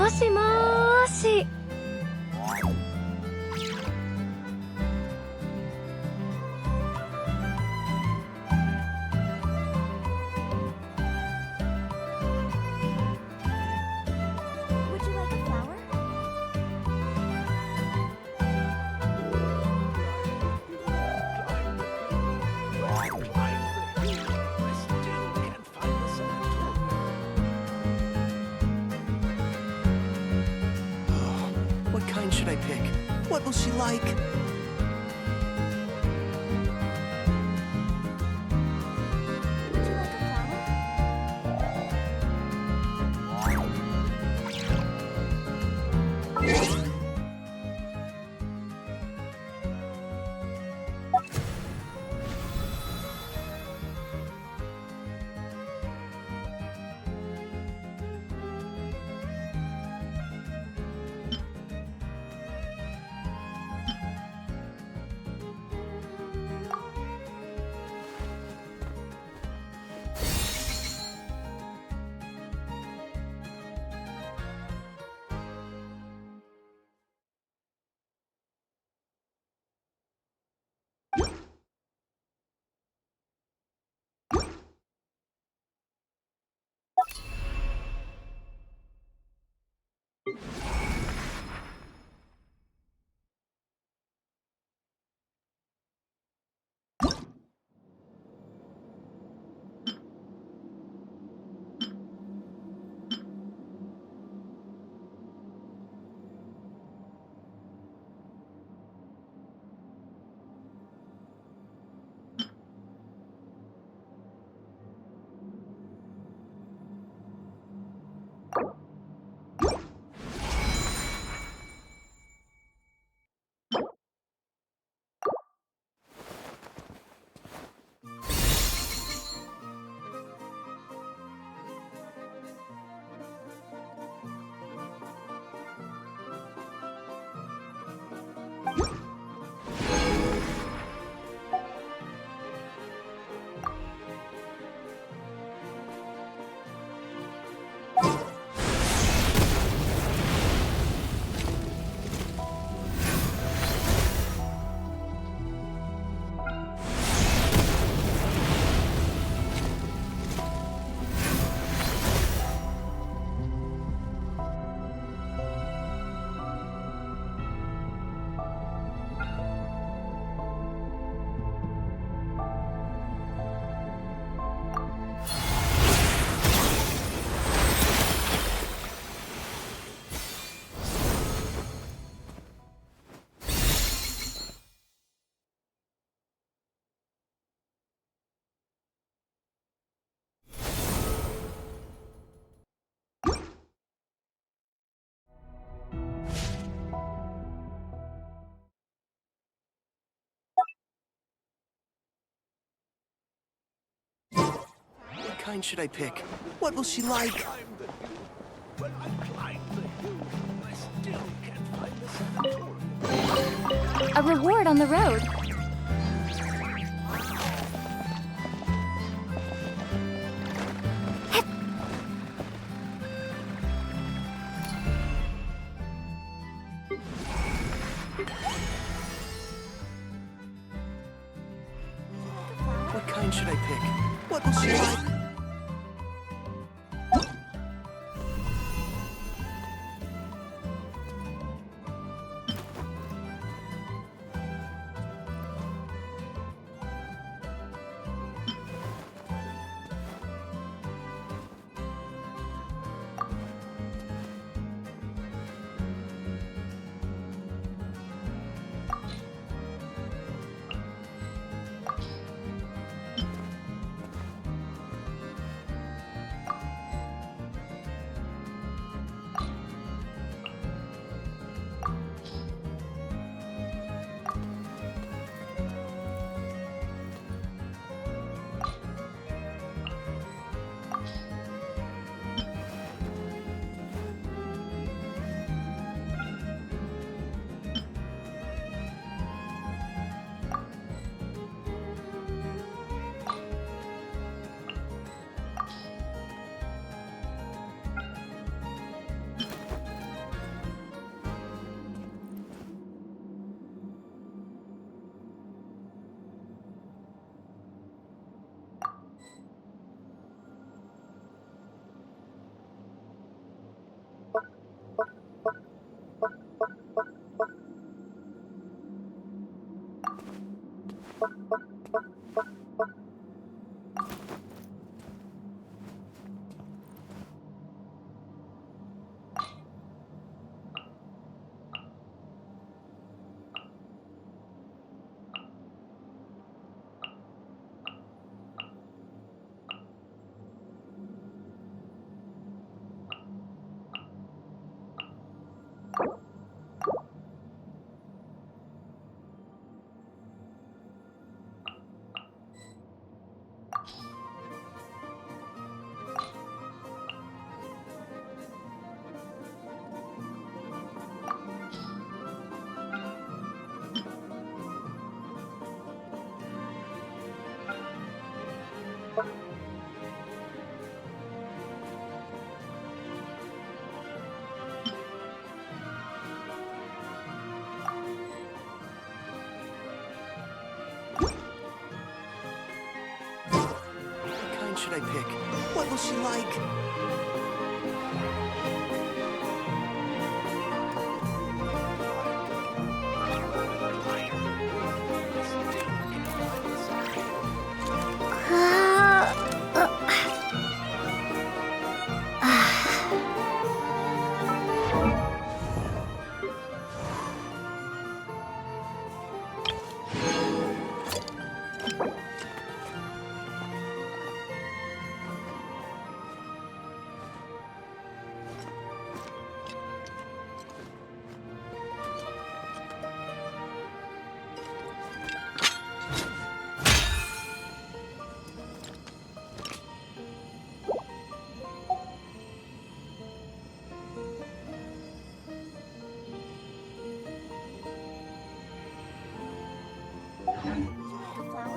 もしもーし。What will she like? What kind should I pick? What will she like? When I climb the hill, I still can't find the sanatorium. A reward on the road. What kind should I pick? What will she like? What kind should I pick? What will she like?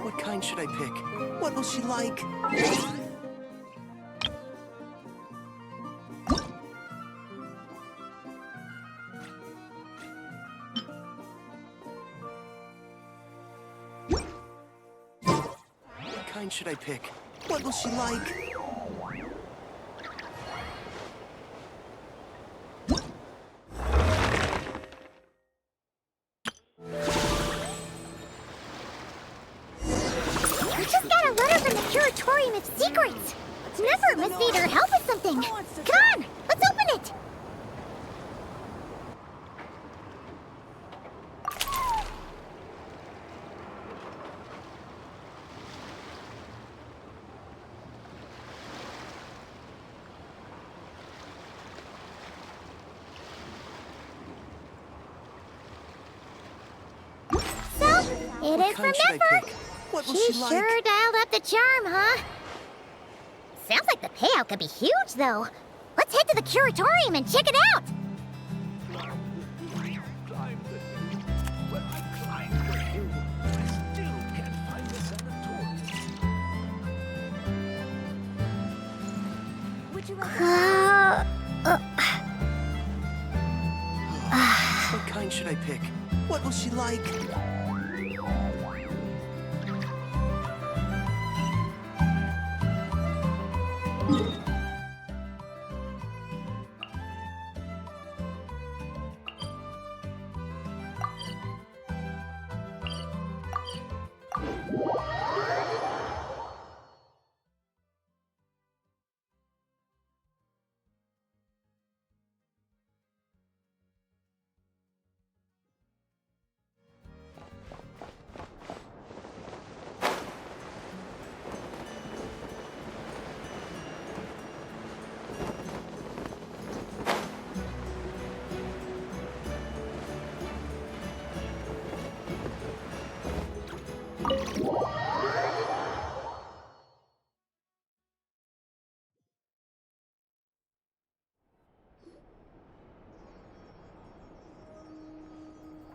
What kind should I pick? What will she like? What kind should I pick? What will she like? We just got a letter from the Curatorium of Secrets. Nefer must need our help with something. Come on, let's open it. It is from What kind should I Nefer. pick? What will She she like? sure dialed up the charm, huh? Sounds like the payout could be huge, though. Let's head to the Curatorium and check it out. Climb the hill. When I climb the hill, I still can't find the sanatorium. Would you like What kind should I pick? What will she like?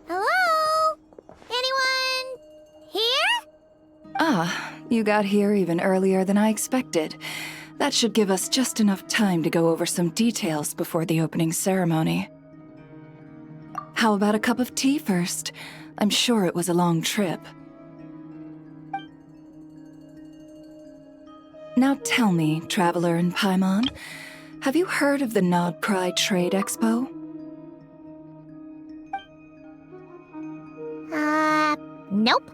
Hello? Anyone here? Ah, you got here even earlier than I expected. That should give us just enough time to go over some details before the opening ceremony. How about a cup of tea first? I'm sure it was a long trip. Now tell me, Traveler and Paimon, have you heard of the Nod-Krai Trade Expo? Nope.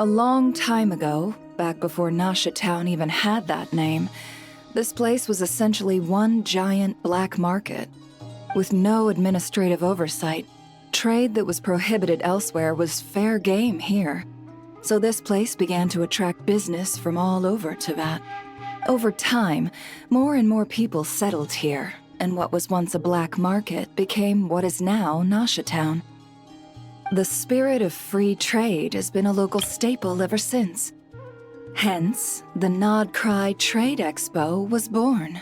A long time ago, back before Nasha Town even had that name, this place was essentially one giant black market. With no administrative oversight, trade that was prohibited elsewhere was fair game here. So this place began to attract business from all over Thwack. Over time, more and more people settled here, and what was once a black market became what is now Nasha Town. The spirit of free trade has been a local staple ever since. Hence, the Nod-Krai Trade Expo was born.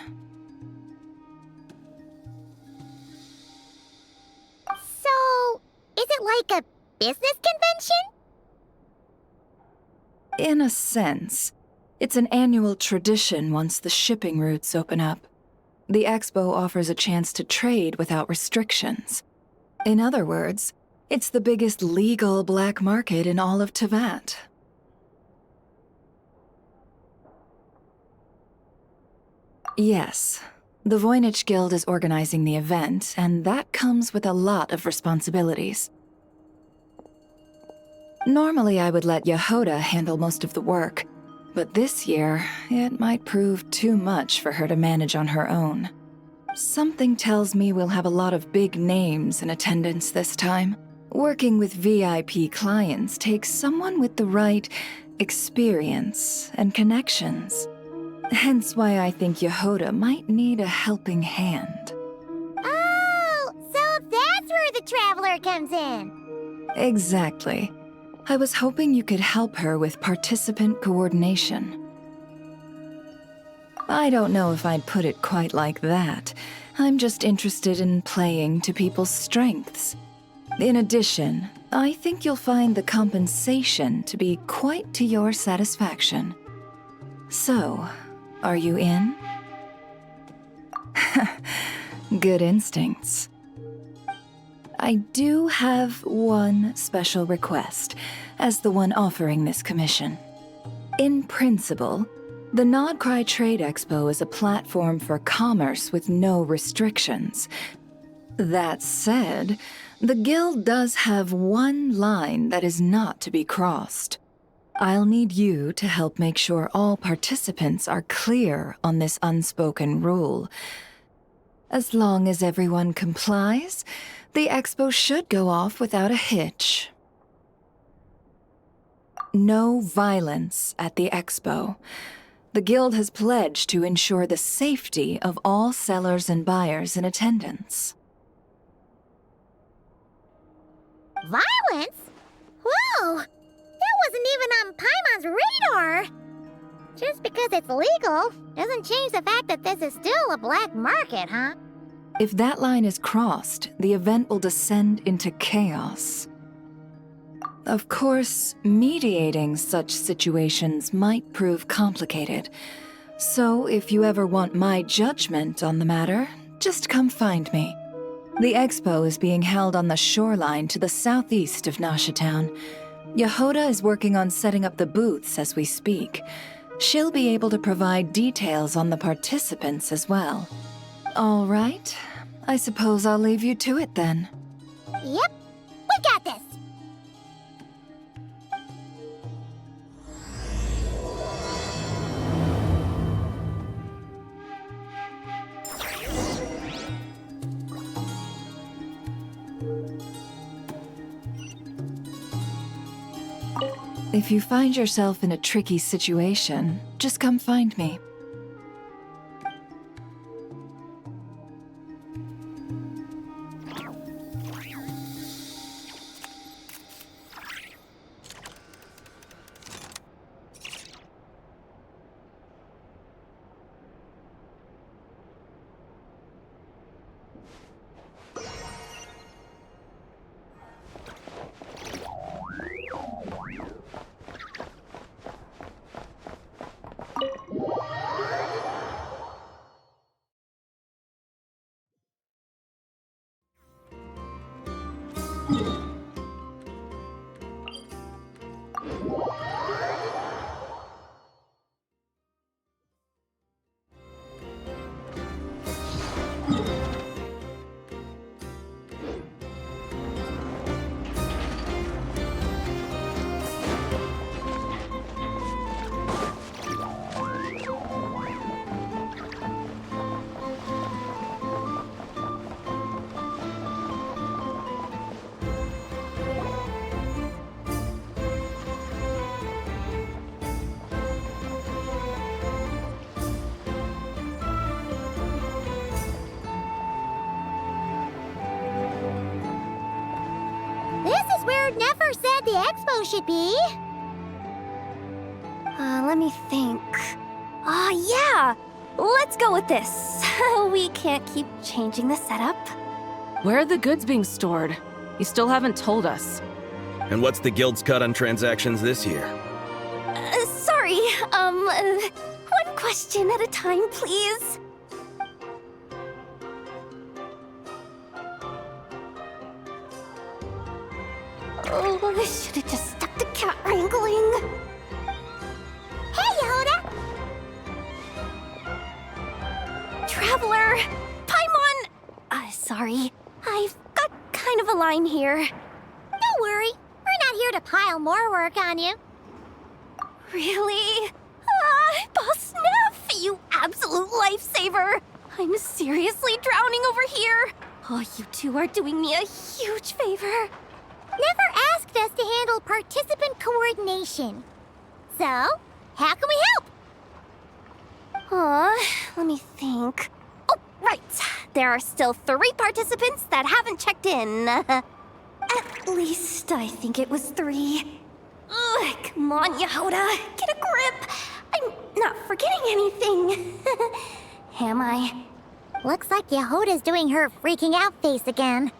So, is it like a business convention? In a sense, it's an annual tradition once the shipping routes open up. The expo offers a chance to trade without restrictions. In other words, it's the biggest legal black market in all of Thwack. Yes, the Voynich Guild is organizing the event, and that comes with a lot of responsibilities. Normally, I would let Jahoda handle most of the work, but this year, it might prove too much for her to manage on her own. Something tells me we'll have a lot of big names in attendance this time. Working with VIP clients takes someone with the right experience and connections. Hence why I think Jahoda might need a helping hand. Oh, so that's where the Traveler comes in. Exactly. I was hoping you could help her with participant coordination. I don't know if I'd put it quite like that. I'm just interested in playing to people's strengths. In addition, I think you'll find the compensation to be quite to your satisfaction. So, are you in? Good instincts. I do have one special request, as the one offering this commission. In principle, the Nod-Krai Trade Expo is a platform for commerce with no restrictions. That said, the Guild does have one line that is not to be crossed. I'll need you to help make sure all participants are clear on this unspoken rule. As long as everyone complies, the expo should go off without a hitch. No violence at the expo. The Guild has pledged to ensure the safety of all sellers and buyers in attendance. Violence? Whoa! That wasn't even on Paimon's radar! Just because it's legal doesn't change the fact that this is still a black market, huh? If that line is crossed, the event will descend into chaos. Of course, mediating such situations might prove complicated. So if you ever want my judgment on the matter, just come find me. The expo is being held on the shoreline to the southeast of Nasha Town. Jahoda is working on setting up the booths as we speak. She'll be able to provide details on the participants as well. All right, I suppose I'll leave you to it then. Yep, we got this! If you find yourself in a tricky situation, just come find me. Lord Nefer said the expo should be. Let me think. Yeah! Let's go with this. We can't keep changing the setup. Where are the goods being stored? You still haven't told us. And what's the guild's cut on transactions this year? Sorry, one question at a time, please. Oh, I should have just stuck to cat wrangling. Hey, Jahoda! Traveler! Paimon! Sorry. I've got kind of a line here. Don't worry. We're not here to pile more work on you. Really? Boss Neff, you absolute lifesaver! I'm seriously drowning over here. Oh, you two are doing me a huge favor. Never asked us to handle participant coordination. So, how can we help? Let me think. Oh, right. There are still 3 participants that haven't checked in. At least I think it was 3. Ugh, come on, Yehoda. Get a grip. I'm not forgetting anything. Am I? Looks like Yahoda's doing her freaking out face again.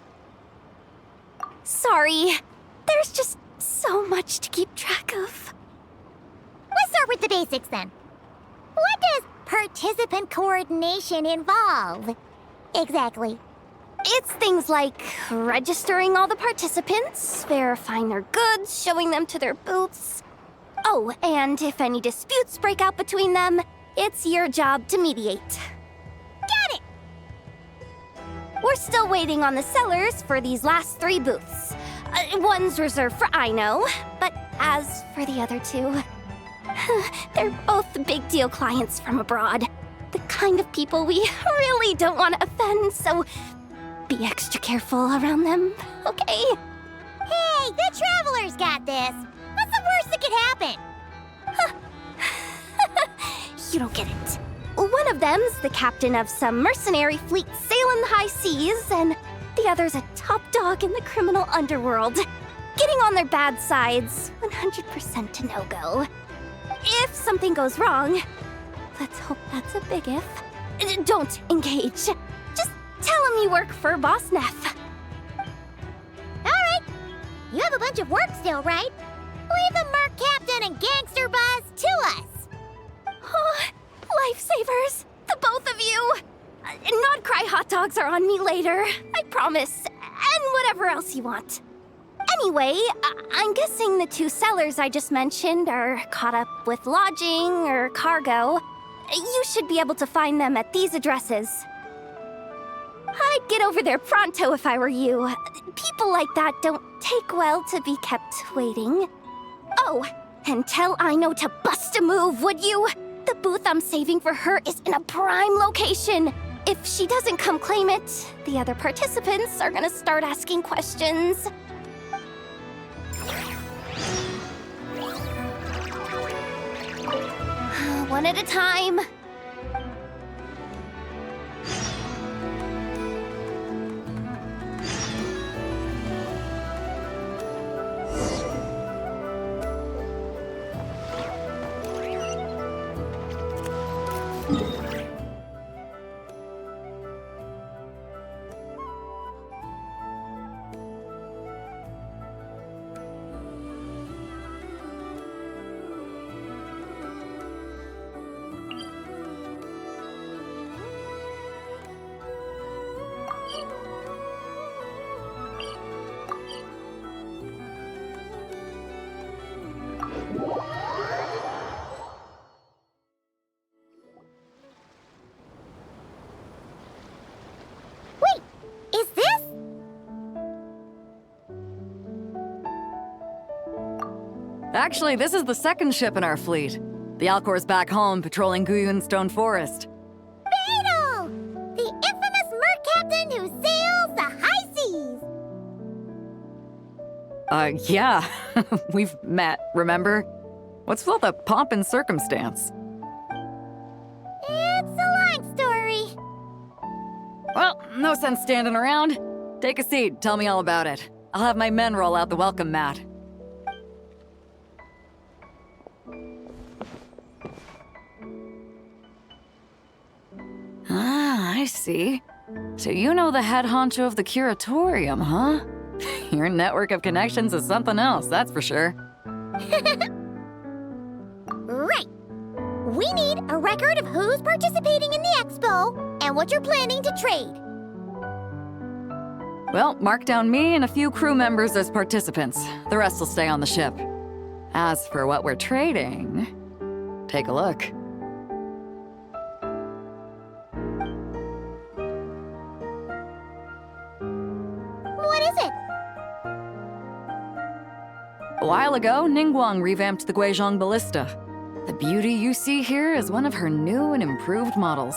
Sorry. There's just so much to keep track of. Let's start with the basics then. What does participant coordination involve? Exactly. It's things like registering all the participants, verifying their goods, showing them to their booths. Oh, and if any disputes break out between them, it's your job to mediate. Got it! We're still waiting on the sellers for these last 3 booths. One's reserved for Aino, but as for the other 2, they're both big deal clients from abroad. The kind of people we really don't want to offend, so be extra careful around them, okay? Hey, the Traveler's got this. What's the worst that could happen? You don't get it. One of them's the captain of some mercenary fleet sailing the high seas, and the other's a top dog in the criminal underworld. Getting on their bad sides, 100% a no-go. If something goes wrong, let's hope that's a big if, don't engage. Just tell him you work for Boss Neff. Alright. You have a bunch of work still, right? Leave the Merc Captain and Gangster Buzz to us. Oh, lifesavers, the both of you. Nod-Krai hot dogs are on me later, I promise. And whatever else you want. Anyway, I'm guessing the 2 sellers I just mentioned are caught up with lodging or cargo. You should be able to find them at these addresses. I'd get over there pronto if I were you. People like that don't take well to be kept waiting. Oh, and tell Aino to bust a move, would you? The booth I'm saving for her is in a prime location. If she doesn't come claim it, the other participants are gonna start asking questions. One at a time. Actually, this is the 2nd ship in our fleet. The Alcor's back home patrolling Guyun Stone Forest. Beetle! The infamous Merc Captain who sails the high seas! Yeah. We've met, remember? What's with all the pomp and circumstance? It's a long story. Well, no sense standing around. Take a seat, tell me all about it. I'll have my men roll out the welcome mat. Ah, I see. So you know the head honcho of the Curatorium, huh? Your network of connections is something else, that's for sure. Right. We need a record of who's participating in the expo and what you're planning to trade. Well, mark down me and a few crew members as participants. The rest will stay on the ship. As for what we're trading, take a look. What is it? A while ago, Ningguang revamped the Guizhong Ballista. The beauty you see here is one of her new and improved models.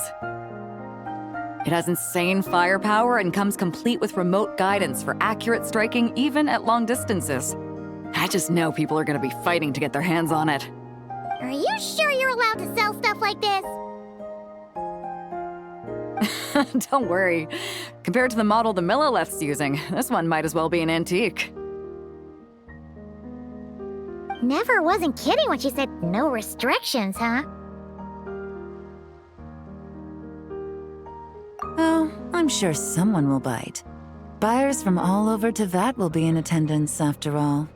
It has insane firepower and comes complete with remote guidance for accurate striking even at long distances. I just know people are gonna be fighting to get their hands on it. Are you sure you're allowed to sell stuff like this? Don't worry. Compared to the model the Milileft's using, this one might as well be an antique. Nefer wasn't kidding when she said no restrictions, huh? Oh, I'm sure someone will bite. Buyers from all over Thwack will be in attendance after all.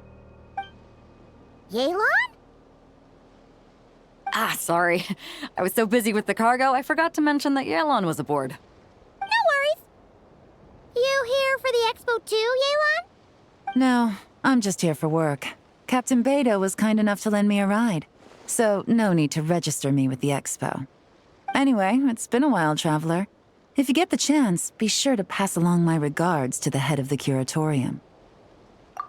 Yelan? Ah, sorry. I was so busy with the cargo, I forgot to mention that Yelan was aboard. No worries. You here for the expo too, Yelan? No, I'm just here for work. Captain Beto was kind enough to lend me a ride, so no need to register me with the expo. Anyway, it's been a while, traveler. If you get the chance, be sure to pass along my regards to the head of the Curatorium.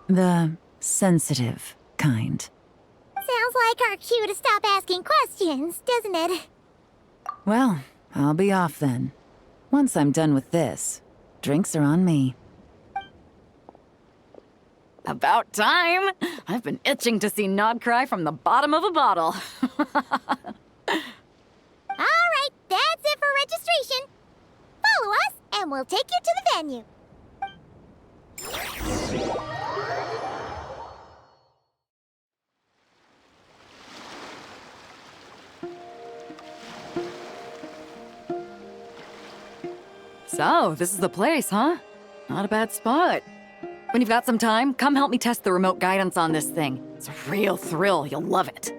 The sensitive kind. Sounds like our cue to stop asking questions, doesn't it? Well, I'll be off then. Once I'm done with this, drinks are on me. About time! I've been itching to see Nod-Krai from the bottom of a bottle. All right, that's it for registration. Follow us, and we'll take you to the venue. So, this is the place, huh? Not a bad spot. When you've got some time, come help me test the remote guidance on this thing. It's a real thrill, you'll love it.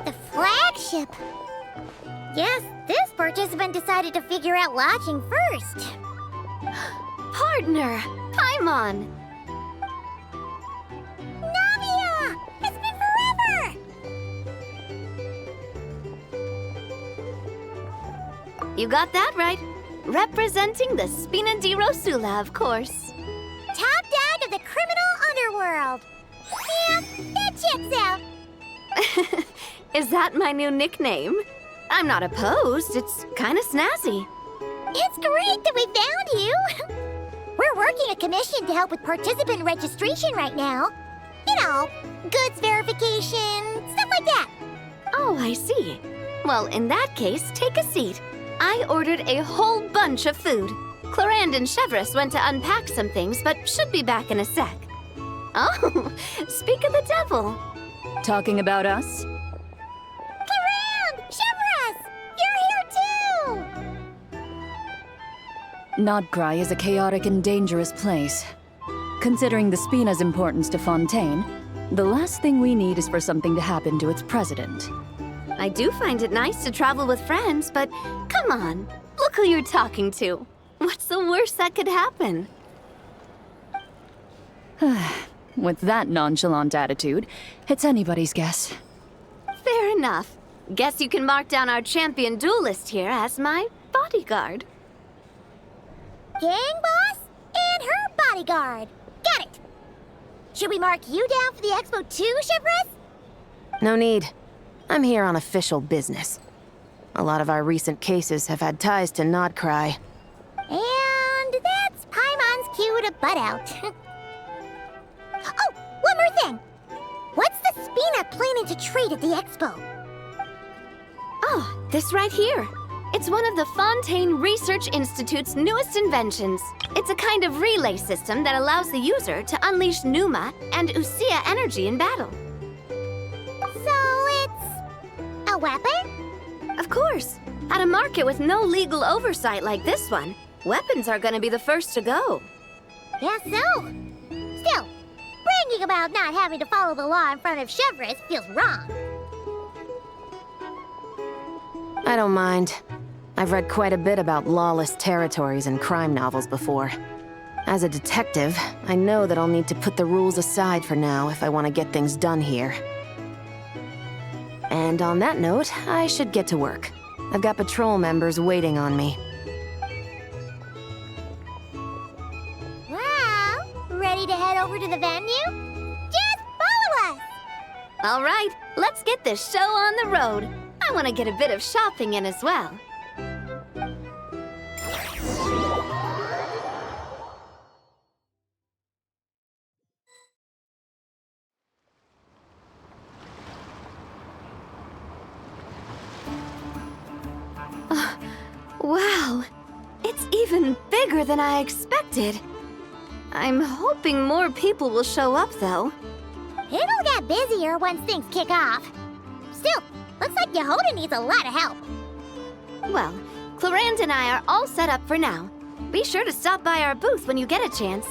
The Flagship. Guess this participant decided to figure out lodging first. Partner, Paimon. Navia! It's been forever! You got that right. Representing the Spina di Rosula, of course. Top dog of the criminal underworld. Yeah, that checks out. Is that my new nickname? I'm not opposed. It's kind of snazzy. It's great that we found you. We're working a commission to help with participant registration right now. You know, goods verification, stuff like that. Oh, I see. Well, in that case, take a seat. I ordered a whole bunch of food. Clorinde and Chevreuse went to unpack some things, but should be back in a sec. Oh, speak of the devil. Talking about us? Clorinde! Chevreuse! You're here too! Nod-Krai is a chaotic and dangerous place. Considering the Spina's importance to Fontaine, the last thing we need is for something to happen to its president. I do find it nice to travel with friends, but come on, look who you're talking to. What's the worst that could happen? With that nonchalant attitude, it's anybody's guess. Fair enough. Guess you can mark down our champion duelist here as my bodyguard. Gang boss and her bodyguard. Got it! Should we mark you down for the expo too, Chevreuse? No need. I'm here on official business. A lot of our recent cases have had ties to Nod-Krai. And that's Paimon's cue to butt out. Oh, one more thing. What's the Spina planning to trade at the expo? Oh, this right here. It's one of the Fontaine Research Institute's newest inventions. It's a kind of relay system that allows the user to unleash Pneuma and Usia energy in battle. So it's a weapon? Of course. At a market with no legal oversight like this one, weapons are gonna be the first to go. Guess so. Still, bragging about not having to follow the law in front of Chevreuse feels wrong. I don't mind. I've read quite a bit about lawless territories and crime novels before. As a detective, I know that I'll need to put the rules aside for now if I want to get things done here. And on that note, I should get to work. I've got patrol members waiting on me. Well, ready to head over to the venue? Just follow us! All right, let's get this show on the road. I want to get a bit of shopping in as well. Wow, it's even bigger than I expected. I'm hoping more people will show up, though. It'll get busier once things kick off. Still, looks like Jahoda needs a lot of help. Well, Clorinde and I are all set up for now. Be sure to stop by our booth when you get a chance.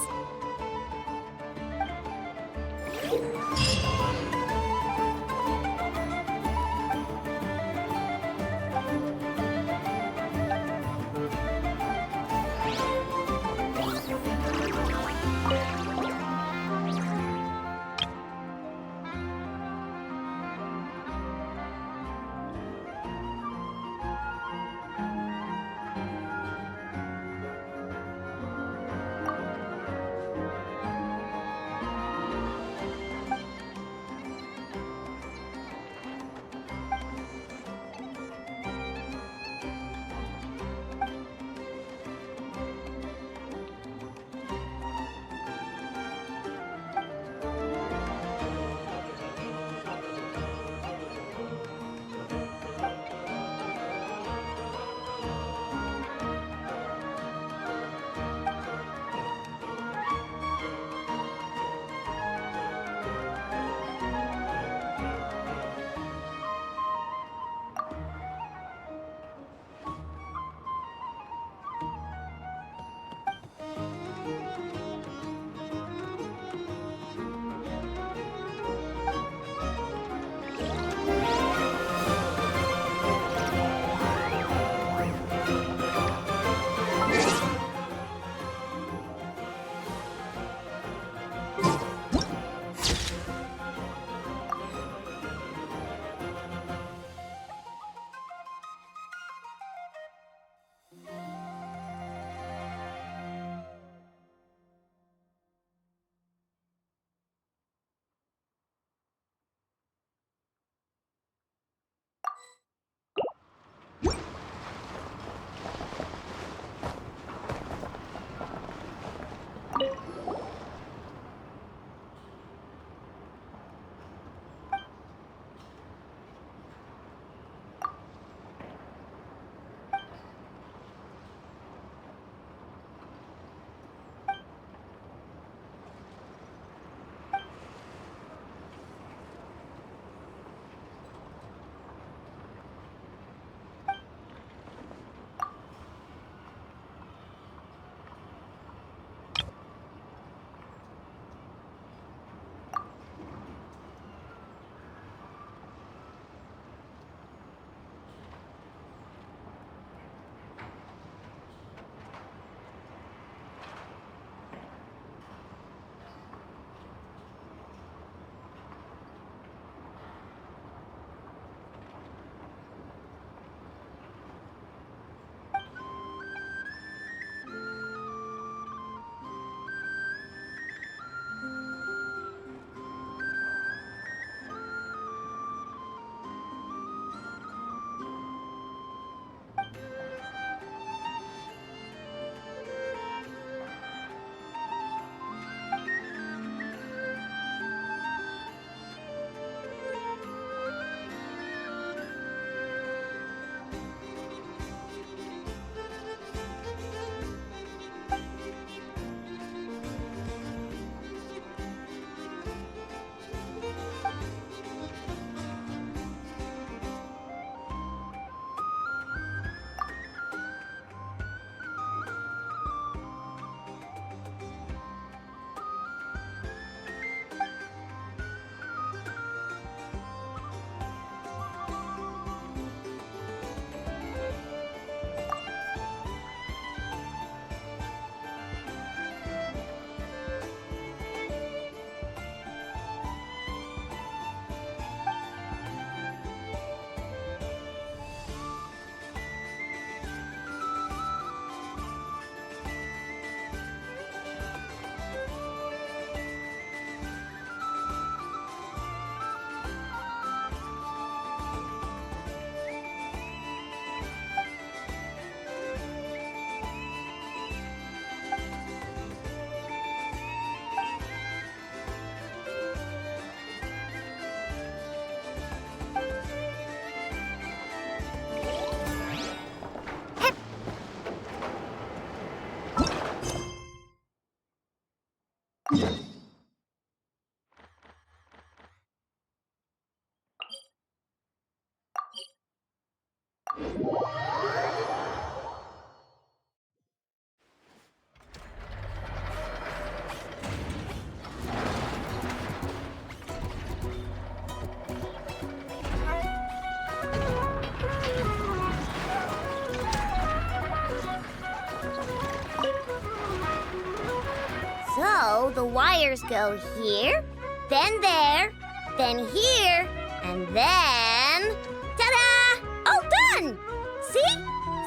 the wires go here, then there, then here, and then... Ta-da! All done! See?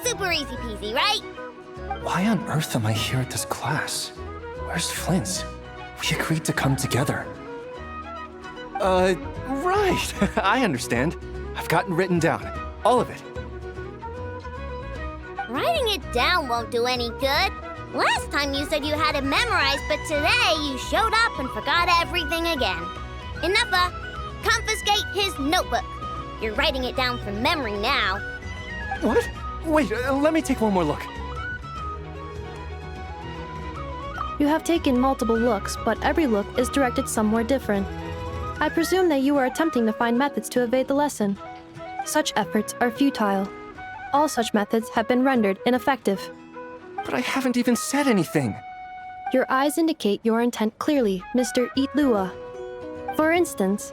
Super easy peasy, right? Why on earth am I here at this class? Where's Flins? We agreed to come together. Right. I understand. I've gotten written down. All of it. Writing it down won't do any good. Last time you said you had it memorized, but today you showed up and forgot everything again. Ineffa, confiscate his notebook. You're writing it down from memory now. What? Wait, let me take one more look. You have taken multiple looks, but every look is directed somewhere different. I presume that you are attempting to find methods to evade the lesson. Such efforts are futile. All such methods have been rendered ineffective. But I haven't even said anything. Your eyes indicate your intent clearly, Mr. Illuga. For instance,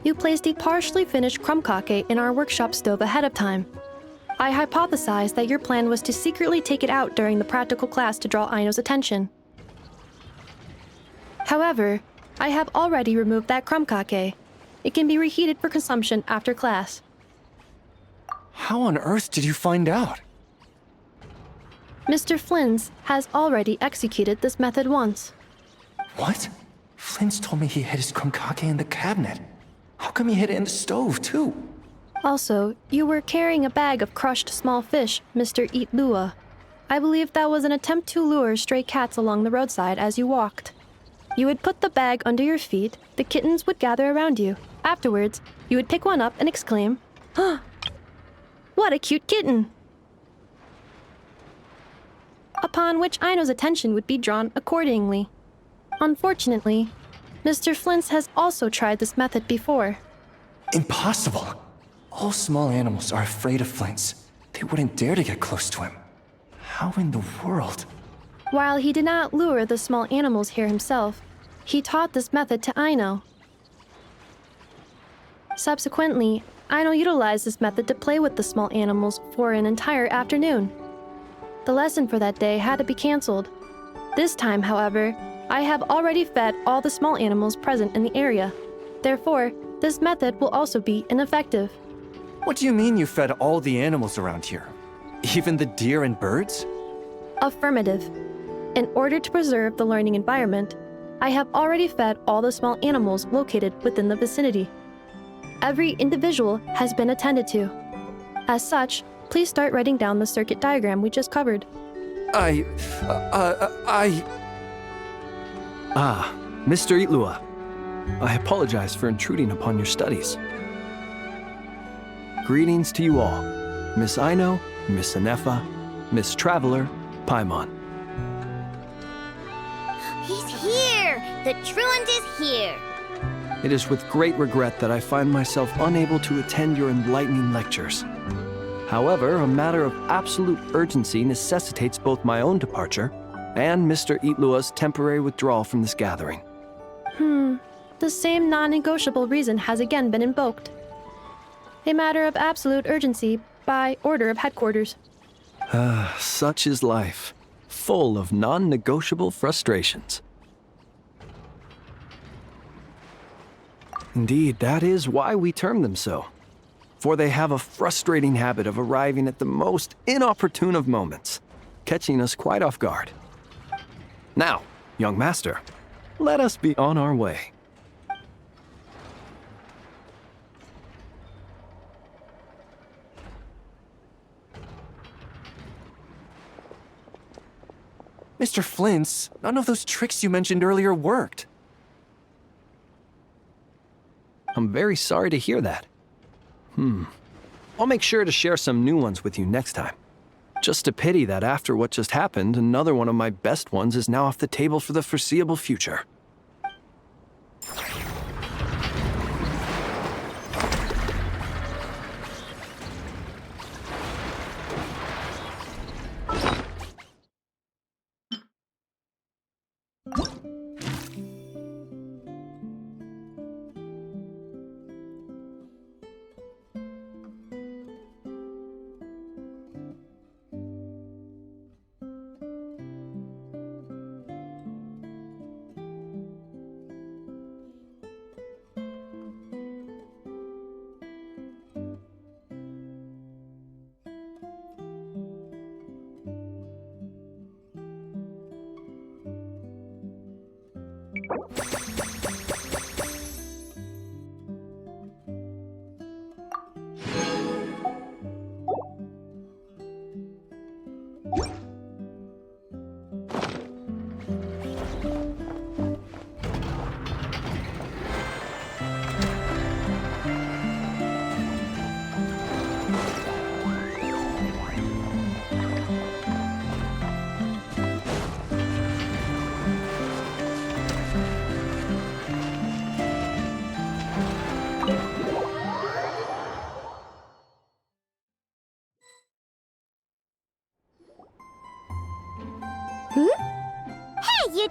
you placed a partially finished crumb cake in our workshop stove ahead of time. I hypothesized that your plan was to secretly take it out during the practical class to draw Aino's attention. However, I have already removed that crumb cake. It can be reheated for consumption after class. How on earth did you find out? Mr. Flins has already executed this method once. What? Flins told me he hid his crumb cake in the cabinet. How come he hid it in the stove, too? Also, you were carrying a bag of crushed small fish, Mr. Illuga. I believe that was an attempt to lure stray cats along the roadside as you walked. You would put the bag under your feet, the kittens would gather around you. Afterwards, you would pick one up and exclaim, "Huh! What a cute kitten!" Upon which Aino's attention would be drawn accordingly. Unfortunately, Mr. Flins has also tried this method before. Impossible. All small animals are afraid of Flins. They wouldn't dare to get close to him. How in the world? While he did not lure the small animals here himself, he taught this method to Aino. Subsequently, Aino utilized this method to play with the small animals for an entire afternoon. The lesson for that day had to be canceled. This time, however, I have already fed all the small animals present in the area. Therefore, this method will also be ineffective. What do you mean you fed all the animals around here? Even the deer and birds? Affirmative. In order to preserve the learning environment, I have already fed all the small animals located within the vicinity. Every individual has been attended to. As such, please start writing down the circuit diagram we just covered. Mr. Illuga. I apologize for intruding upon your studies. Greetings to you all. Miss Aino, Miss Ineffa, Miss Traveler, Paimon. He's here! The truant is here! It is with great regret that I find myself unable to attend your enlightening lectures. However, a matter of absolute urgency necessitates both my own departure and Mr. Illuga's temporary withdrawal from this gathering. The same non-negotiable reason has again been invoked. A matter of absolute urgency by order of headquarters. Such is life, full of non-negotiable frustrations. Indeed, that is why we term them so. For they have a frustrating habit of arriving at the most inopportune of moments, catching us quite off guard. Now, young master, let us be on our way. Mr. Flins, none of those tricks you mentioned earlier worked. I'm very sorry to hear that. I'll make sure to share some new ones with you next time. Just a pity that after what just happened, another one of my best ones is now off the table for the foreseeable future.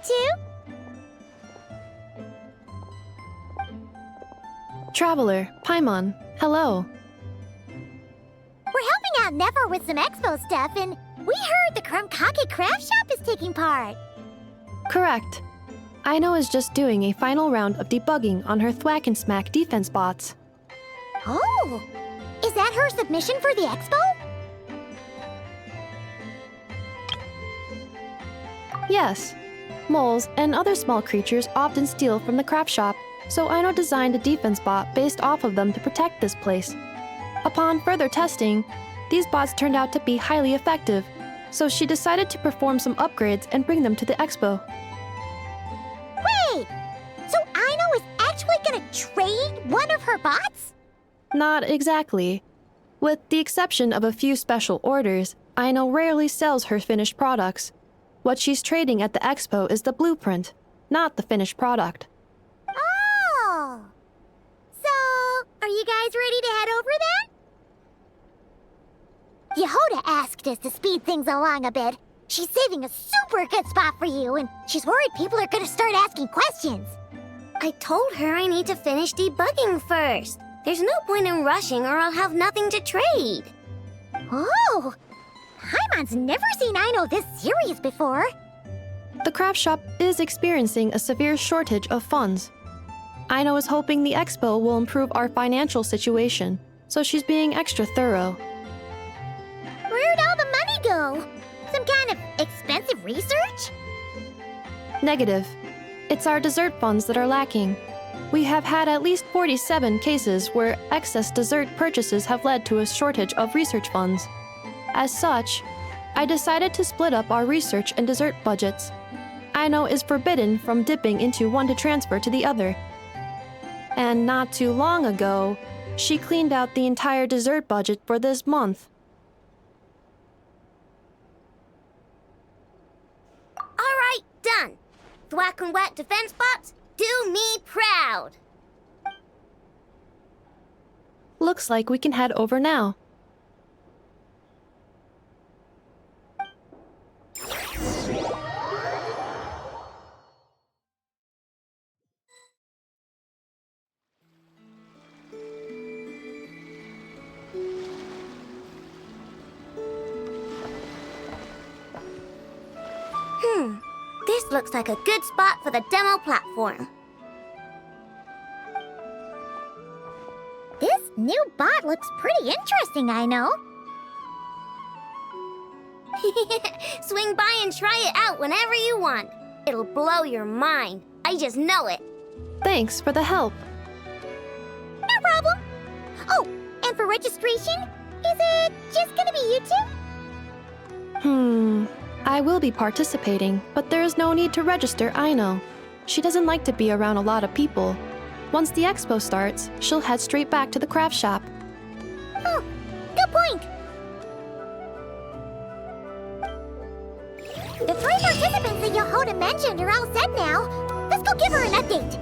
too? Traveler, Paimon, hello. We're helping out Nefer with some expo stuff, and we heard the Krumkake craft shop is taking part. Correct. Aino is just doing a final round of debugging on her Thwack and Smack defense bots. Oh! Is that her submission for the expo? Yes. Moles and other small creatures often steal from the craft shop, so Aino designed a defense bot based off of them to protect this place. Upon further testing, these bots turned out to be highly effective, so she decided to perform some upgrades and bring them to the expo. Wait! So Aino is actually gonna trade one of her bots? Not exactly. With the exception of a few special orders, Aino rarely sells her finished products. What she's trading at the expo is the blueprint, not the finished product. Oh! So, are you guys ready to head over then? Jahoda asked us to speed things along a bit. She's saving a super good spot for you, and she's worried people are gonna start asking questions. I told her I need to finish debugging first. There's no point in rushing or I'll have nothing to trade. Oh! Paimon's never seen Aino this serious before. The craft shop is experiencing a severe shortage of funds. Aino is hoping the expo will improve our financial situation, so she's being extra thorough. Where'd all the money go? Some kind of expensive research? Negative. It's our dessert funds that are lacking. We have had at least 47 cases where excess dessert purchases have led to a shortage of research funds. As such, I decided to split up our research and dessert budgets. Aino is forbidden from dipping into one to transfer to the other. And not too long ago, she cleaned out the entire dessert budget for this month. All right, done. Thwack and Whack defense bots, do me proud. Looks like we can head over now. This looks like a good spot for the demo platform. This new bot looks pretty interesting, Aino. Swing by and try it out whenever you want. It'll blow your mind. I just know it. Thanks for the help. No problem. Oh, and for registration, is it just gonna be you two? I will be participating, but there is no need to register Aino. She doesn't like to be around a lot of people. Once the expo starts, she'll head straight back to the craft shop. Oh, good point. The 3 participants that Jahoda mentioned are all set now. Let's go give her an update.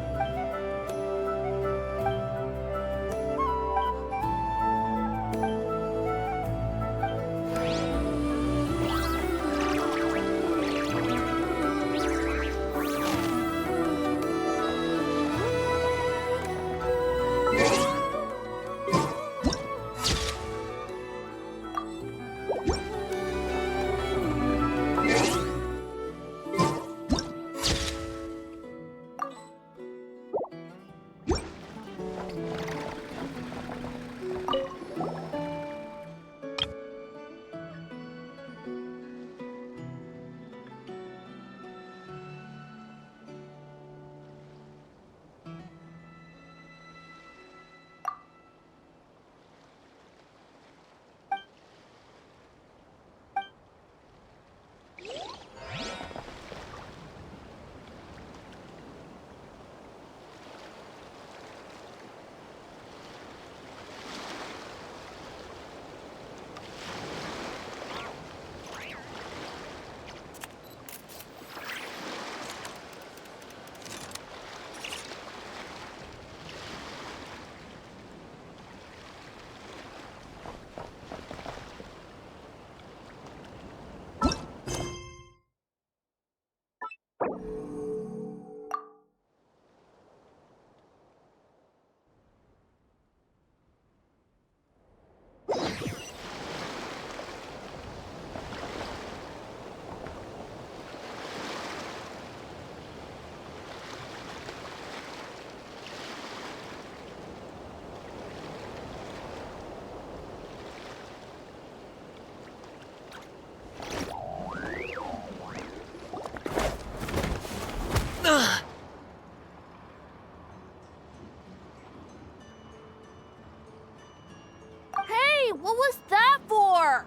what was that for?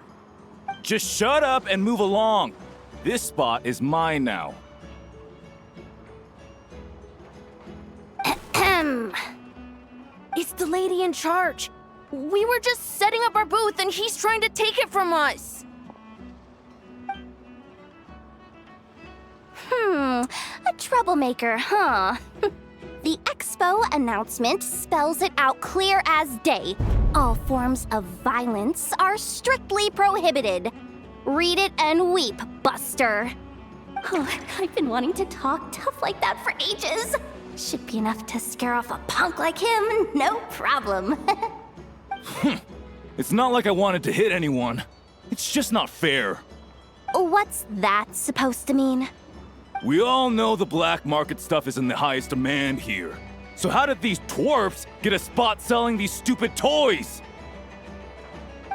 Just shut up and move along. This spot is mine now. Ahem. It's the lady in charge. We were just setting up our booth and he's trying to take it from us. A troublemaker, huh? The Expo announcement spells it out clear as day. All forms of violence are strictly prohibited. Read it and weep, Buster. Oh, I've been wanting to talk tough like that for ages. Should be enough to scare off a punk like him, no problem. It's not like I wanted to hit anyone. It's just not fair. What's that supposed to mean? We all know the black market stuff is in the highest demand here. So how did these dwarfs get a spot selling these stupid toys?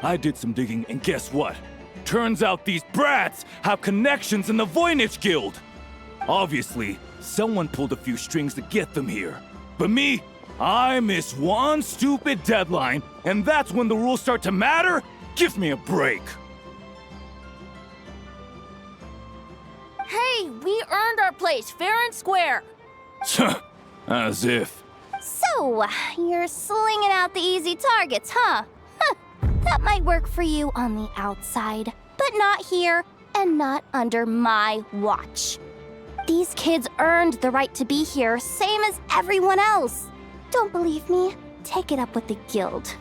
I did some digging and guess what? Turns out these brats have connections in the Voynich Guild. Obviously, someone pulled a few strings to get them here. But me, I miss one stupid deadline, and that's when the rules start to matter? Give me a break. Hey, we earned our place fair and square. As if. So, you're slinging out the easy targets, huh? That might work for you on the outside, but not here and not under my watch. These kids earned the right to be here, same as everyone else. Don't believe me? Take it up with the guild.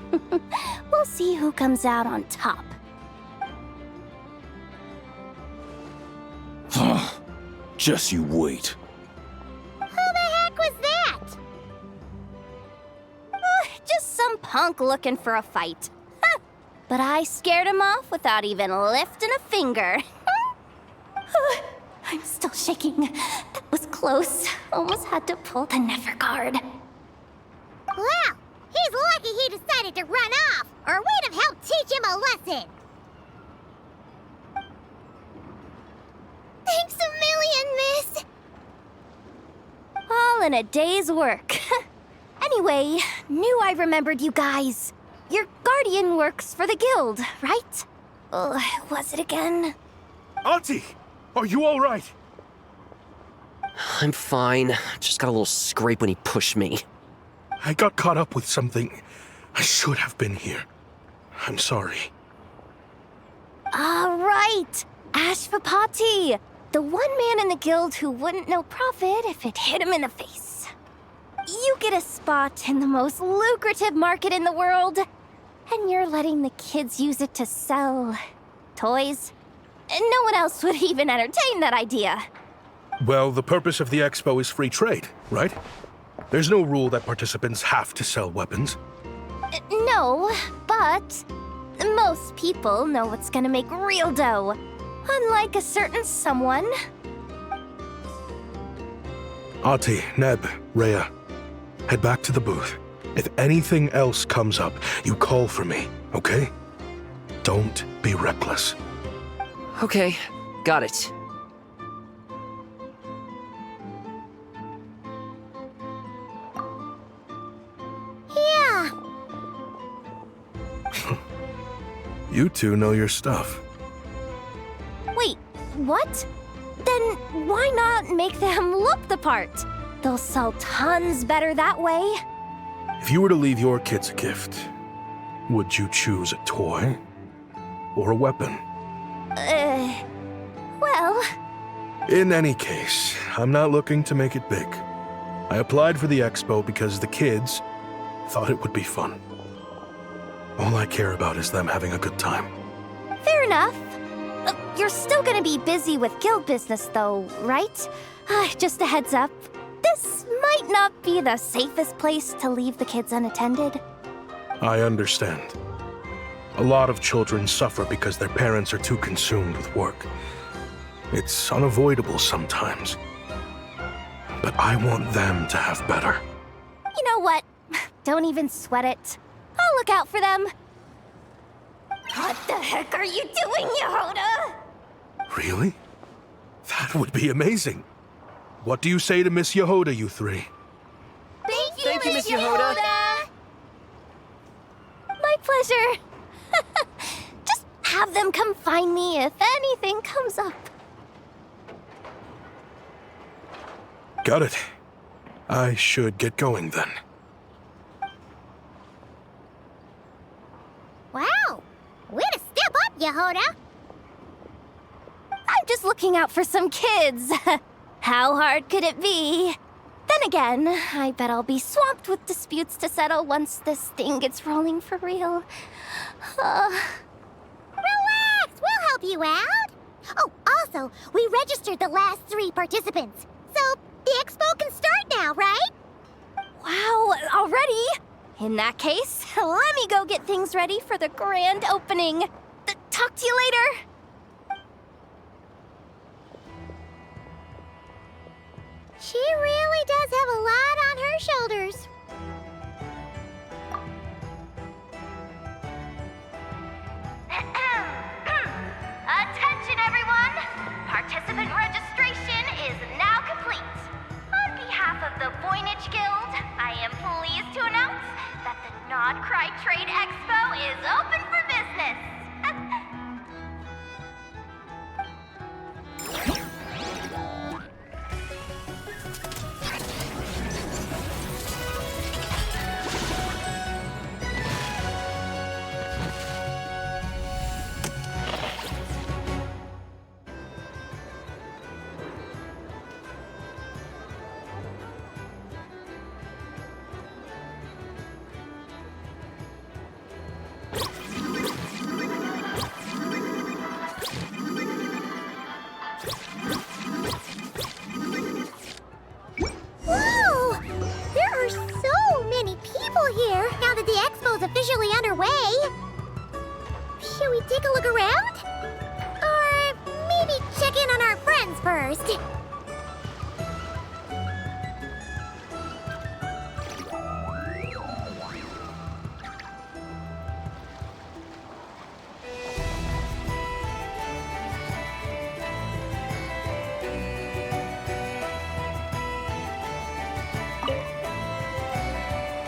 We'll see who comes out on top. Just you wait. Who the heck was that? Just some punk looking for a fight. But I scared him off without even lifting a finger. I'm still shaking. That was close. Almost had to pull the Nefer card. Well, he's lucky he decided to run off, or we'd have helped teach him a lesson. Thanks a million, miss. All in a day's work. Anyway, knew I remembered you guys. Your guardian works for the guild, right? Was it again? Auntie, are you all right? I'm fine. Just got a little scrape when he pushed me. I got caught up with something. I should have been here. I'm sorry. All right, Ashvapati. The one man in the guild who wouldn't know profit if it hit him in the face. You get a spot in the most lucrative market in the world, and you're letting the kids use it to sell toys. And no one else would even entertain that idea. Well, the purpose of the expo is free trade, right? There's no rule that participants have to sell weapons. No, but most people know what's gonna make real dough. Unlike a certain someone. Ati, Neb, Rhea, head back to the booth. If anything else comes up, you call for me, okay? Don't be reckless. Okay, got it. Yeah. You two know your stuff. Wait, what? Then why not make them look the part? They'll sell tons better that way. If you were to leave your kids a gift, would you choose a toy or a weapon? Well... In any case, I'm not looking to make it big. I applied for the expo because the kids thought it would be fun. All I care about is them having a good time. Fair enough. You're still gonna be busy with guild business though, right? Just a heads up. This might not be the safest place to leave the kids unattended. I understand. A lot of children suffer because their parents are too consumed with work. It's unavoidable sometimes. But I want them to have better. You know what? Don't even sweat it. I'll look out for them. What the heck are you doing, Jahoda? Really? That would be amazing. What do you say to Miss Jahoda, you three? Thank you, Miss Jahoda. My pleasure. have them come find me if anything comes up. Got it. I should get going then. Wow! Way to step up, Jahoda! I'm just looking out for some kids. How hard could it be? Then again, I bet I'll be swamped with disputes to settle once this thing gets rolling for real. Relax! We'll help you out! Oh, also, we registered the last 3 participants. So, the expo can start now, right? Wow, already? In that case, let me go get things ready for the grand opening. Talk to you later. She really does have a lot on her shoulders. Attention, everyone! Participant registration is now complete. On behalf of the Voynich Guild, I am pleased to announce that the Nod-Krai Trade Expo is open for business. Officially underway. Should we take a look around? Or maybe check in on our friends first?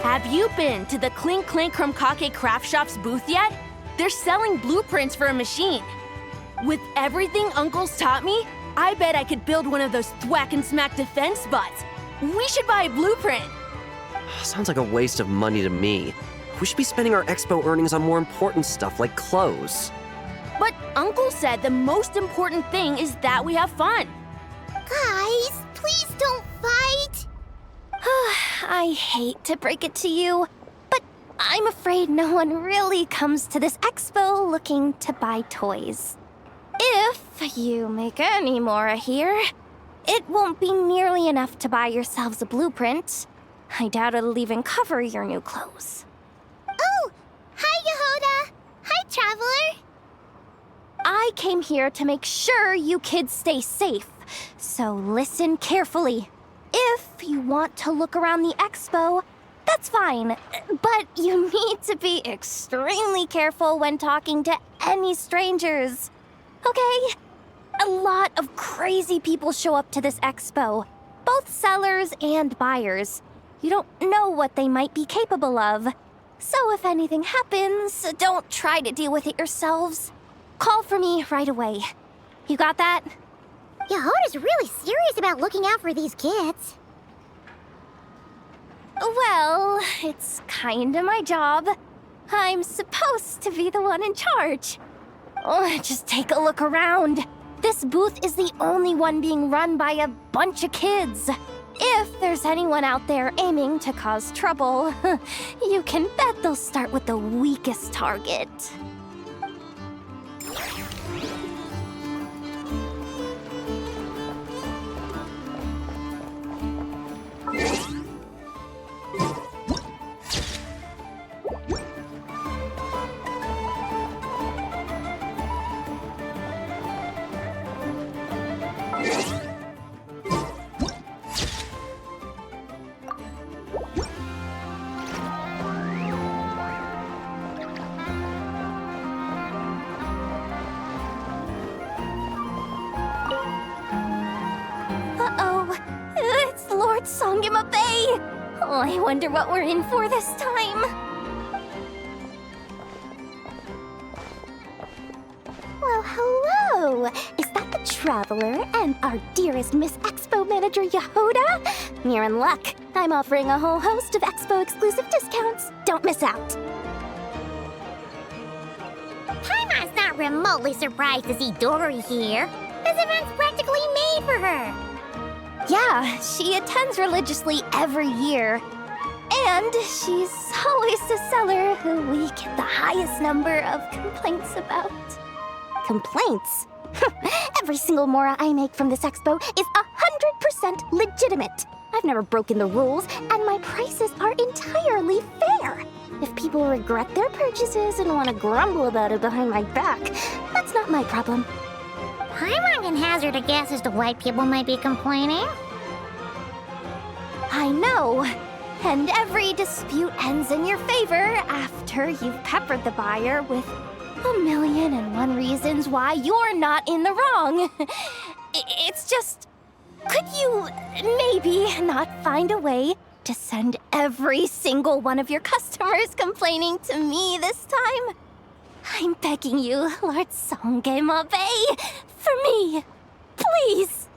Have you been to the Clink Clink Krumkake Craft Shop's booth yet? They're selling blueprints for a machine. With everything Uncle's taught me, I bet I could build one of those thwack and smack defense bots. We should buy a blueprint. Sounds like a waste of money to me. We should be spending our expo earnings on more important stuff like clothes. But Uncle said the most important thing is that we have fun. Guys, please don't fight. I hate to break it to you, but I'm afraid no one really comes to this expo looking to buy toys. If you make any more here, it won't be nearly enough to buy yourselves a blueprint. I doubt it'll even cover your new clothes. Oh, hi, Jahoda. Hi, Traveler. I came here to make sure you kids stay safe, so listen carefully. If you want to look around the expo, that's fine, but you need to be extremely careful when talking to any strangers, okay? A lot of crazy people show up to this expo, both sellers and buyers. You don't know what they might be capable of. So if anything happens, don't try to deal with it yourselves. Call for me right away. You got that? Jahoda's really serious about looking out for these kids. Well, it's kinda my job. I'm supposed to be the one in charge. Oh, just take a look around. This booth is the only one being run by a bunch of kids. If there's anyone out there aiming to cause trouble, you can bet they'll start with the weakest target. Oh, I wonder what we're in for this time. Well, hello! Is that the Traveler and our dearest Miss Expo Manager Jahoda? You're in luck. I'm offering a whole host of Expo exclusive discounts. Don't miss out. Paimon's not remotely surprised to see Dory here. This event's practically made for her. Yeah, she attends religiously every year. And she's always the seller who we get the highest number of complaints about. Complaints? Every single mora I make from this expo is 100% legitimate. I've never broken the rules, and my prices are entirely fair. If people regret their purchases and want to grumble about it behind my back, that's not my problem. Paimon can hazard a guess as to why people might be complaining. I know. And every dispute ends in your favor after you've peppered the buyer with 1,000,001 reasons why you're not in the wrong. It's just, could you maybe not find a way to send every single one of your customers complaining to me this time? I'm begging you, Lord Songemabe, for me, please.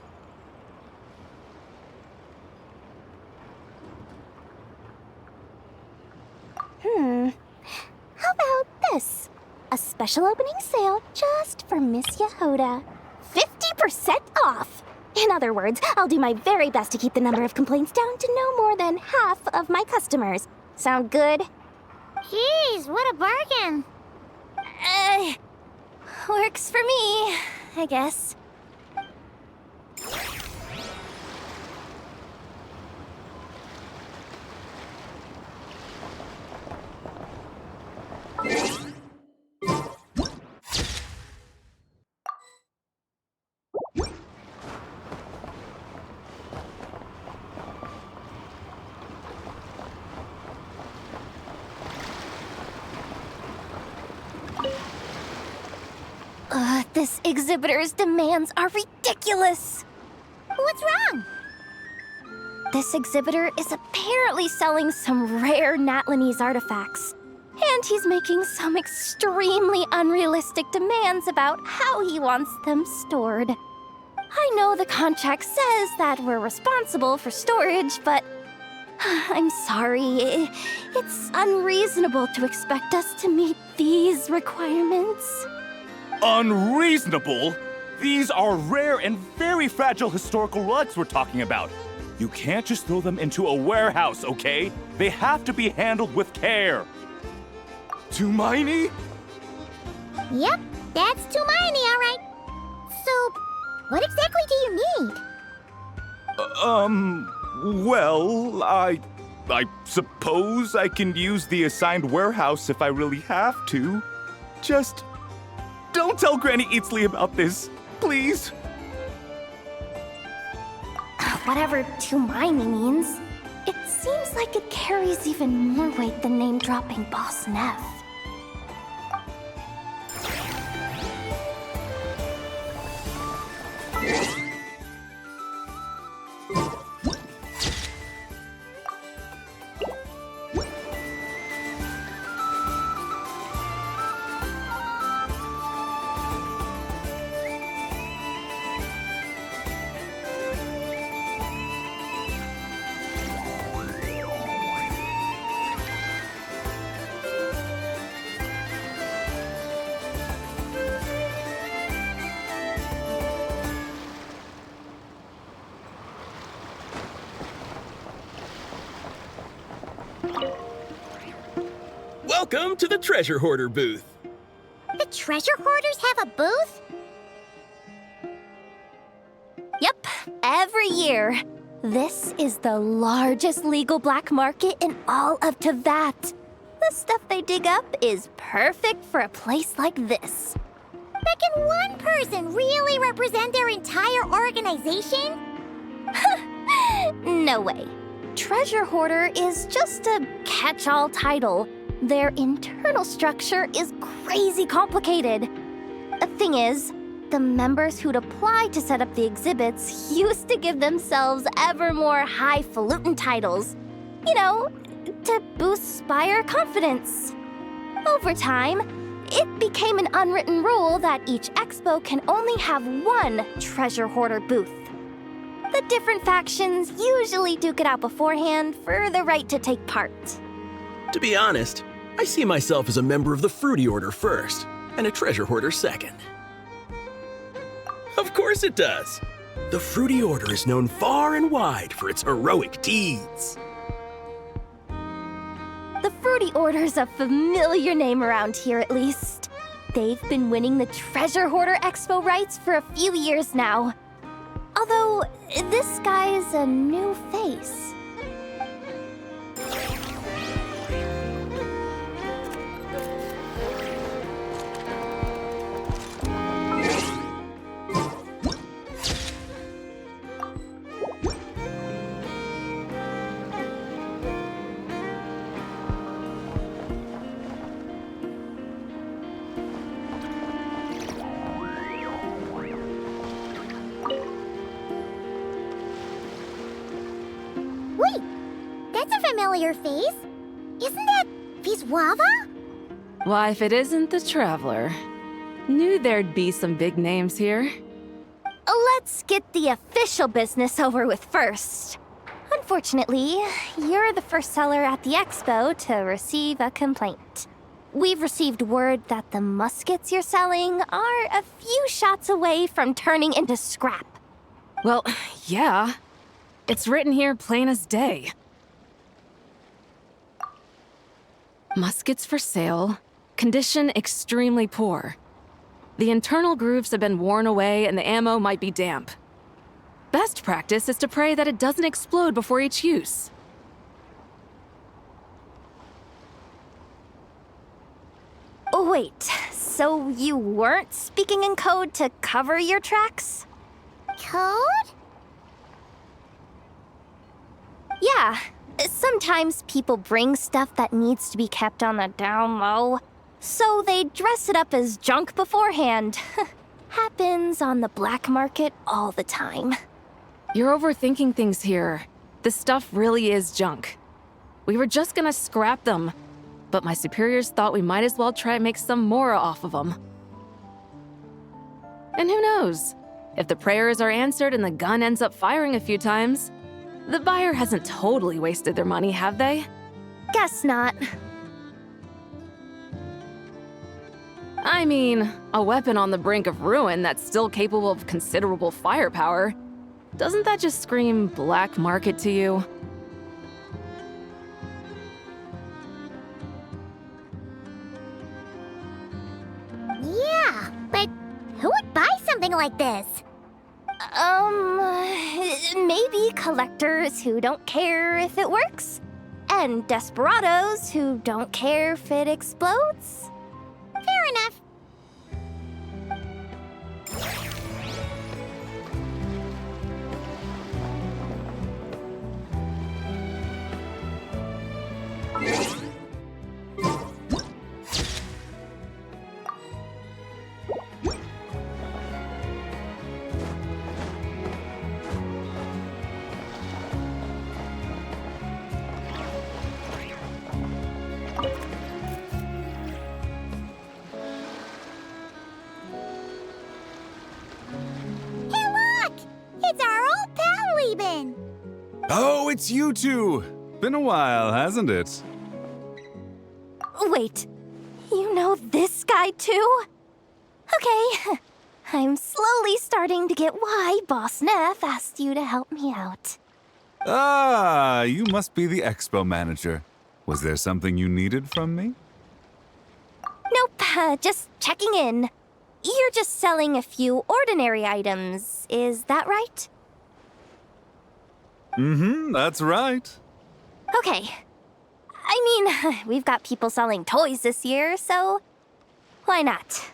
How about this? A special opening sale just for Miss Jahoda. 50% off! In other words, I'll do my very best to keep the number of complaints down to no more than half of my customers. Sound good? Jeez, what a bargain. Works for me, I guess. This exhibitor's demands are ridiculous. What's wrong? This exhibitor is apparently selling some rare Natlanese artifacts. And he's making some extremely unrealistic demands about how he wants them stored. I know the contract says that we're responsible for storage, but I'm sorry. It's unreasonable to expect us to meet these requirements. Unreasonable? These are rare and very fragile historical relics we're talking about. You can't just throw them into a warehouse, okay? They have to be handled with care. Tumaini? Yep, that's Tumaini, all right. So, what exactly do you need? Well, I suppose I can use the assigned warehouse if I really have to. Just don't tell Granny Eatsley about this, please. Whatever Tumaini means, it seems like it carries even more weight than name-dropping Boss Neff. Welcome to the Treasure Hoarder booth. The Treasure Hoarders have a booth? Yep, every year. This is the largest legal black market in all of Thwack. The stuff they dig up is perfect for a place like this. But can one person really represent their entire organization? No way. Treasure Hoarder is just a catch-all title. Their internal structure is crazy complicated. The thing is, the members who'd apply to set up the exhibits used to give themselves ever more highfalutin titles. You know, to boost buyer confidence. Over time, it became an unwritten rule that each expo can only have one treasure hoarder booth. The different factions usually duke it out beforehand for the right to take part. To be honest, I see myself as a member of the Fruity Order first, and a treasure hoarder second. Of course it does. The Fruity Order is known far and wide for its heroic deeds. The Fruity Order's a familiar name around here, at least. They've been winning the Treasure Hoarder Expo rights for a few years now. Although, this guy's a new face. Wait, that's a familiar face. Isn't that Viswava? Why, if it isn't the Traveler. Knew there'd be some big names here. Let's get the official business over with first. Unfortunately, you're the first seller at the expo to receive a complaint. We've received word that the muskets you're selling are a few shots away from turning into scrap. Well, yeah. It's written here plain as day. Muskets for sale. Condition extremely poor. The internal grooves have been worn away and the ammo might be damp. Best practice is to pray that it doesn't explode before each use. Wait, so you weren't speaking in code to cover your tracks? Code? Yeah. Sometimes people bring stuff that needs to be kept on the down low, so they dress it up as junk beforehand. Happens on the black market all the time. You're overthinking things here. This stuff really is junk. We were just gonna scrap them, but my superiors thought we might as well try and make some more off of them. And who knows? If the prayers are answered and the gun ends up firing a few times, the buyer hasn't totally wasted their money, have they? Guess not. I mean, a weapon on the brink of ruin that's still capable of considerable firepower. Doesn't that just scream black market to you? Yeah, but who would buy something like this? Maybe collectors who don't care if it works, and desperados who don't care if it explodes. Fair enough. Oh, it's you two! Been a while, hasn't it? Wait, you know this guy too? Okay, I'm slowly starting to get why Boss Neff asked you to help me out. Ah, you must be the expo manager. Was there something you needed from me? Nope, just checking in. You're just selling a few ordinary items, is that right? Mm-hmm, that's right. Okay. I mean, we've got people selling toys this year, so why not?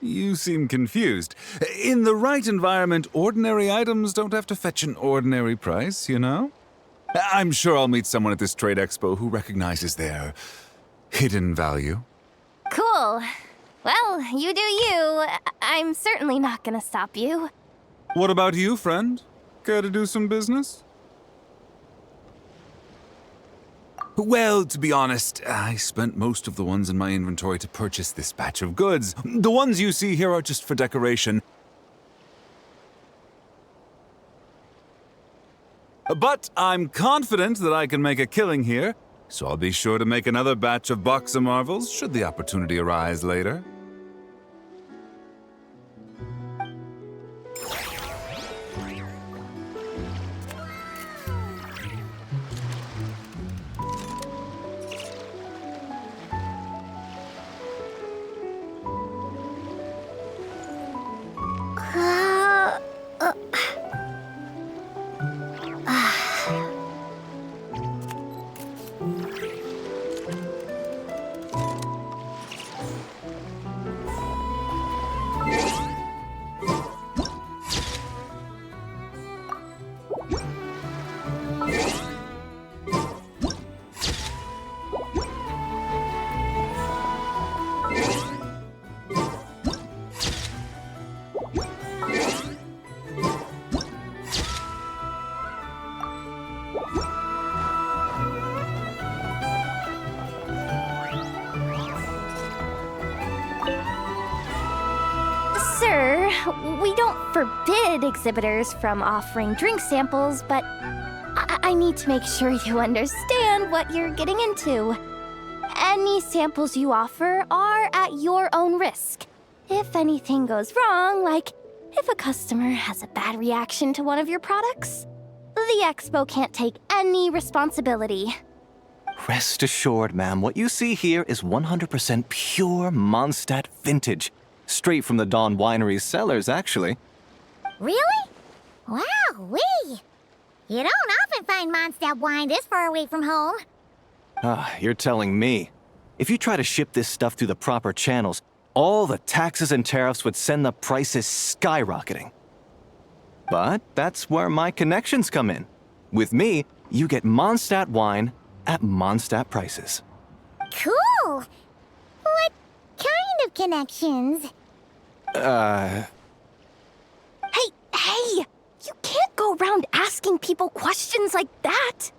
You seem confused. In the right environment, ordinary items don't have to fetch an ordinary price, you know? I'm sure I'll meet someone at this trade expo who recognizes their hidden value. Cool. Well, you do you. I'm certainly not gonna stop you. What about you, friend? Care to do some business? Well, to be honest, I spent most of the ones in my inventory to purchase this batch of goods. The ones you see here are just for decoration. But I'm confident that I can make a killing here, so I'll be sure to make another batch of Box of Marvels should the opportunity arise later. Sir, we don't forbid exhibitors from offering drink samples, but I need to make sure you understand what you're getting into. Any samples you offer are at your own risk. If anything goes wrong, like if a customer has a bad reaction to one of your products, the Expo can't take any responsibility. Rest assured, ma'am, what you see here is 100% pure Mondstadt vintage. Straight from the Dawn Winery's cellars, actually. Really? Wow-wee! You don't often find Mondstadt wine this far away from home. You're telling me. If you try to ship this stuff through the proper channels, all the taxes and tariffs would send the prices skyrocketing. But that's where my connections come in. With me, you get Mondstadt wine at Mondstadt prices. Cool! What kind of connections? Hey! You can't go around asking people questions like that!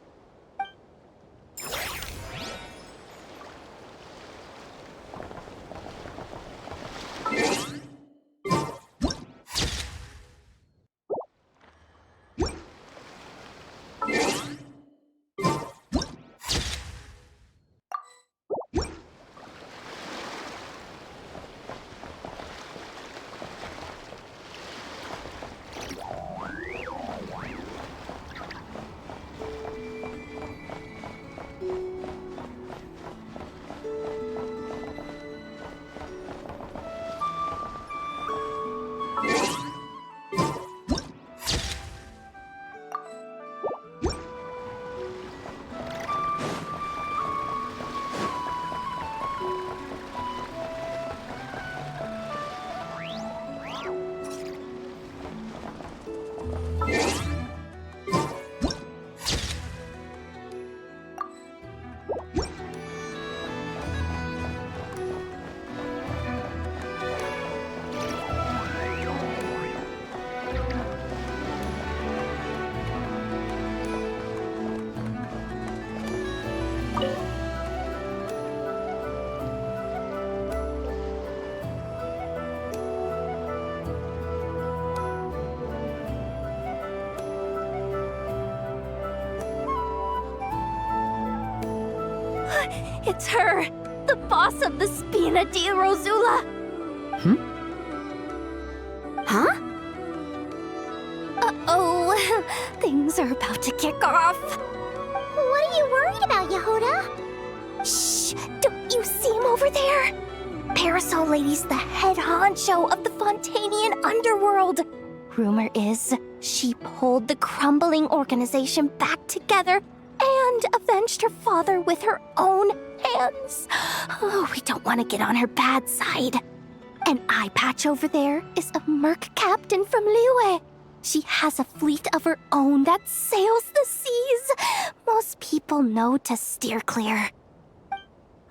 It's her! The boss of the Spina di Rosula! Huh? Uh-oh, things are about to kick off. What are you worried about, Jahoda? Shh! Don't you see him over there? Parasol Lady's the head honcho of the Fontanian Underworld. Rumor is she pulled the crumbling organization back together and avenged her father with her own hands. Oh, we don't want to get on her bad side. An eye patch over there is a merc captain from Liyue. She has a fleet of her own that sails the seas. Most people know to steer clear.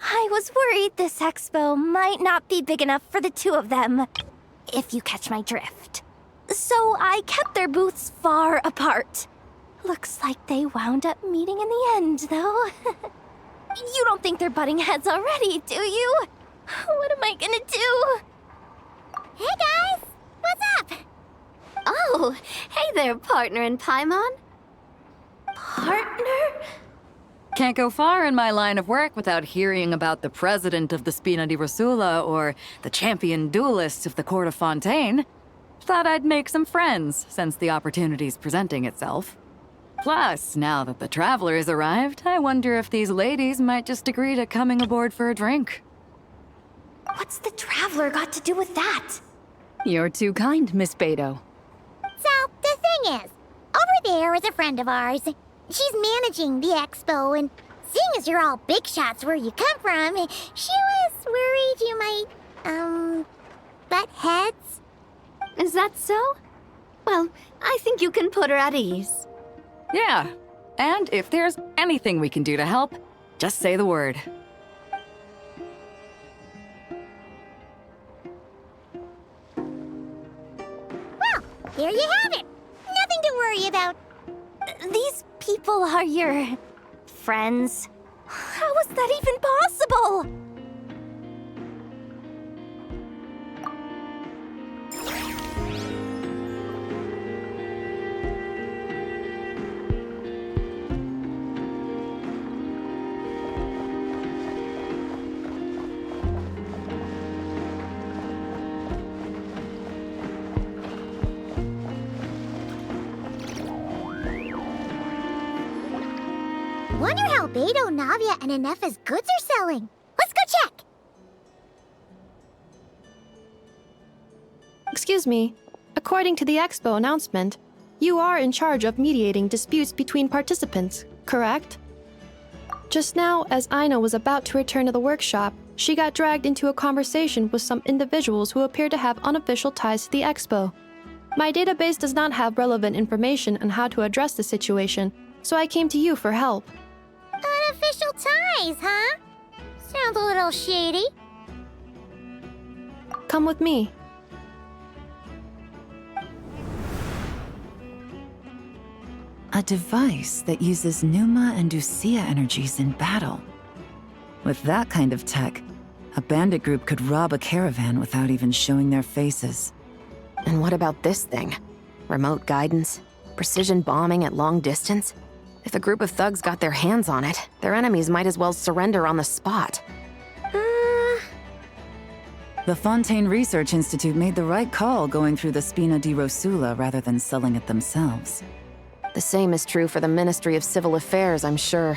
I was worried this expo might not be big enough for the two of them, if you catch my drift. So I kept their booths far apart. Looks like they wound up meeting in the end, though. You don't think they're butting heads already, do you? What am I gonna do? Hey guys! What's up? Oh, hey there, partner in Paimon. Partner? Can't go far in my line of work without hearing about the president of the Spina di Rosula or the champion duelist of the Court of Fontaine. Thought I'd make some friends since the opportunity's presenting itself. Plus, now that the traveler has arrived, I wonder if these ladies might just agree to coming aboard for a drink. What's the traveler got to do with that? You're too kind, Miss Beidou. So, the thing is, over there is a friend of ours. She's managing the expo, and seeing as you're all big shots where you come from, she was worried you might, butt heads. Is that so? Well, I think you can put her at ease. Yeah, and if there's anything we can do to help, just say the word. Well, there you have it. Nothing to worry about. These people are your friends? How is that even possible? Wonder how Beidou, Navia, and Ineffa's goods are selling. Let's go check! Excuse me. According to the Expo announcement, you are in charge of mediating disputes between participants, correct? Just now, as Aino was about to return to the workshop, she got dragged into a conversation with some individuals who appear to have unofficial ties to the Expo. My database does not have relevant information on how to address the situation, so I came to you for help. Unofficial ties, huh? Sounds a little shady. Come with me. A device that uses Pneuma and Usia energies in battle. With that kind of tech, a bandit group could rob a caravan without even showing their faces. And what about this thing? Remote guidance? Precision bombing at long distance? If a group of thugs got their hands on it, their enemies might as well surrender on the spot. The Fontaine Research Institute made the right call going through the Spina di Rosula rather than selling it themselves. The same is true for the Ministry of Civil Affairs, I'm sure.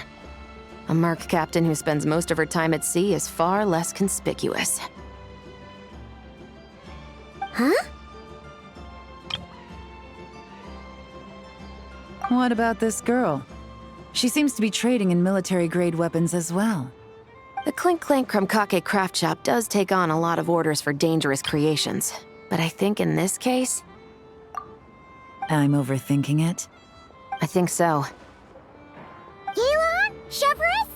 A merc captain who spends most of her time at sea is far less conspicuous. Huh? What about this girl? She seems to be trading in military-grade weapons as well. The Clink Clank Krumkake craft shop does take on a lot of orders for dangerous creations. But I think in this case... I'm overthinking it. I think so. Yelan? Chevreuse?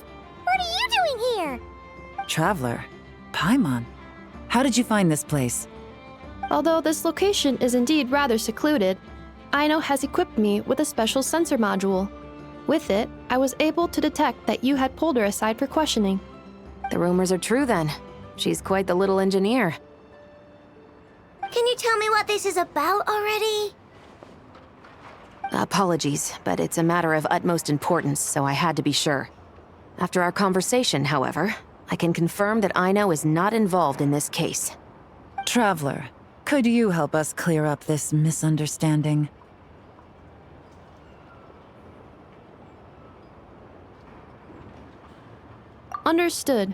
What are you doing here? Traveler. Paimon. How did you find this place? Although this location is indeed rather secluded, Aino has equipped me with a special sensor module. With it, I was able to detect that you had pulled her aside for questioning. The rumors are true then. She's quite the little engineer. Can you tell me what this is about already? Apologies, but it's a matter of utmost importance, so I had to be sure. After our conversation, however, I can confirm that Aino is not involved in this case. Traveler, could you help us clear up this misunderstanding? Understood.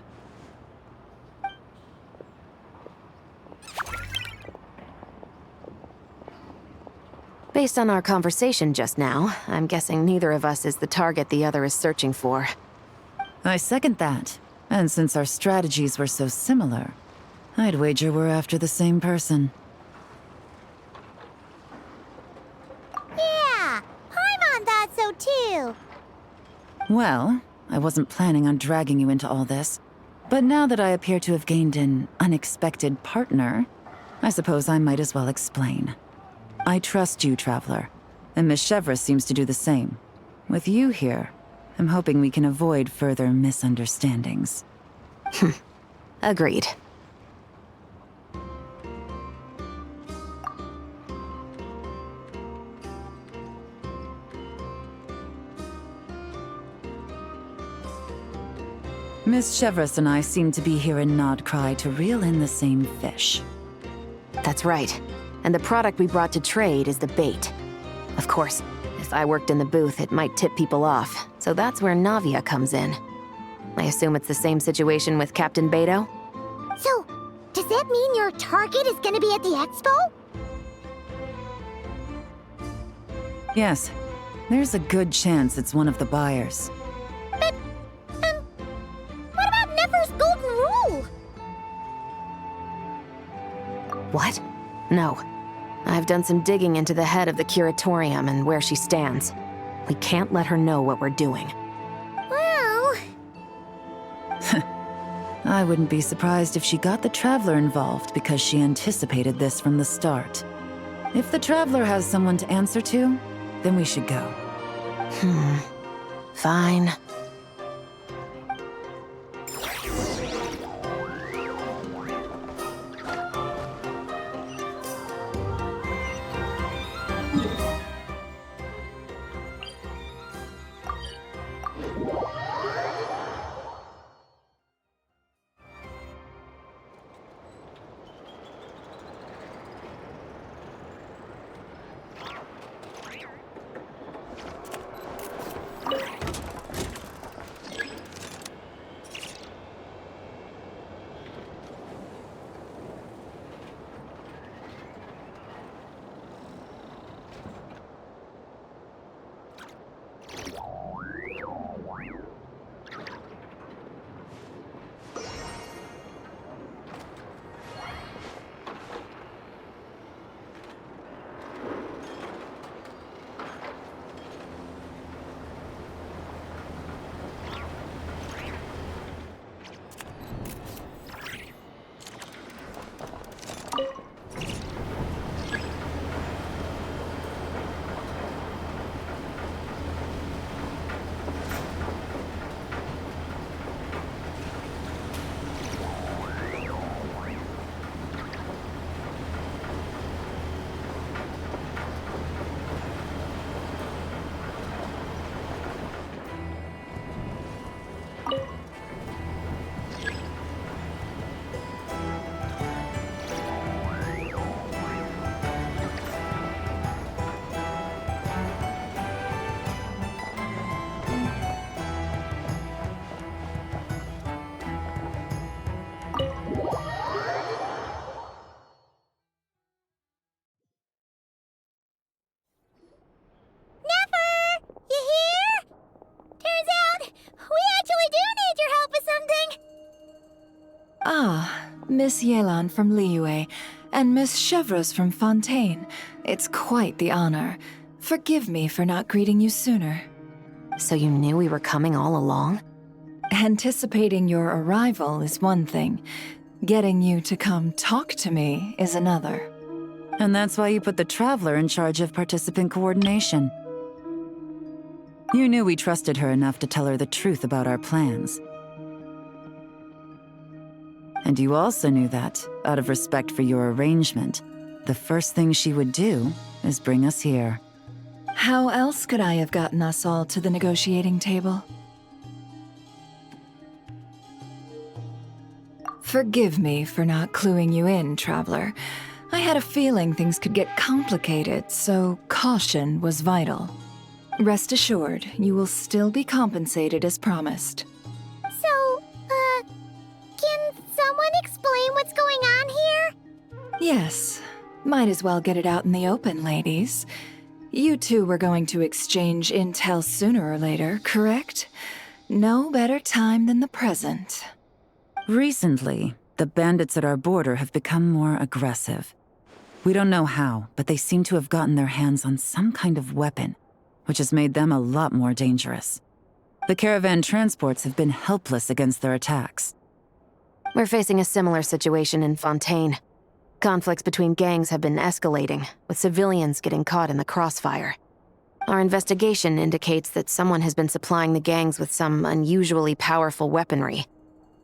Based on our conversation just now, I'm guessing neither of us is the target the other is searching for. I second that. And since our strategies were so similar, I'd wager we're after the same person. Yeah, Paimon thought so too. Well, I wasn't planning on dragging you into all this, but now that I appear to have gained an unexpected partner, I suppose I might as well explain. I trust you, Traveler, and Miss Chevreuse seems to do the same. With you here, I'm hoping we can avoid further misunderstandings. Agreed. Miss Chevreuse and I seem to be here in Nod-Krai to reel in the same fish. That's right. And the product we brought to trade is the bait. Of course, if I worked in the booth, it might tip people off, so that's where Navia comes in. I assume it's the same situation with Captain Beidou? So, does that mean your target is gonna be at the expo? Yes, there's a good chance it's one of the buyers. But, what about Nefer's golden rule? What? No. I've done some digging into the head of the Curatorium and where she stands. We can't let her know what we're doing. Well... I wouldn't be surprised if she got the Traveler involved because she anticipated this from the start. If the Traveler has someone to answer to, then we should go. Fine. Miss Yelan from Liyue, and Miss Chevreuse from Fontaine. It's quite the honor. Forgive me for not greeting you sooner. So you knew we were coming all along? Anticipating your arrival is one thing. Getting you to come talk to me is another. And that's why you put the Traveler in charge of participant coordination. You knew we trusted her enough to tell her the truth about our plans. And you also knew that, out of respect for your arrangement, the first thing she would do is bring us here. How else could I have gotten us all to the negotiating table? Forgive me for not cluing you in, Traveler. I had a feeling things could get complicated, so caution was vital. Rest assured, you will still be compensated as promised. So, can someone explain what's going on here? Yes. Might as well get it out in the open, ladies. You two were going to exchange intel sooner or later, correct? No better time than the present. Recently, the bandits at our border have become more aggressive. We don't know how, but they seem to have gotten their hands on some kind of weapon, which has made them a lot more dangerous. The caravan transports have been helpless against their attacks. We're facing a similar situation in Fontaine. Conflicts between gangs have been escalating, with civilians getting caught in the crossfire. Our investigation indicates that someone has been supplying the gangs with some unusually powerful weaponry.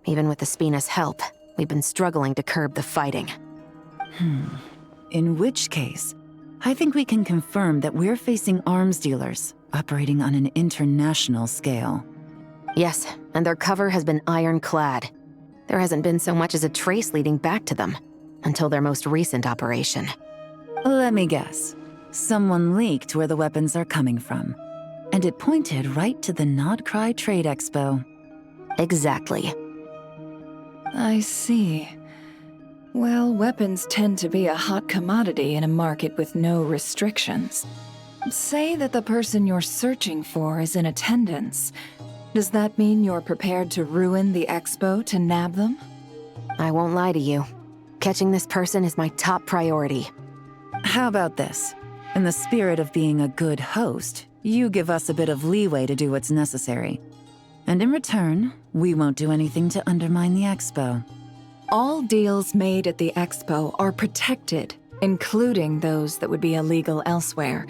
Even with the Spina's help, we've been struggling to curb the fighting. In which case, I think we can confirm that we're facing arms dealers operating on an international scale. Yes, and their cover has been ironclad. There hasn't been so much as a trace leading back to them, until their most recent operation. Let me guess. Someone leaked where the weapons are coming from. And it pointed right to the Nod-Krai Trade Expo. Exactly. I see. Well, weapons tend to be a hot commodity in a market with no restrictions. Say that the person you're searching for is in attendance. Does that mean you're prepared to ruin the expo to nab them? I won't lie to you. Catching this person is my top priority. How about this? In the spirit of being a good host, you give us a bit of leeway to do what's necessary. And in return, we won't do anything to undermine the expo. All deals made at the expo are protected, including those that would be illegal elsewhere.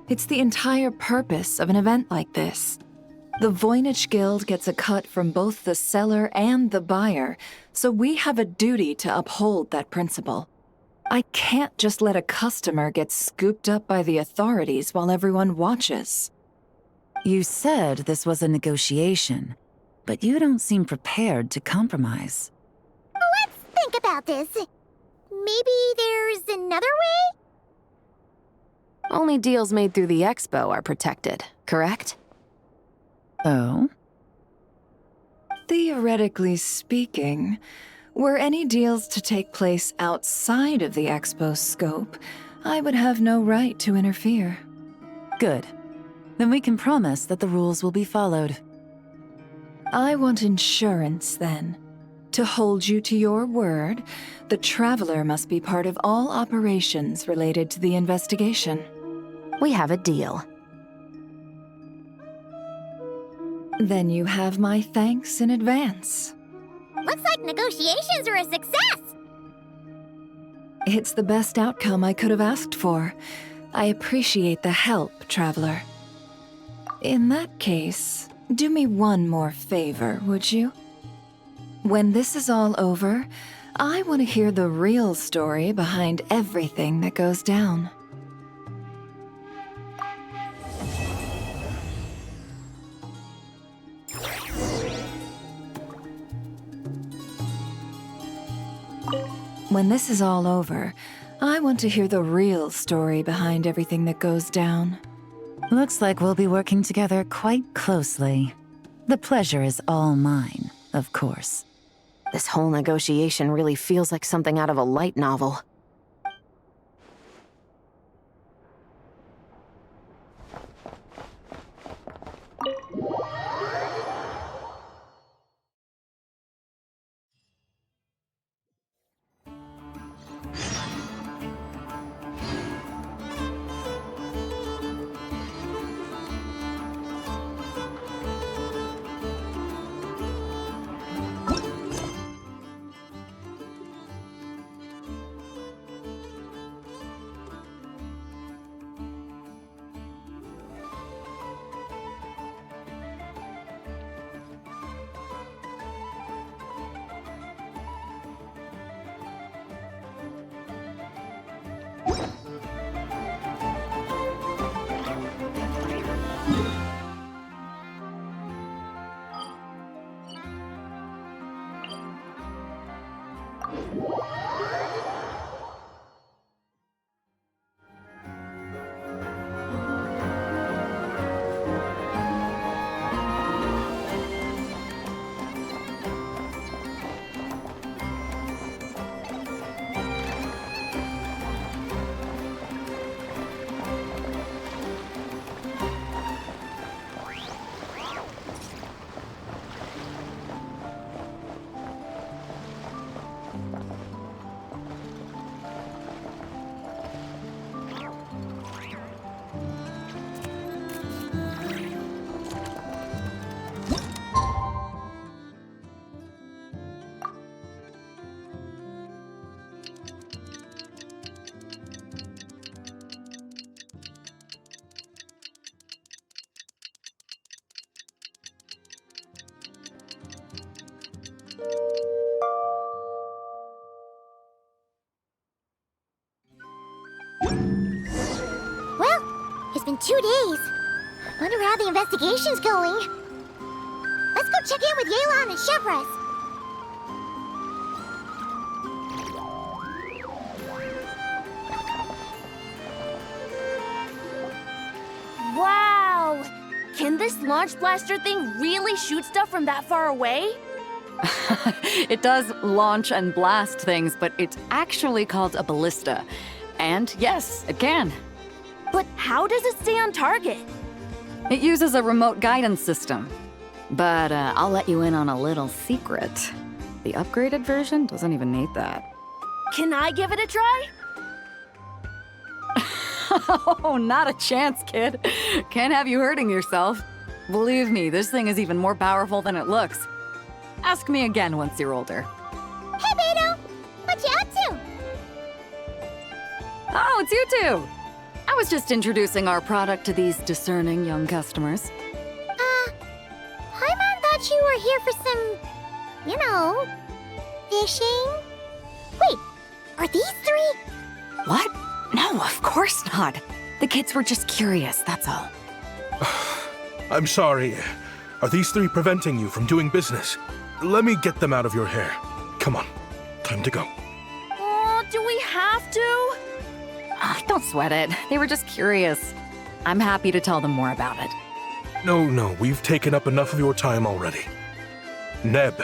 It's the entire purpose of an event like this. The Voynich Guild gets a cut from both the seller and the buyer, so we have a duty to uphold that principle. I can't just let a customer get scooped up by the authorities while everyone watches. You said this was a negotiation, but you don't seem prepared to compromise. Let's think about this. Maybe there's another way? Only deals made through the expo are protected, correct? Oh? Theoretically speaking, were any deals to take place outside of the expo's scope, I would have no right to interfere. Good. Then we can promise that the rules will be followed. I want insurance, then. To hold you to your word, the Traveler must be part of all operations related to the investigation. We have a deal. Then you have my thanks in advance. Looks like negotiations are a success! It's the best outcome I could have asked for. I appreciate the help, Traveler. In that case, do me one more favor, would you? When this is all over, I want to hear the real story behind everything that goes down. When this is all over, I want to hear the real story behind everything that goes down. Looks like we'll be working together quite closely. The pleasure is all mine, of course. This whole negotiation really feels like something out of a light novel. 2 days. Wonder how the investigation's going. Let's go check in with Yelan and Chevreuse. Wow! Can this launch blaster thing really shoot stuff from that far away? It does launch and blast things, but it's actually called a ballista. And yes, it can. But how does it stay on target? It uses a remote guidance system. But I'll let you in on a little secret. The upgraded version doesn't even need that. Can I give it a try? Oh, not a chance, kid. Can't have you hurting yourself. Believe me, this thing is even more powerful than it looks. Ask me again once you're older. Hey, Beto! What you up to? Oh, it's you two! I was just introducing our product to these discerning young customers. Paimon thought you were here for some, fishing? Wait, are these 3? What? No, of course not. The kids were just curious, that's all. I'm sorry. Are these 3 preventing you from doing business? Let me get them out of your hair. Come on, time to go. Oh, do we have to? Oh, don't sweat it. They were just curious. I'm happy to tell them more about it. No, we've taken up enough of your time already. Neb,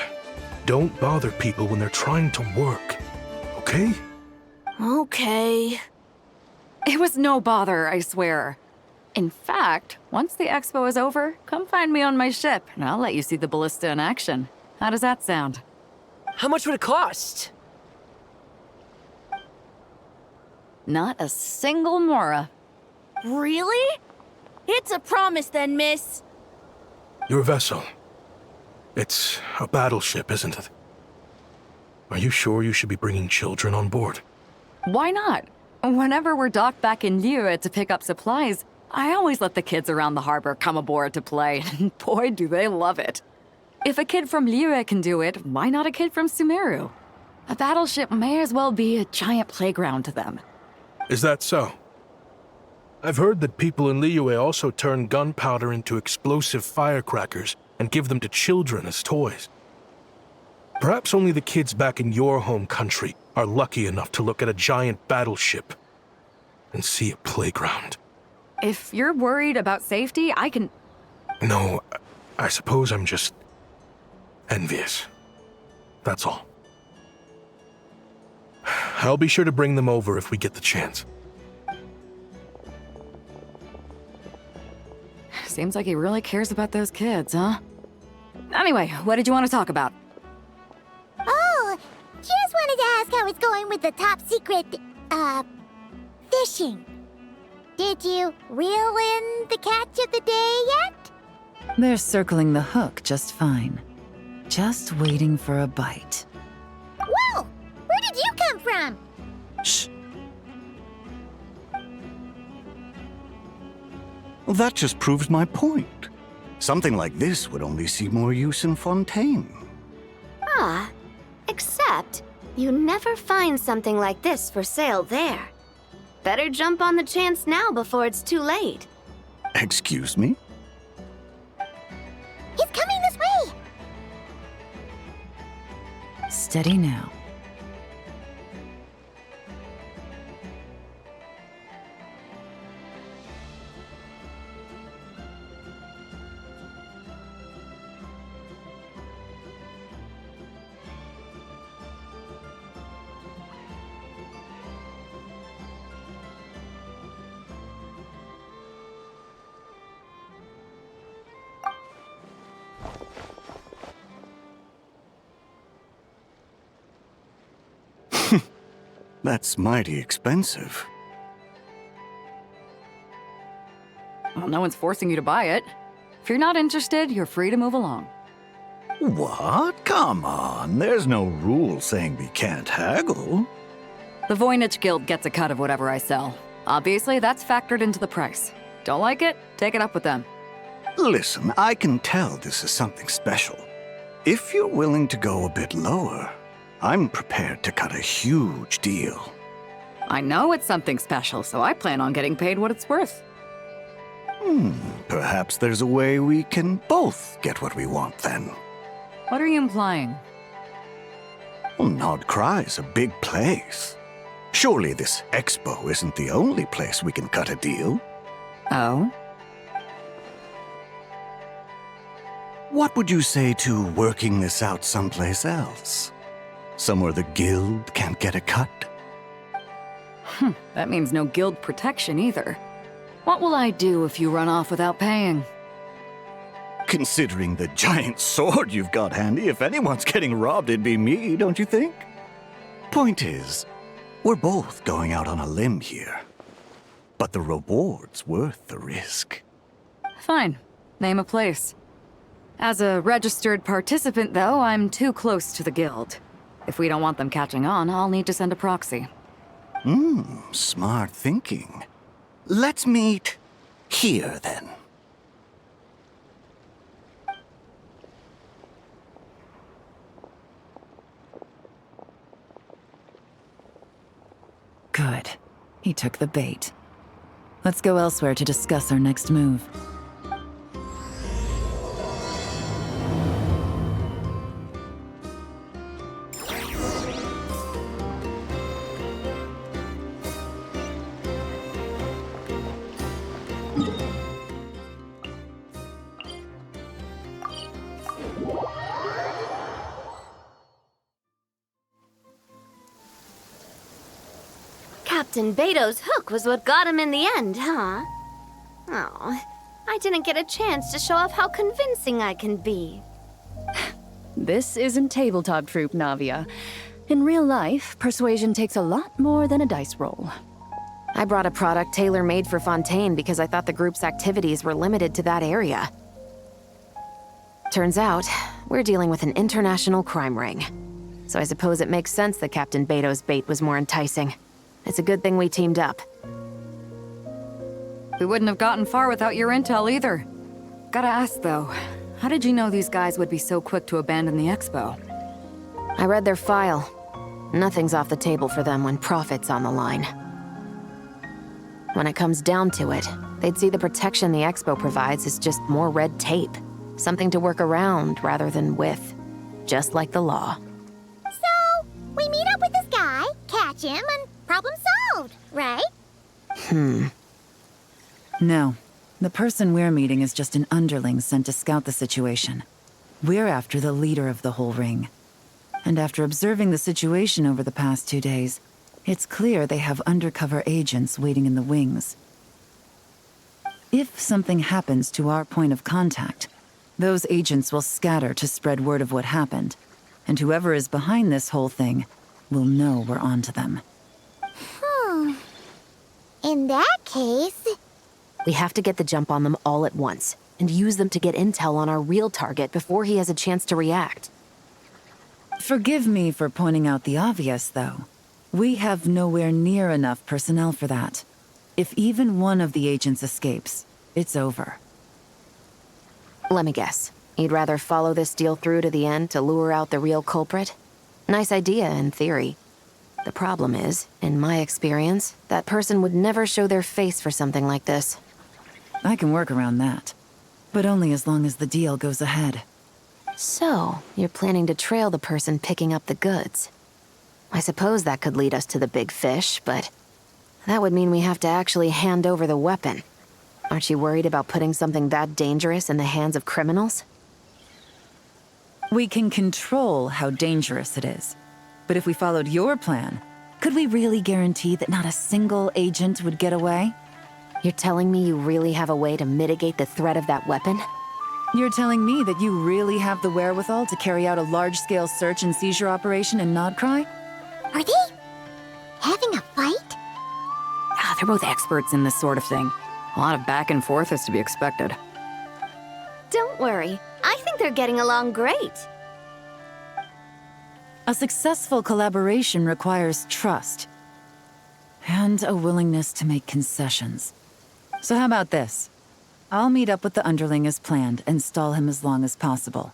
don't bother people when they're trying to work, okay? Okay. It was no bother, I swear. In fact, once the expo is over, come find me on my ship, and I'll let you see the ballista in action. How does that sound? How much would it cost? Not a single mora. Really? It's a promise then, miss. Your vessel. It's a battleship, isn't it? Are you sure you should be bringing children on board? Why not? Whenever we're docked back in Liyue to pick up supplies, I always let the kids around the harbor come aboard to play, and boy, do they love it. If a kid from Liyue can do it, why not a kid from Sumeru? A battleship may as well be a giant playground to them. Is that so? I've heard that people in Liyue also turn gunpowder into explosive firecrackers and give them to children as toys. Perhaps only the kids back in your home country are lucky enough to look at a giant battleship and see a playground. If you're worried about safety, I can... No, I suppose I'm just envious. That's all. I'll be sure to bring them over if we get the chance. Seems like he really cares about those kids, huh? Anyway, what did you want to talk about? Oh, just wanted to ask how it's going with the top secret, fishing. Did you reel in the catch of the day yet? They're circling the hook just fine. Just waiting for a bite. Whoa! Where did you come from? Shh. Well, that just proves my point. Something like this would only see more use in Fontaine. Ah, except you never find something like this for sale there. Better jump on the chance now before it's too late. Excuse me? He's coming this way! Steady now. That's mighty expensive. Well, no one's forcing you to buy it. If you're not interested, you're free to move along. What? Come on, there's no rule saying we can't haggle. The Voynich Guild gets a cut of whatever I sell. Obviously, that's factored into the price. Don't like it? Take it up with them. Listen, I can tell this is something special. If you're willing to go a bit lower, I'm prepared to cut a huge deal. I know it's something special, so I plan on getting paid what it's worth. Perhaps there's a way we can both get what we want then. What are you implying? Well, Nod-Krai's a big place. Surely this expo isn't the only place we can cut a deal. Oh? What would you say to working this out someplace else? Somewhere the guild can't get a cut? That means no guild protection either. What will I do if you run off without paying? Considering the giant sword you've got handy, if anyone's getting robbed, it'd be me, don't you think? Point is, we're both going out on a limb here. But the reward's worth the risk. Fine. Name a place. As a registered participant, though, I'm too close to the guild. If we don't want them catching on, I'll need to send a proxy. Smart thinking. Let's meet here, then. Good. He took the bait. Let's go elsewhere to discuss our next move. Captain Beto's hook was what got him in the end, huh? Oh, I didn't get a chance to show off how convincing I can be. This isn't tabletop troop, Navia. In real life, persuasion takes a lot more than a dice roll. I brought a product tailor-made for Fontaine because I thought the group's activities were limited to that area. Turns out, we're dealing with an international crime ring. So I suppose it makes sense that Captain Beto's bait was more enticing. It's a good thing we teamed up. We wouldn't have gotten far without your intel either. Gotta ask though, how did you know these guys would be so quick to abandon the expo? I read their file. Nothing's off the table for them when profit's on the line. When it comes down to it, they'd see the protection the expo provides as just more red tape. Something to work around rather than with. Just like the law. So, we meet up with this guy, catch him, and problem solved, right? No. The person we're meeting is just an underling sent to scout the situation. We're after the leader of the whole ring. And after observing the situation over the past 2 days, it's clear they have undercover agents waiting in the wings. If something happens to our point of contact, those agents will scatter to spread word of what happened, and whoever is behind this whole thing will know we're onto them. In that case... We have to get the jump on them all at once, and use them to get intel on our real target before he has a chance to react. Forgive me for pointing out the obvious, though. We have nowhere near enough personnel for that. If even one of the agents escapes, it's over. Let me guess. You'd rather follow this deal through to the end to lure out the real culprit? Nice idea, in theory. The problem is, in my experience, that person would never show their face for something like this. I can work around that. But only as long as the deal goes ahead. So, you're planning to trail the person picking up the goods. I suppose that could lead us to the big fish, but... that would mean we have to actually hand over the weapon. Aren't you worried about putting something that dangerous in the hands of criminals? We can control how dangerous it is. But if we followed your plan, could we really guarantee that not a single agent would get away? You're telling me you really have a way to mitigate the threat of that weapon? You're telling me that you really have the wherewithal to carry out a large-scale search and seizure operation in Nod-Krai? Are they having a fight? They're both experts in this sort of thing. A lot of back and forth is to be expected. Don't worry. I think they're getting along great. A successful collaboration requires trust. And a willingness to make concessions. So how about this? I'll meet up with the underling as planned and stall him as long as possible.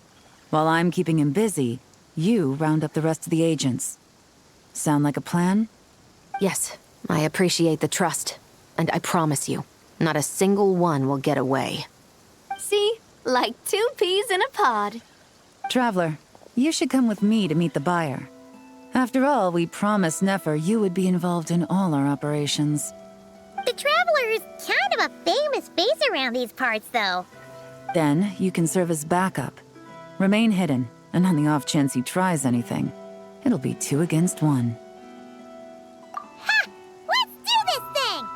While I'm keeping him busy, you round up the rest of the agents. Sound like a plan? Yes, I appreciate the trust. And I promise you, Not a single one will get away. See? Like 2 peas in a pod. Traveler, you should come with me to meet the buyer. After all, we promised Nefer you would be involved in all our operations. The Traveler is kind of a famous face around these parts, though. Then, you can serve as backup. Remain hidden, and on the off chance he tries anything, it'll be 2 against 1. Ha! Let's do this thing!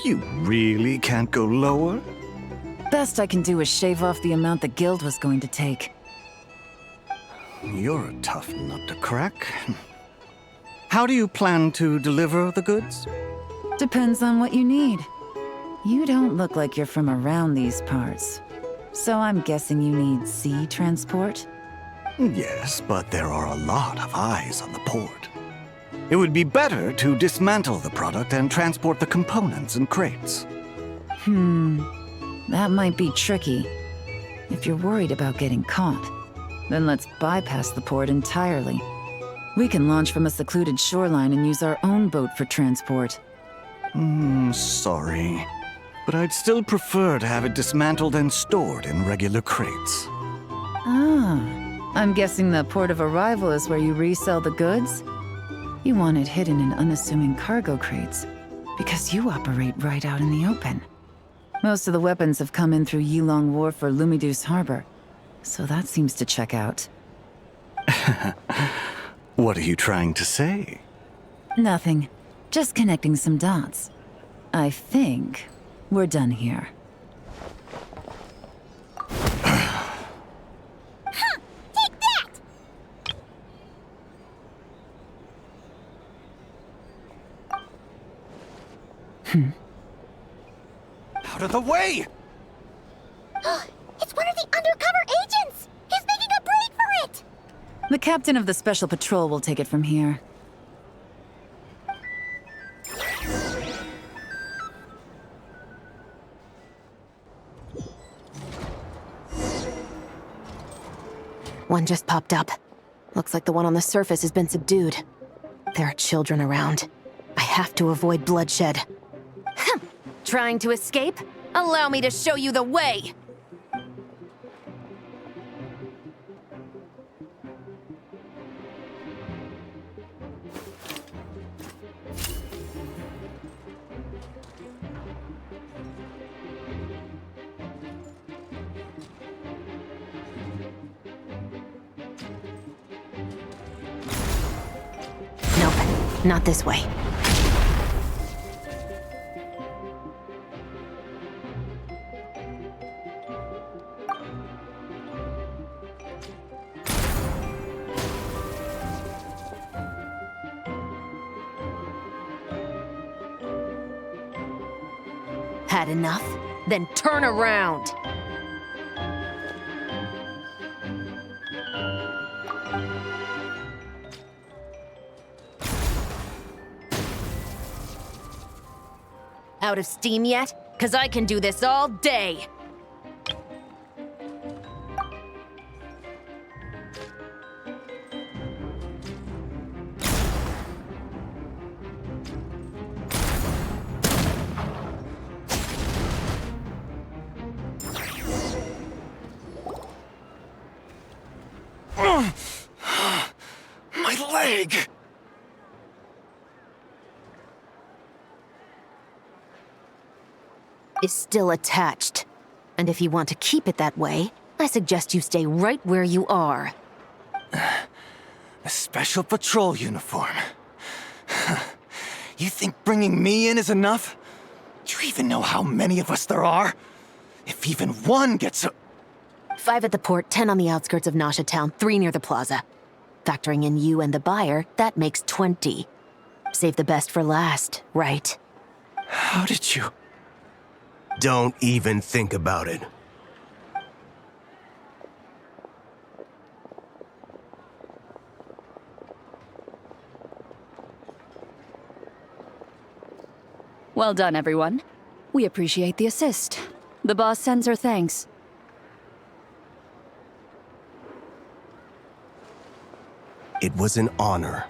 You really can't go lower? Best I can do is shave off the amount the guild was going to take. You're a tough nut to crack. How do you plan to deliver the goods? Depends on what you need. You don't look like you're from around these parts. So I'm guessing you need sea transport? Yes, but there are a lot of eyes on the port. It would be better to dismantle the product and transport the components in crates. That might be tricky. If you're worried about getting caught, then let's bypass the port entirely. We can launch from a secluded shoreline and use our own boat for transport. Sorry. But I'd still prefer to have it dismantled and stored in regular crates. Ah, I'm guessing the port of arrival is where you resell the goods? You want it hidden in unassuming cargo crates, because you operate right out in the open. Most of the weapons have come in through Yilong Wharf or Lumidus Harbor, so that seems to check out. What are you trying to say? Nothing. Just connecting some dots. I think we're done here. Take that! Out of the way! It's one of the undercover agents! He's making a break for it! The captain of the Special Patrol will take it from here. One just popped up. Looks like the one on the surface has been subdued. There are children around. I have to avoid bloodshed. Trying to escape? Allow me to show you the way! Nope, not this way. Had enough? Then turn around! Out of steam yet? 'Cause I can do this all day! My leg! Is still attached. And if you want to keep it that way, I suggest you stay right where you are. A special patrol uniform. You think bringing me in is enough? Do you even know how many of us there are? If even one gets a... 5 at the port, 10 on the outskirts of Nasha Town, 3 near the plaza. Factoring in you and the buyer, that makes 20. Save the best for last, right? How did you... Don't even think about it. Well done, everyone. We appreciate the assist. The boss sends her thanks. It was an honor.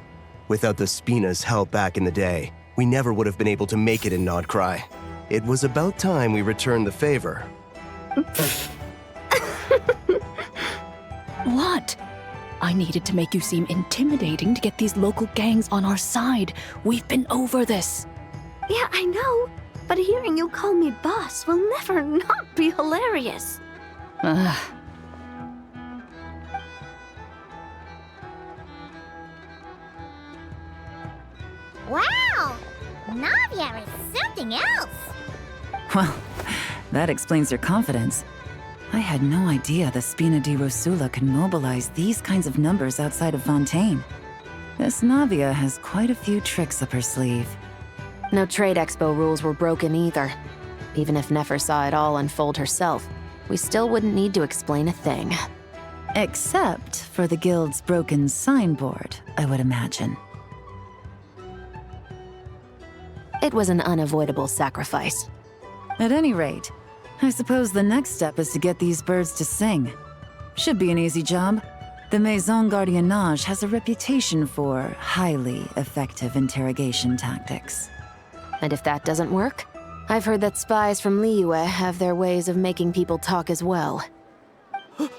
Without the Spina's help back in the day, we never would have been able to make it in Nod-Krai. It was about time we returned the favor. What? I needed to make you seem intimidating to get these local gangs on our side. We've been over this. Yeah, I know. But hearing you call me boss will never not be hilarious. Ugh. Wow! Navia is something else! Well, that explains your confidence. I had no idea the Spina di Rosula could mobilize these kinds of numbers outside of Fontaine. This Navia has quite a few tricks up her sleeve. No trade expo rules were broken either. Even if Nefer saw it all unfold herself, we still wouldn't need to explain a thing. Except for the guild's broken signboard, I would imagine. It was an unavoidable sacrifice. At any rate, I suppose the next step is to get these birds to sing. Should be an easy job. The Maison Gardiennage has a reputation for highly effective interrogation tactics. And if that doesn't work, I've heard that spies from Liyue have their ways of making people talk as well. Yes,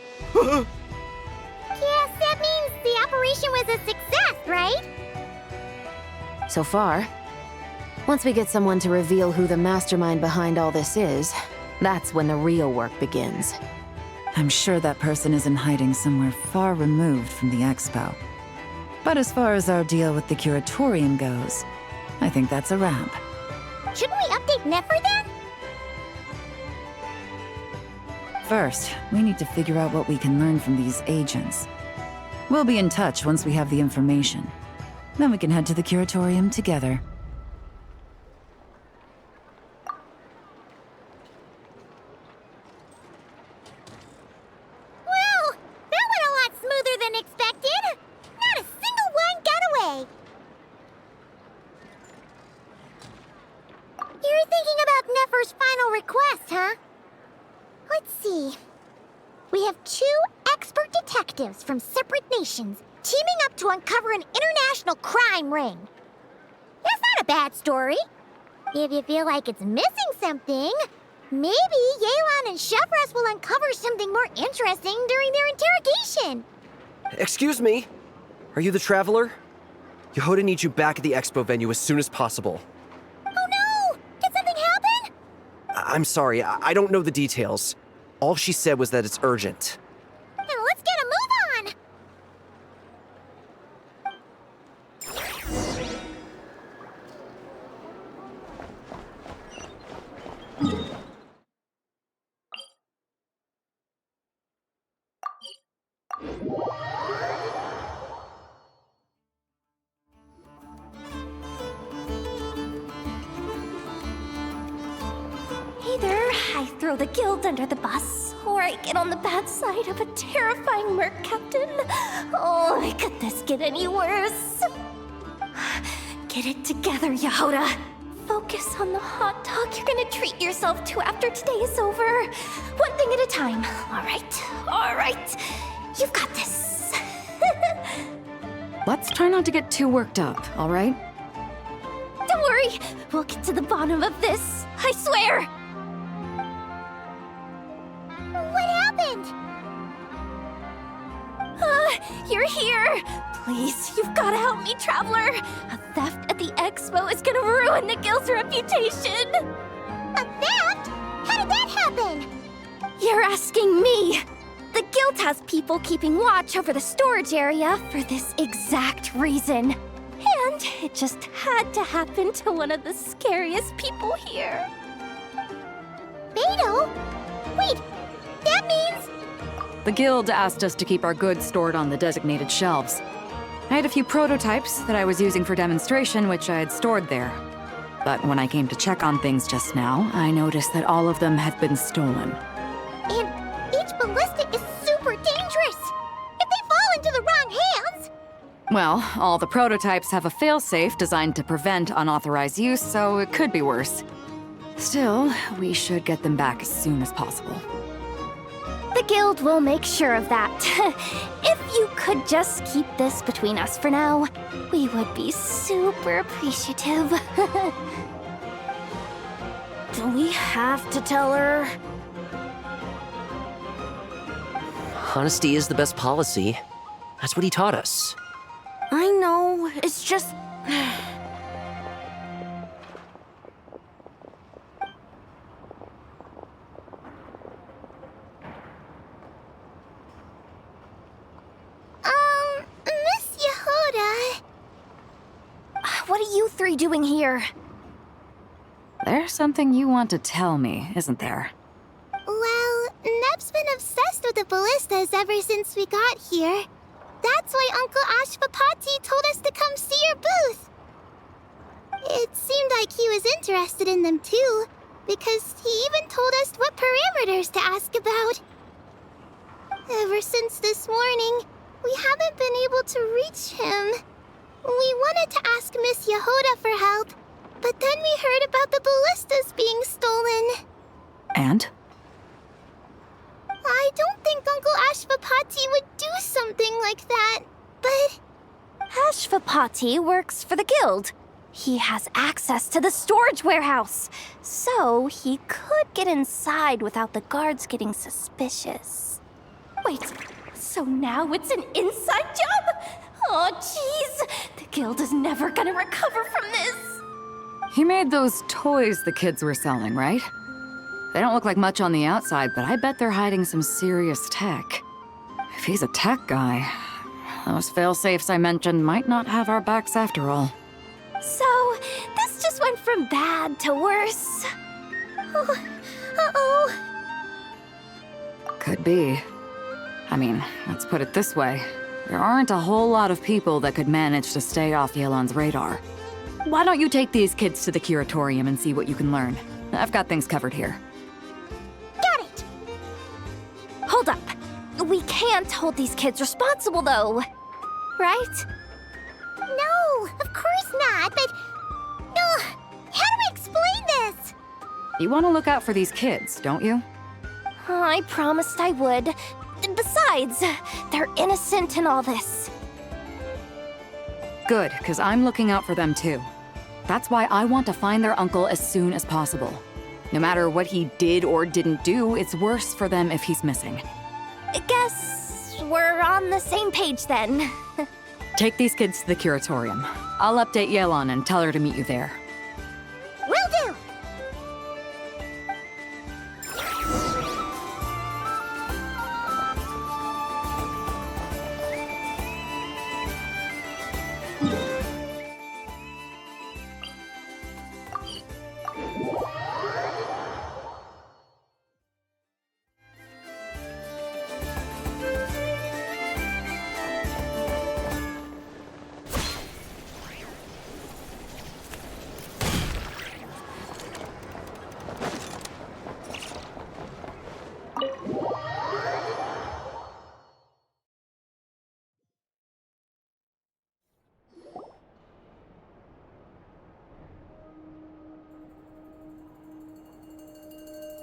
that means the operation was a success, right? So far. Once we get someone to reveal who the mastermind behind all this is, that's when the real work begins. I'm sure that person is in hiding somewhere far removed from the Expo. But as far as our deal with the Curatorium goes, I think that's a wrap. Shouldn't we update Nefer then? First, we need to figure out what we can learn from these agents. We'll be in touch once we have the information. Then we can head to the Curatorium together. Well, that went a lot smoother than expected. Not a single one got away. You're thinking about Nefer's final request, huh? Let's see. We have 2 expert detectives from separate nations teaming up to uncover an international crime ring. That's not a bad story. If you feel like it's missing something, maybe Yelan and Chevreuse will uncover something more interesting during their interrogation. Excuse me? Are you the Traveler? Jahoda needs you back at the Expo venue as soon as possible. Oh no! Did something happen? I'm sorry, I don't know the details. All she said was that it's urgent. Then let's get a move on! Either I throw the guild under the bus, or I get on the bad side of a terrifying merc captain. Oh, could this get any worse? Get it together, Jahoda. Focus on the hot dog you're gonna treat yourself to after today is over. One thing at a time. All right. You've got this. Let's try not to get too worked up, all right? Don't worry. We'll get to the bottom of this. I swear. What happened? You're here. Please, you've got to help me, Traveler. A theft at the Expo is gonna ruin the guild's reputation. A theft? How did that happen? You're asking me. The guild has people keeping watch over the storage area for this exact reason. And it just had to happen to one of the scariest people here. Beidou? Wait, that means... The guild asked us to keep our goods stored on the designated shelves. I had a few prototypes that I was using for demonstration, which I had stored there. But when I came to check on things just now, I noticed that all of them had been stolen. And each ballista is super dangerous! If they fall into the wrong hands... Well, all the prototypes have a failsafe designed to prevent unauthorized use, so it could be worse. Still, we should get them back as soon as possible. The guild will make sure of that. If you could just keep this between us for now, we would be super appreciative. Do we have to tell her? Honesty is the best policy. That's what he taught us. I know, it's just... Miss Jahoda... What are you 3 doing here? There's something you want to tell me, isn't there? Well, Neb's been obsessed with the ballistas ever since we got here. That's why Uncle Ashvapati told us to come see your booth. It seemed like he was interested in them too, because he even told us what parameters to ask about. Ever since this morning, we haven't been able to reach him. We wanted to ask Miss Jahoda for help, but then we heard about the ballistas being stolen. And? I don't think Uncle Ashvapati would do something like that, but... Ashvapati works for the guild. He has access to the storage warehouse, so he could get inside without the guards getting suspicious. Wait, so now it's an inside job? Oh, jeez. The guild is never gonna recover from this. He made those toys the kids were selling, right? They don't look like much on the outside, but I bet they're hiding some serious tech. If he's a tech guy, those fail-safes I mentioned might not have our backs after all. So, this just went from bad to worse. Oh, uh-oh. Could be. I mean, let's put it this way. There aren't a whole lot of people that could manage to stay off Yelan's radar. Why don't you take these kids to the Curatorium and see what you can learn? I've got things covered here. Got it! Hold up. We can't hold these kids responsible, though. Right? No, of course not, but... how do we explain this? You want to look out for these kids, don't you? I promised I would. Besides, they're innocent in all this. Good, because I'm looking out for them too. That's why I want to find their uncle as soon as possible. No matter what he did or didn't do, it's worse for them if he's missing. Guess we're on the same page then. Take these kids to the Curatorium. I'll update Yelan and tell her to meet you there. Will do!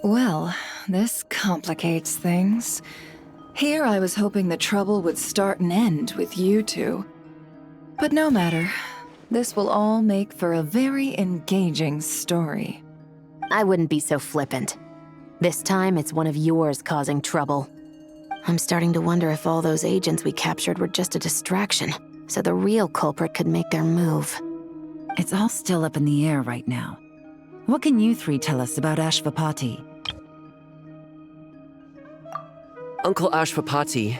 Well, this complicates things. Here I was hoping the trouble would start and end with you two. But no matter. This will all make for a very engaging story. I wouldn't be so flippant. This time, it's one of yours causing trouble. I'm starting to wonder if all those agents we captured were just a distraction, so the real culprit could make their move. It's all still up in the air right now. What can you three tell us about Ashvapati? Uncle Ashvapati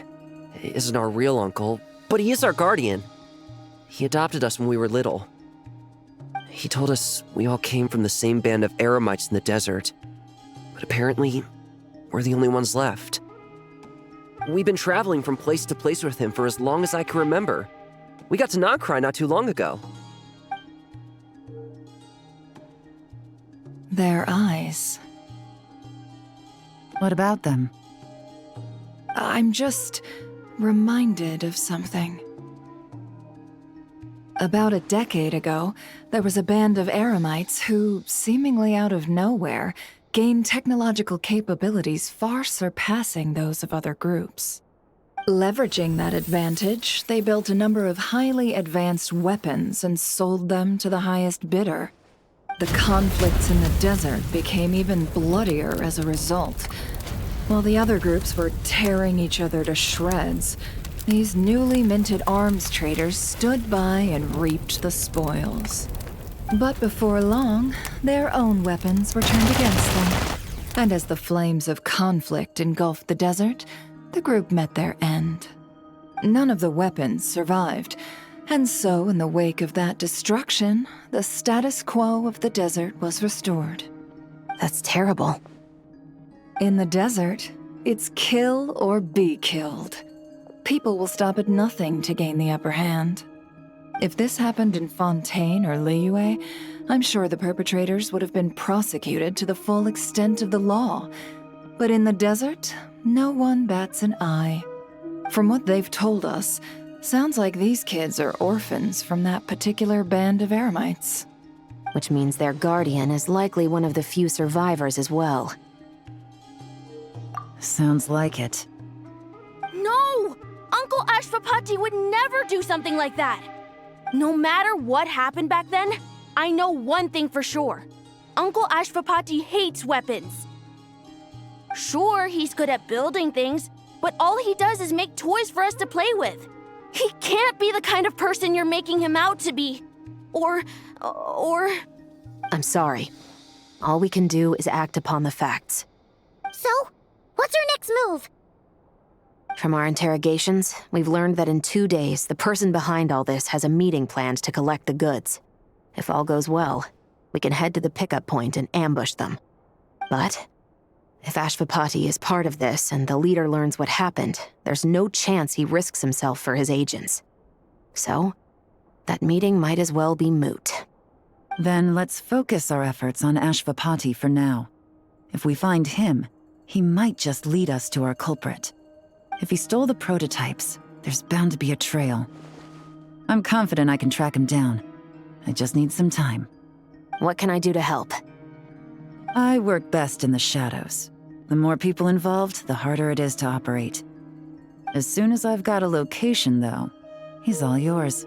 isn't our real uncle, but he is our guardian. He adopted us when we were little. He told us we all came from the same band of eremites in the desert, but apparently, we're the only ones left. We've been traveling from place to place with him for as long as I can remember. We got to Nod-Krai not too long ago. Their eyes. What about them? I'm just reminded of something. About a decade ago, there was a band of eremites who, seemingly out of nowhere, gained technological capabilities far surpassing those of other groups. Leveraging that advantage, they built a number of highly advanced weapons and sold them to the highest bidder. The conflicts in the desert became even bloodier as a result. While the other groups were tearing each other to shreds, these newly minted arms traders stood by and reaped the spoils. But before long, their own weapons were turned against them. And as the flames of conflict engulfed the desert, the group met their end. None of the weapons survived, and so in the wake of that destruction, the status quo of the desert was restored. That's terrible. In the desert, it's kill or be killed. People will stop at nothing to gain the upper hand. If this happened in Fontaine or Liyue, I'm sure the perpetrators would have been prosecuted to the full extent of the law. But in the desert, no one bats an eye. From what they've told us, sounds like these kids are orphans from that particular band of eremites. Which means their guardian is likely one of the few survivors as well. Sounds like it. No! Uncle Ashvapati would never do something like that! No matter what happened back then, I know one thing for sure. Uncle Ashvapati hates weapons. Sure, he's good at building things, but all he does is make toys for us to play with. He can't be the kind of person you're making him out to be. Or... I'm sorry. All we can do is act upon the facts. So, what's our next move? From our interrogations, we've learned that in 2 days, the person behind all this has a meeting planned to collect the goods. If all goes well, we can head to the pickup point and ambush them. But If Ashvapati is part of this and the leader learns what happened, there's no chance he risks himself for his agents. So, that meeting might as well be moot. Then let's focus our efforts on Ashvapati for now. If we find him, he might just lead us to our culprit. If he stole the prototypes, there's bound to be a trail. I'm confident I can track him down. I just need some time. What can I do to help? I work best in the shadows. The more people involved, the harder it is to operate. As soon as I've got a location, though, he's all yours.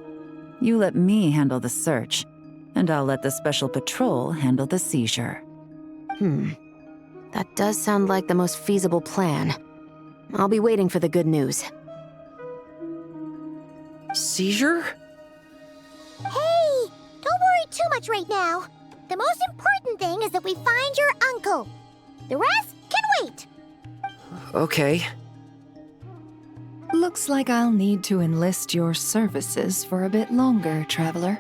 You let me handle the search, and I'll let the Special Patrol handle the seizure. That does sound like the most feasible plan. I'll be waiting for the good news. Seizure? Hey! Don't worry too much right now. The most important thing is that we find your uncle. The rest can wait. Okay. Looks like I'll need to enlist your services for a bit longer, Traveler.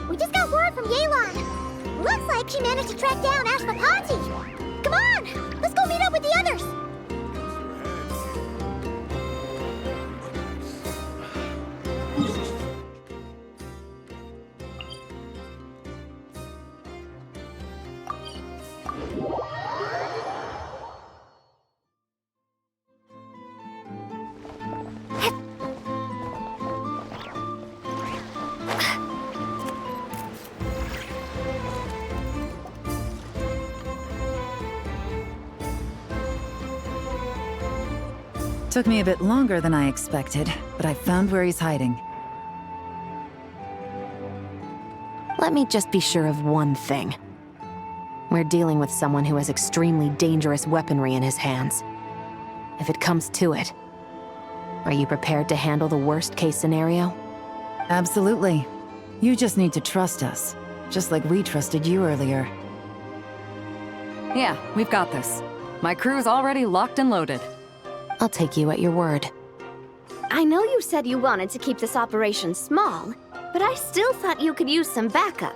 We just got word from Yelan. Looks like she managed to track down Ashvapati. Come on, let's go meet up with the others. Took me a bit longer than I expected, but I found where he's hiding. Let me just be sure of one thing. We're dealing with someone who has extremely dangerous weaponry in his hands. If it comes to it, are you prepared to handle the worst-case scenario? Absolutely. You just need to trust us, just like we trusted you earlier. Yeah, we've got this. My crew's already locked and loaded. I'll take you at your word. I know you said you wanted to keep this operation small, but I still thought you could use some backup.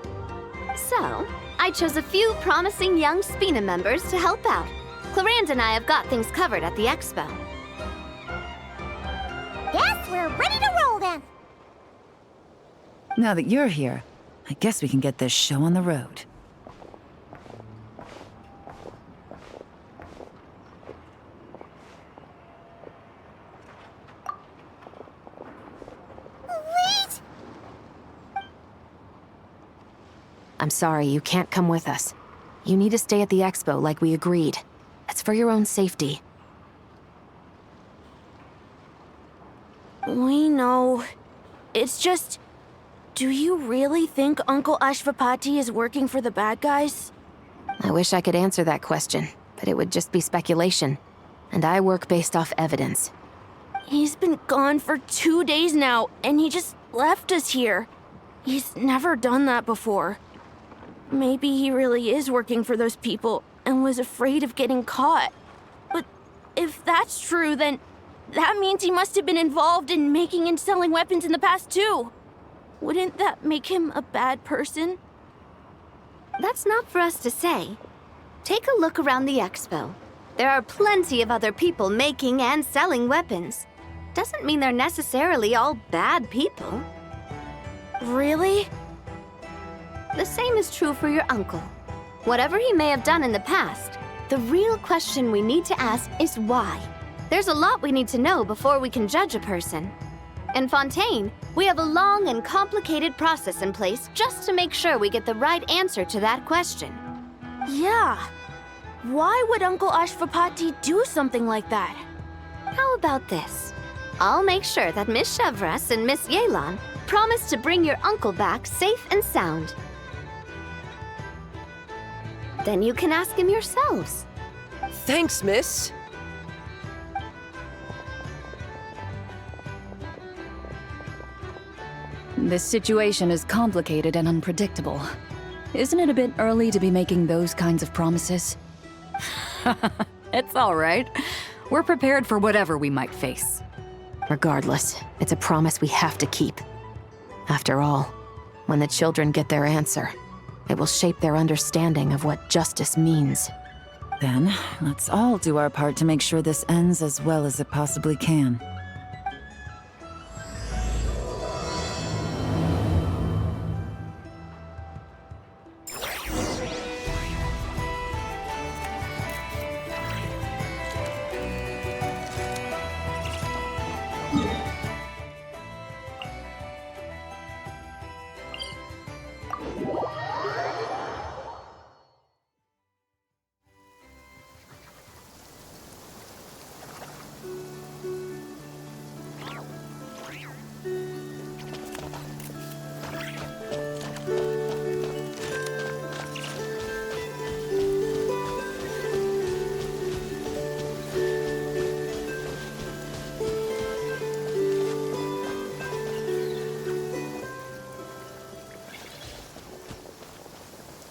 So, I chose a few promising young Spina members to help out. Clorinde and I have got things covered at the Expo. Yes, we're ready to roll then. Now that you're here, I guess we can get this show on the road. Wait! I'm sorry, you can't come with us. You need to stay at the Expo like we agreed. It's for your own safety. We know. It's just... Do you really think Uncle Ashvapati is working for the bad guys? I wish I could answer that question, but it would just be speculation. And I work based off evidence. He's been gone for 2 days now, and he just left us here. He's never done that before. Maybe he really is working for those people and was afraid of getting caught. But if that's true, then that means he must have been involved in making and selling weapons in the past too. Wouldn't that make him a bad person? That's not for us to say. Take a look around the expo. There are plenty of other people making and selling weapons. Doesn't mean they're necessarily all bad people. Really? The same is true for your uncle. Whatever he may have done in the past, the real question we need to ask is why. There's a lot we need to know before we can judge a person. In Fontaine, we have a long and complicated process in place just to make sure we get the right answer to that question. Yeah. Why would Uncle Ashvapati do something like that? How about this? I'll make sure that Miss Chevreuse and Miss Yelan promise to bring your uncle back safe and sound. Then you can ask him yourselves. Thanks, miss. This situation is complicated and unpredictable. Isn't it a bit early to be making those kinds of promises? It's all right. We're prepared for whatever we might face. Regardless, it's a promise we have to keep. After all, when the children get their answer, it will shape their understanding of what justice means. Then, let's all do our part to make sure this ends as well as it possibly can.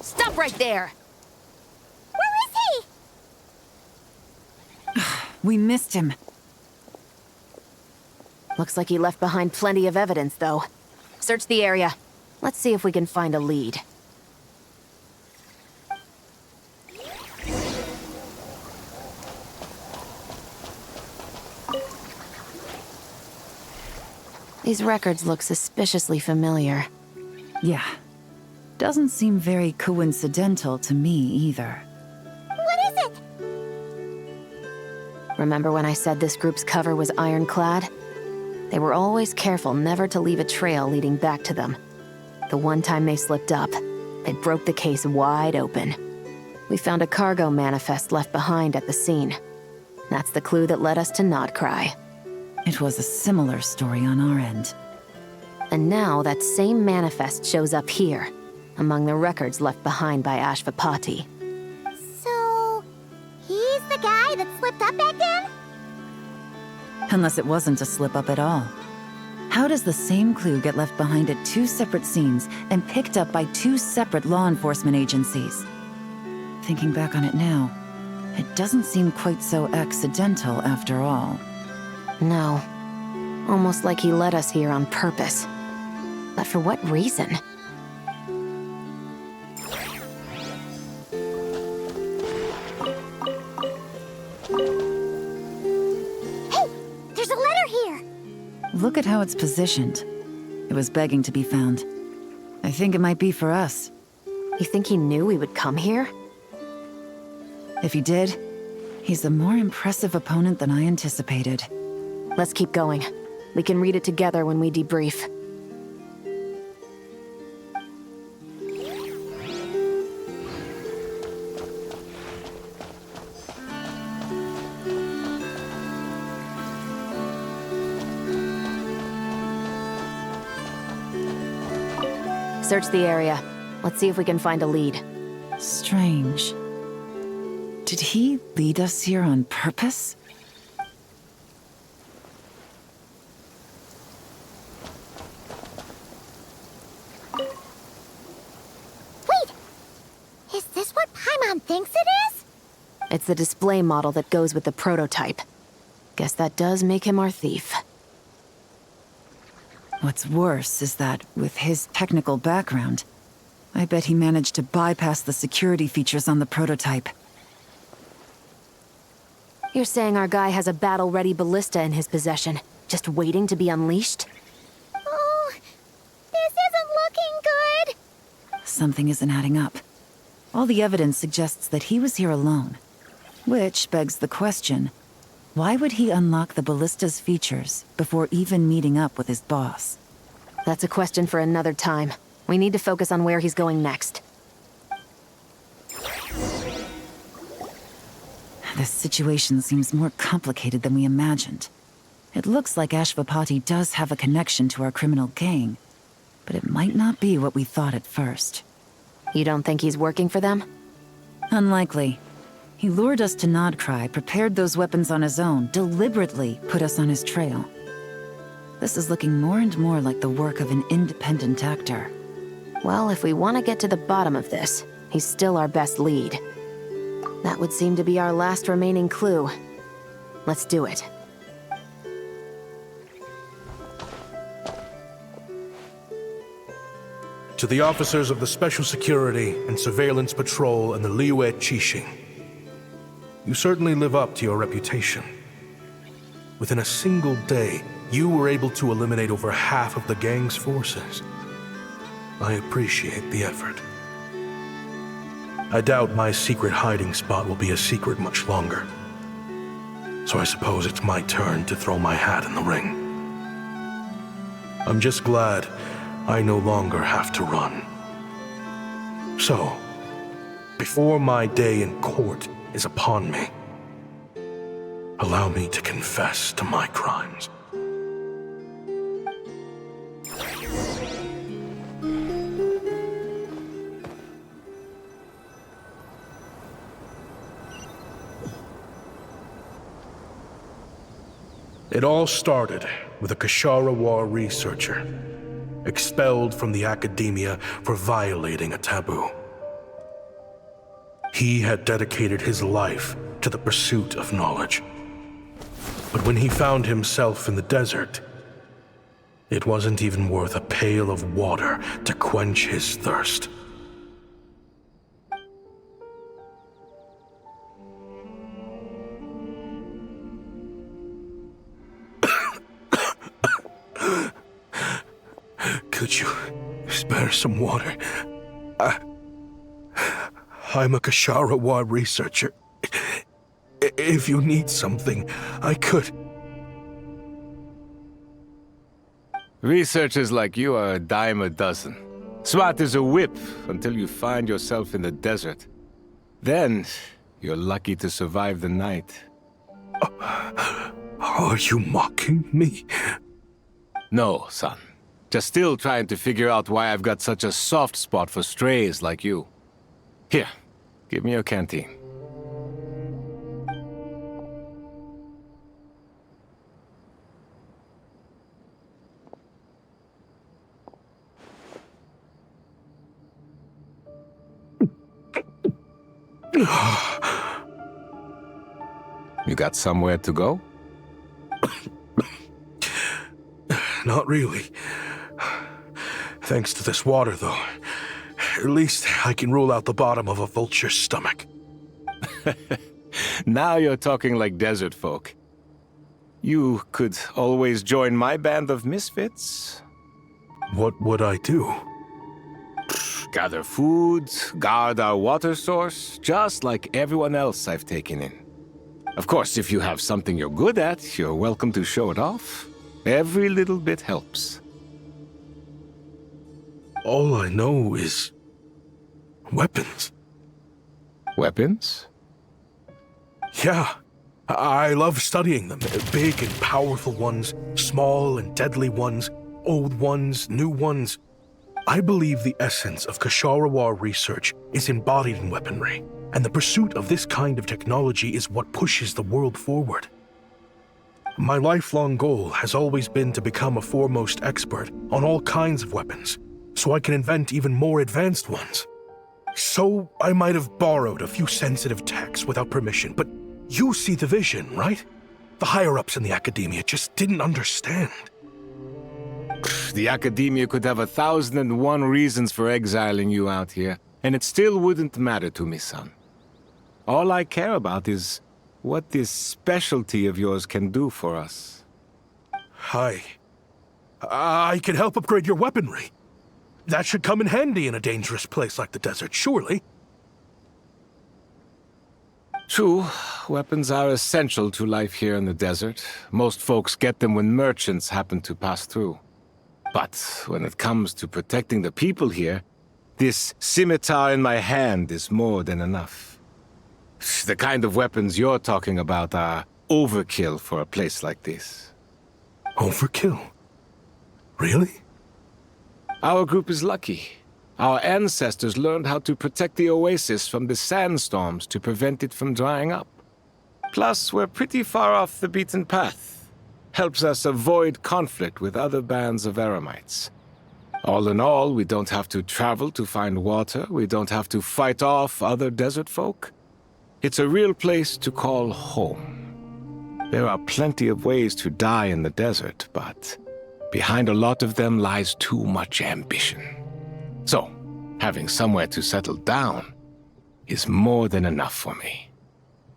Stop right there! Where is he? We missed him. Looks like he left behind plenty of evidence, though. Search the area. Let's see if we can find a lead. These records look suspiciously familiar. Yeah. Doesn't seem very coincidental to me either. What is it? Remember when I said this group's cover was ironclad? They were always careful never to leave a trail leading back to them. The one time they slipped up, they broke the case wide open. We found a cargo manifest left behind at the scene. That's the clue that led us to Nod-Krai. It was a similar story on our end. And now that same manifest shows up here, among the records left behind by Ashvapati. So, he's the guy that slipped up back then? Unless it wasn't a slip-up at all. How does the same clue get left behind at two separate scenes and picked up by two separate law enforcement agencies? Thinking back on it now, it doesn't seem quite so accidental after all. No. Almost like he led us here on purpose. But for what reason? Look at how it's positioned. It was begging to be found. I think it might be for us. You think he knew we would come here? If he did, he's a more impressive opponent than I anticipated. Let's keep going. We can read it together when we debrief. Search the area. Let's see if we can find a lead. Strange. Did he lead us here on purpose? Wait! Is this what Paimon thinks it is? It's the display model that goes with the prototype. Guess that does make him our thief. What's worse is that, with his technical background, I bet he managed to bypass the security features on the prototype. You're saying our guy has a battle-ready ballista in his possession, just waiting to be unleashed? Oh, this isn't looking good. Something isn't adding up. All the evidence suggests that he was here alone. Which begs the question, why would he unlock the ballista's features before even meeting up with his boss? That's a question for another time. We need to focus on where he's going next. This situation seems more complicated than we imagined. It looks like Ashvapati does have a connection to our criminal gang, but it might not be what we thought at first. You don't think he's working for them? Unlikely. He lured us to Nod-Krai, prepared those weapons on his own, deliberately put us on his trail. This is looking more and more like the work of an independent actor. Well, if we want to get to the bottom of this, he's still our best lead. That would seem to be our last remaining clue. Let's do it. To the officers of the Special Security and Surveillance Patrol and the Liyue Qixing, you certainly live up to your reputation. Within a single day, you were able to eliminate over half of the gang's forces. I appreciate the effort. I doubt my secret hiding spot will be a secret much longer. So I suppose it's my turn to throw my hat in the ring. I'm just glad I no longer have to run. So, before my day in court is upon me, allow me to confess to my crimes. It all started with a Kshatriya researcher, expelled from the academia for violating a taboo. He had dedicated his life to the pursuit of knowledge. But when he found himself in the desert, it wasn't even worth a pail of water to quench his thirst. Could you spare some water? I'm a Kshatriya researcher. If you need something, I could. Researchers like you are a dime a dozen. Smart as a whip until you find yourself in the desert. Then, you're lucky to survive the night. Are you mocking me? No, son. Just still trying to figure out why I've got such a soft spot for strays like you. Here, give me your canteen. You got somewhere to go? Not really. Thanks to this water, though. At least I can rule out the bottom of a vulture's stomach. Now you're talking like desert folk. You could always join my band of misfits. What would I do? Gather food, guard our water source, just like everyone else I've taken in. Of course, if you have something you're good at, you're welcome to show it off. Every little bit helps. All I know is weapons. Weapons? Yeah. I love studying them. Big and powerful ones, small and deadly ones, old ones, new ones. I believe the essence of Kshatriya research is embodied in weaponry, and the pursuit of this kind of technology is what pushes the world forward. My lifelong goal has always been to become a foremost expert on all kinds of weapons, so I can invent even more advanced ones. So I might have borrowed a few sensitive techs without permission, but you see the vision, right? The higher-ups in the academia just didn't understand. The academia could have 1,001 reasons for exiling you out here, and it still wouldn't matter to me, son. All I care about is what this specialty of yours can do for us. I can help upgrade your weaponry. That should come in handy in a dangerous place like the desert, surely. True, weapons are essential to life here in the desert. Most folks get them when merchants happen to pass through. But when it comes to protecting the people here, this scimitar in my hand is more than enough. The kind of weapons you're talking about are overkill for a place like this. Overkill? Really? Our group is lucky. Our ancestors learned how to protect the oasis from the sandstorms to prevent it from drying up. Plus, we're pretty far off the beaten path. Helps us avoid conflict with other bands of eremites. All in all, we don't have to travel to find water. We don't have to fight off other desert folk. It's a real place to call home. There are plenty of ways to die in the desert, but behind a lot of them lies too much ambition. So, having somewhere to settle down is more than enough for me.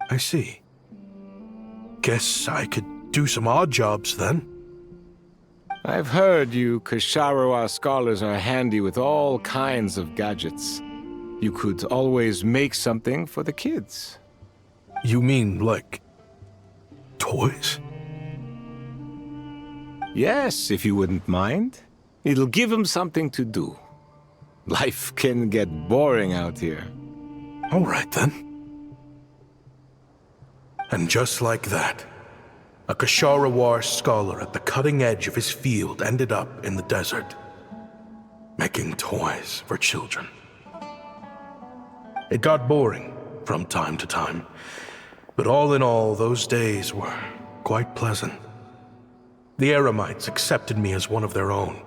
I see. Guess I could do some odd jobs then. I've heard you Ksharowa scholars are handy with all kinds of gadgets. You could always make something for the kids. You mean, like, toys? Yes, if you wouldn't mind. It'll give them something to do. Life can get boring out here. All right, then. And just like that, a Ksharowa scholar at the cutting edge of his field ended up in the desert, making toys for children. It got boring from time to time, but all in all, those days were quite pleasant. The eremites accepted me as one of their own,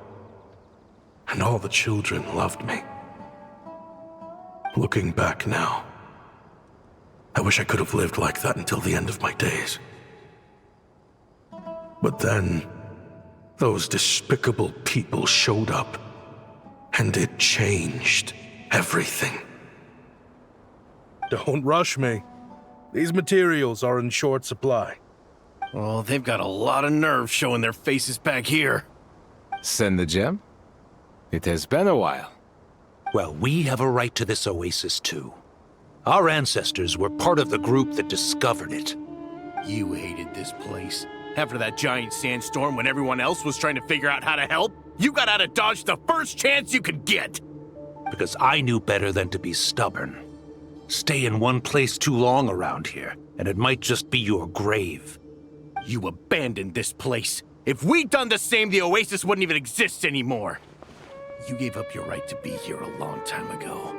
and all the children loved me. Looking back now, I wish I could have lived like that until the end of my days. But then, those despicable people showed up, and it changed everything. Don't rush me. These materials are in short supply. Oh, they've got a lot of nerve showing their faces back here. Send the gem? It has been a while. Well, we have a right to this oasis too. Our ancestors were part of the group that discovered it. You hated this place. After that giant sandstorm when everyone else was trying to figure out how to help, you got out of Dodge the first chance you could get. Because I knew better than to be stubborn. Stay in one place too long around here, and it might just be your grave. You abandoned this place. If we'd done the same, the oasis wouldn't even exist anymore. You gave up your right to be here a long time ago.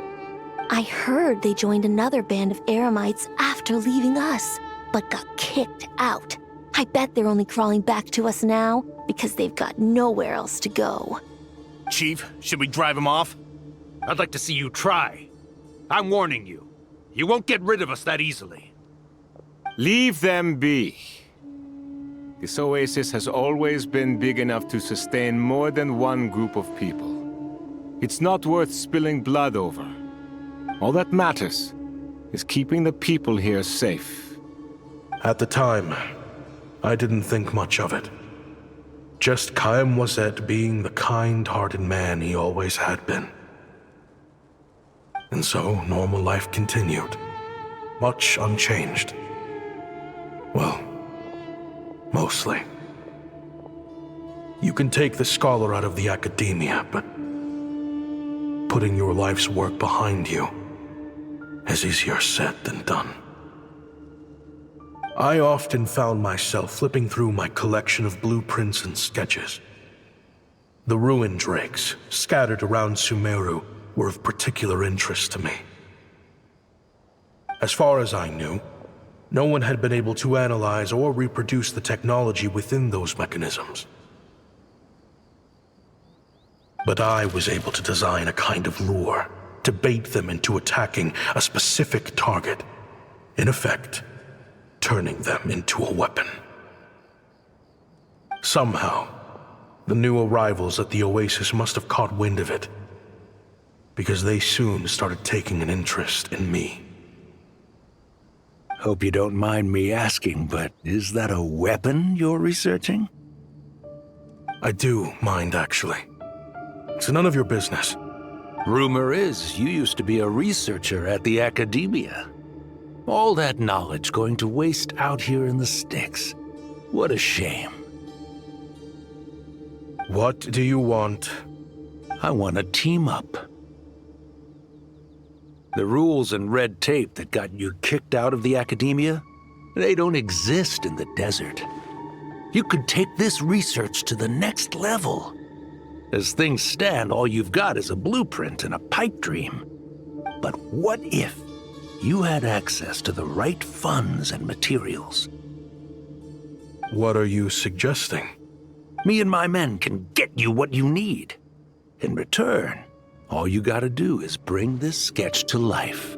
I heard they joined another band of eremites after leaving us, but got kicked out. I bet they're only crawling back to us now because they've got nowhere else to go. Chief, should we drive him off? I'd like to see you try. I'm warning you. You won't get rid of us that easily. Leave them be. This oasis has always been big enough to sustain more than one group of people. It's not worth spilling blood over. All that matters is keeping the people here safe. At the time, I didn't think much of it. Just Chaim Wazet being the kind-hearted man he always had been. And so, normal life continued, much unchanged. Well, mostly. You can take the scholar out of the academia, but putting your life's work behind you is easier said than done. I often found myself flipping through my collection of blueprints and sketches. The ruin drakes scattered around Sumeru were of particular interest to me. As far as I knew, no one had been able to analyze or reproduce the technology within those mechanisms. But I was able to design a kind of lure to bait them into attacking a specific target, in effect, turning them into a weapon. Somehow, the new arrivals at the oasis must have caught wind of it, because they soon started taking an interest in me. Hope you don't mind me asking, but is that a weapon you're researching? I do mind, actually. It's none of your business. Rumor is you used to be a researcher at the academia. All that knowledge going to waste out here in the sticks. What a shame. What do you want? I want to team up. The rules and red tape that got you kicked out of the academia, they don't exist in the desert. You could take this research to the next level. As things stand, all you've got is a blueprint and a pipe dream. But what if you had access to the right funds and materials? What are you suggesting? Me and my men can get you what you need. In return, all you gotta do is bring this sketch to life.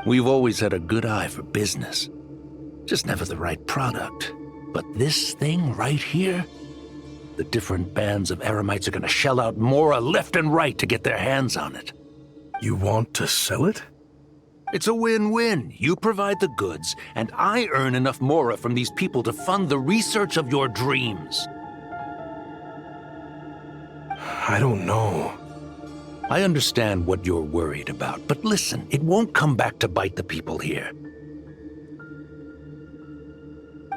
We've always had a good eye for business. Just never the right product. But this thing right here, the different bands of Eremites are gonna shell out Mora left and right to get their hands on it. You want to sell it? It's a win-win. You provide the goods, and I earn enough Mora from these people to fund the research of your dreams. I don't know. I understand what you're worried about, but listen, it won't come back to bite the people here.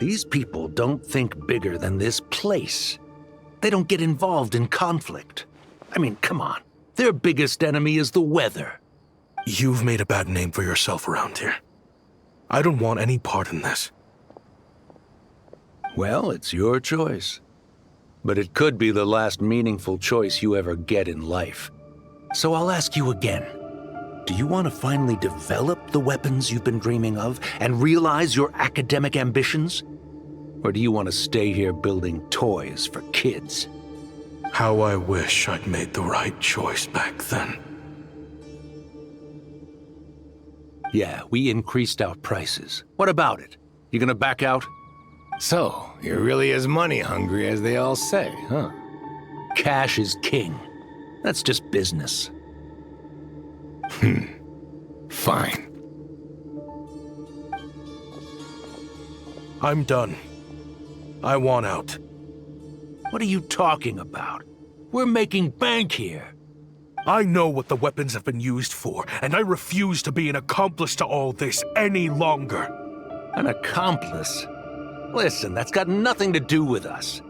These people don't think bigger than this place. They don't get involved in conflict. I mean, come on. Their biggest enemy is the weather. You've made a bad name for yourself around here. I don't want any part in this. Well, it's your choice. But it could be the last meaningful choice you ever get in life. So I'll ask you again. Do you want to finally develop the weapons you've been dreaming of and realize your academic ambitions? Or do you want to stay here building toys for kids? How I wish I'd made the right choice back then. Yeah, we increased our prices. What about it? You gonna back out? So, you're really as money hungry as they all say, huh? Cash is king. That's just business. Fine. I'm done. I want out. What are you talking about? We're making bank here. I know what the weapons have been used for, and I refuse to be an accomplice to all this any longer. An accomplice? Listen, that's got nothing to do with us.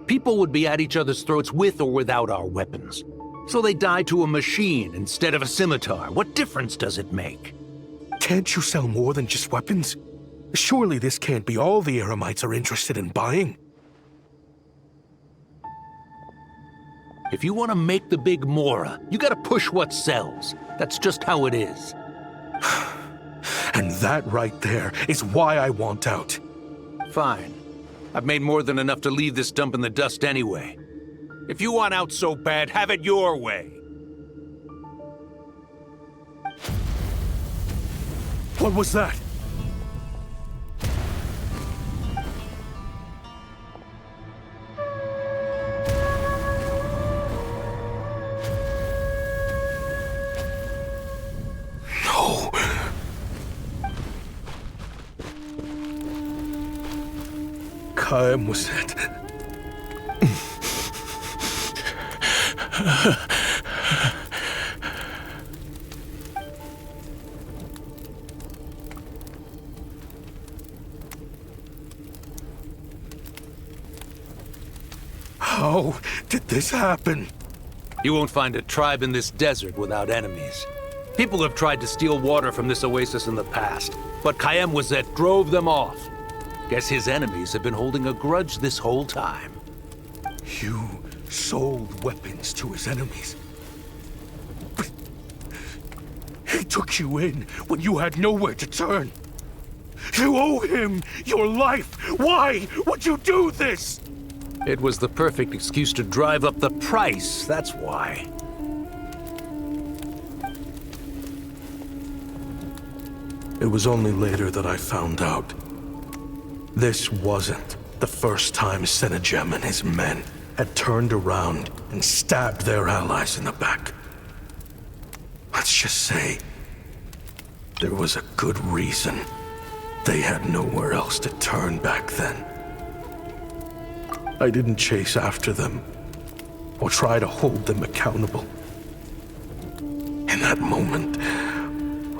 People would be at each other's throats with or without our weapons. So they die to a machine instead of a scimitar. What difference does it make? Can't you sell more than just weapons? Surely this can't be all the Eremites are interested in buying. If you want to make the big Mora, you gotta push what sells. That's just how it is. And that right there is why I want out. Fine. I've made more than enough to leave this dump in the dust anyway. If you want out so bad, have it your way. What was that? No. Kaim was it. How did this happen? You won't find a tribe in this desert without enemies. People have tried to steal water from this oasis in the past, but Kaimwazet drove them off. Guess his enemies have been holding a grudge this whole time. You sold weapons to his enemies. But he took you in when you had nowhere to turn. You owe him your life. Why would you do this? It was the perfect excuse to drive up the price, that's why. It was only later that I found out. This wasn't the first time Senegem and his men had turned around and stabbed their allies in the back. Let's just say there was a good reason they had nowhere else to turn back then. I didn't chase after them or try to hold them accountable. In that moment,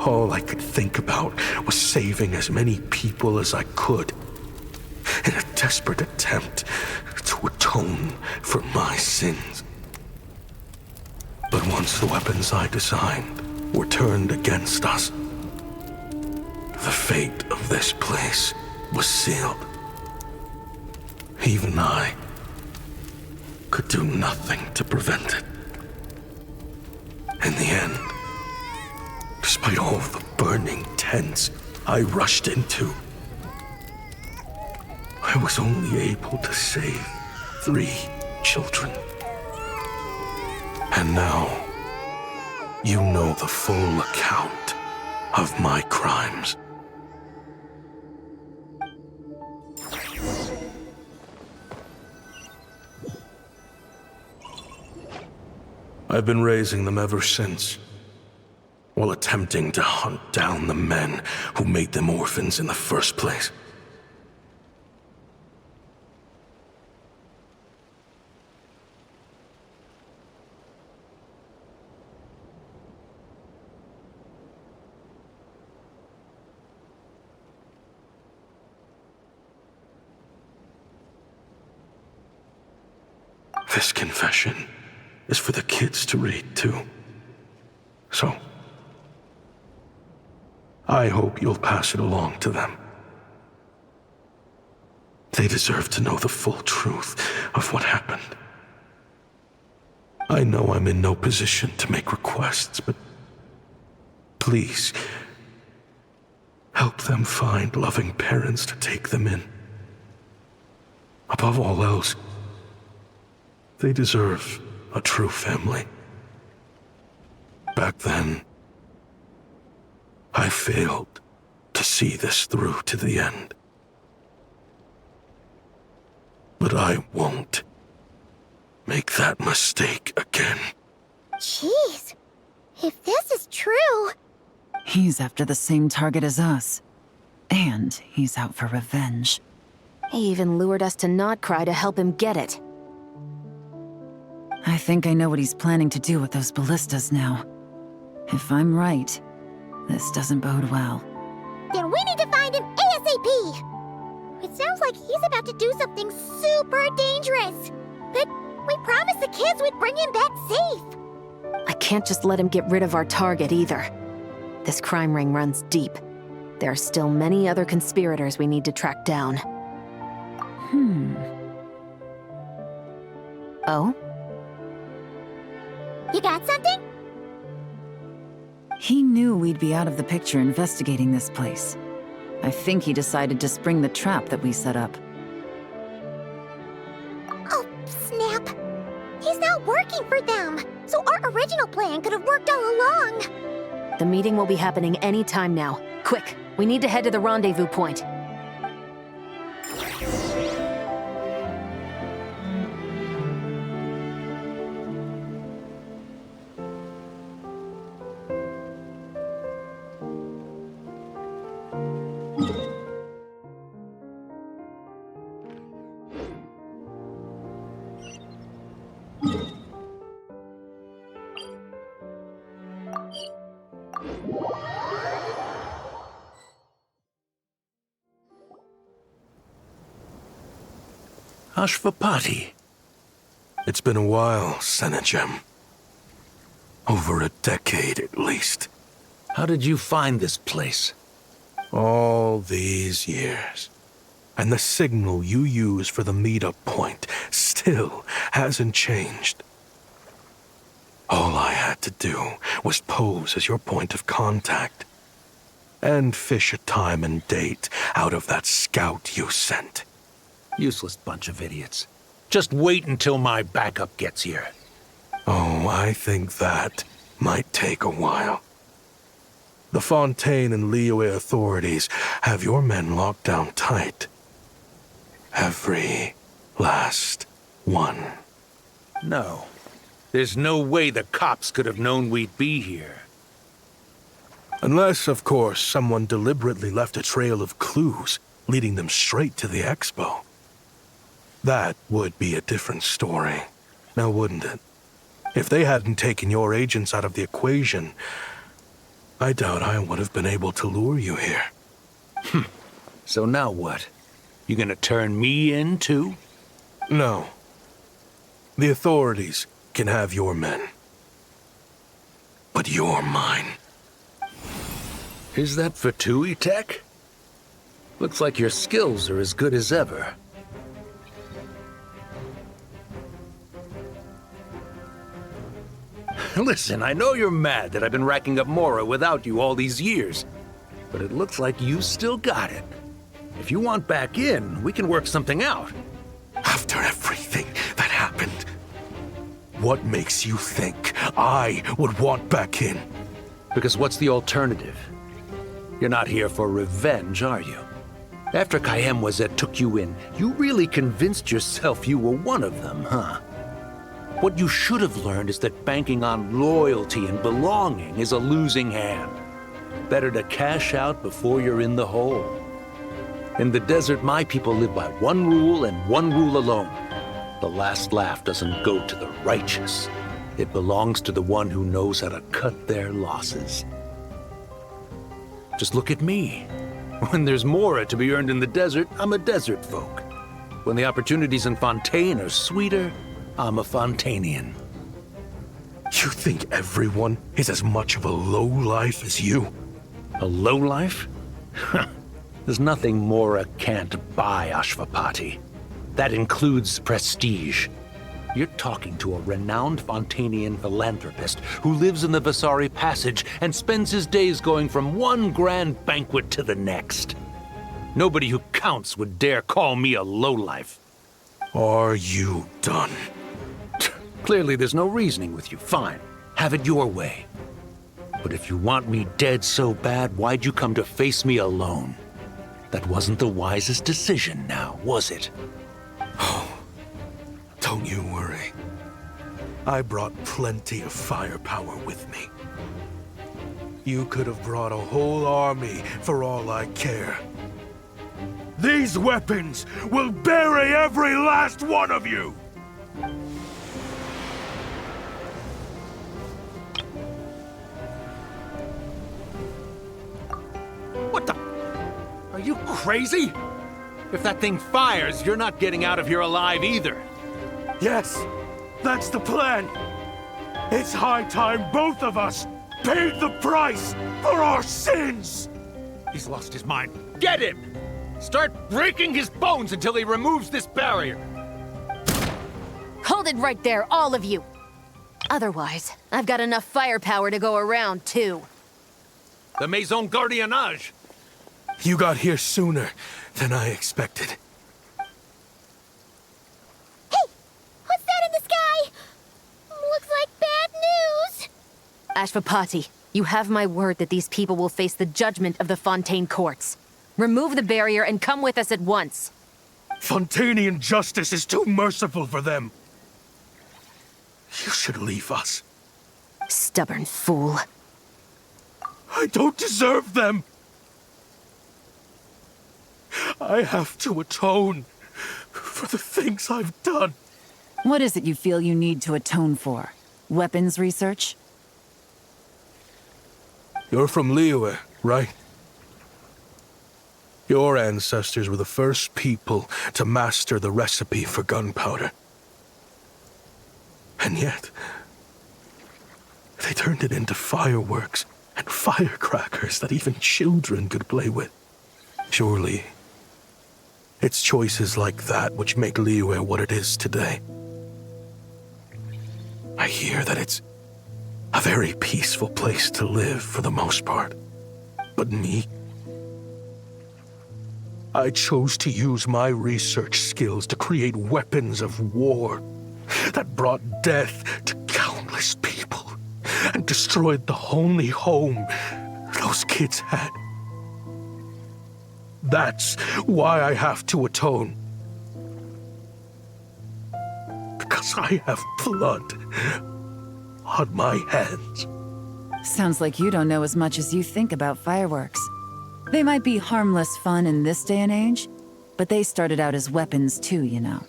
all I could think about was saving as many people as I could in a desperate attempt to atone for my sins. But once the weapons I designed were turned against us, the fate of this place was sealed. Even I could do nothing to prevent it. In the end, despite all the burning tents I rushed into, I was only able to save 3 children. And now, you know the full account of my crimes. I've been raising them ever since, while attempting to hunt down the men who made them orphans in the first place. This confession is for the kids to read, too. So, I hope you'll pass it along to them. They deserve to know the full truth of what happened. I know I'm in no position to make requests, but please, help them find loving parents to take them in. Above all else, they deserve a true family. Back then, I failed to see this through to the end. But I won't make that mistake again. Jeez, if this is true... He's after the same target as us. And he's out for revenge. He even lured us to Nod-Krai to help him get it. I think I know what he's planning to do with those ballistas now. If I'm right, this doesn't bode well. Then we need to find him ASAP! It sounds like he's about to do something super dangerous. But we promised the kids we'd bring him back safe. I can't just let him get rid of our target either. This crime ring runs deep. There are still many other conspirators we need to track down. Oh? You got something? He knew we'd be out of the picture investigating this place. I think he decided to spring the trap that we set up. Oh, snap. He's not working for them, so our original plan could have worked all along. The meeting will be happening any time now. Quick, we need to head to the rendezvous point. Ashvapati. It's been a while, Senegem. Over a decade, at least. How did you find this place? All these years. And the signal you use for the meetup point still hasn't changed. All I had to do was pose as your point of contact. And fish a time and date out of that scout you sent. Useless bunch of idiots. Just wait until my backup gets here. Oh, I think that might take a while. The Fontaine and Liyue authorities have your men locked down tight. Every last one. No. There's no way the cops could have known we'd be here. Unless, of course, someone deliberately left a trail of clues, leading them straight to the Expo. That would be a different story, now wouldn't it? If they hadn't taken your agents out of the equation, I doubt I would have been able to lure you here. So now what? You gonna turn me in, too? No. The authorities can have your men. But you're mine. Is that Fatui tech? Looks like your skills are as good as ever. Listen, I know you're mad that I've been racking up Mora without you all these years, but it looks like you still got it. If you want back in, we can work something out. After everything that happened, what makes you think I would want back in? Because what's the alternative? You're not here for revenge, are you? After Kayemwazet took you in, you really convinced yourself you were one of them, huh? What you should have learned is that banking on loyalty and belonging is a losing hand. Better to cash out before you're in the hole. In the desert, my people live by one rule and one rule alone. The last laugh doesn't go to the righteous. It belongs to the one who knows how to cut their losses. Just look at me. When there's Mora to be earned in the desert, I'm a desert folk. When the opportunities in Fontaine are sweeter, I'm a Fontanian. You think everyone is as much of a lowlife as you? A lowlife? There's nothing Mora can't buy, Ashvapati. That includes prestige. You're talking to a renowned Fontanian philanthropist who lives in the Vasari Passage and spends his days going from one grand banquet to the next. Nobody who counts would dare call me a lowlife. Are you done? Clearly there's no reasoning with you. Fine. Have it your way. But if you want me dead so bad, why'd you come to face me alone? That wasn't the wisest decision now, was it? Oh, don't you worry. I brought plenty of firepower with me. You could have brought a whole army for all I care. These weapons will bury every last one of you! What the? Are you crazy? If that thing fires, you're not getting out of here alive either. Yes, that's the plan. It's high time both of us paid the price for our sins! He's lost his mind. Get him! Start breaking his bones until he removes this barrier. Hold it right there, all of you. Otherwise, I've got enough firepower to go around, too. The Maison Gardiennage! You got here sooner than I expected. Hey! What's that in the sky? Looks like bad news! Ashvapati, you have my word that these people will face the judgment of the Fontaine courts. Remove the barrier and come with us at once. Fontanian justice is too merciful for them. You should leave us. Stubborn fool. I don't deserve them. I have to atone for the things I've done. What is it you feel you need to atone for? Weapons research? You're from Liyue, right? Your ancestors were the first people to master the recipe for gunpowder. And yet, they turned it into fireworks and firecrackers that even children could play with. Surely, it's choices like that which make Liyue what it is today. I hear that it's a very peaceful place to live for the most part. But me, I chose to use my research skills to create weapons of war that brought death to countless people and destroyed the only home those kids had. That's why I have to atone. Because I have blood on my hands. Sounds like you don't know as much as you think about fireworks. They might be harmless fun in this day and age, but they started out as weapons too, you know.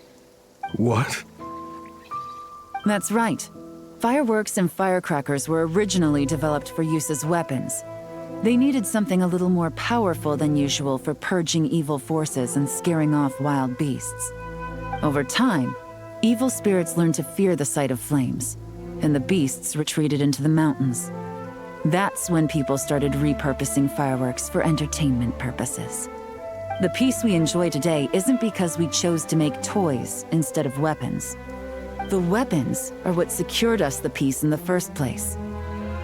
What? That's right. Fireworks and firecrackers were originally developed for use as weapons. They needed something a little more powerful than usual for purging evil forces and scaring off wild beasts. Over time, evil spirits learned to fear the sight of flames, and the beasts retreated into the mountains. That's when people started repurposing fireworks for entertainment purposes. The peace we enjoy today isn't because we chose to make toys instead of weapons. The weapons are what secured us the peace in the first place.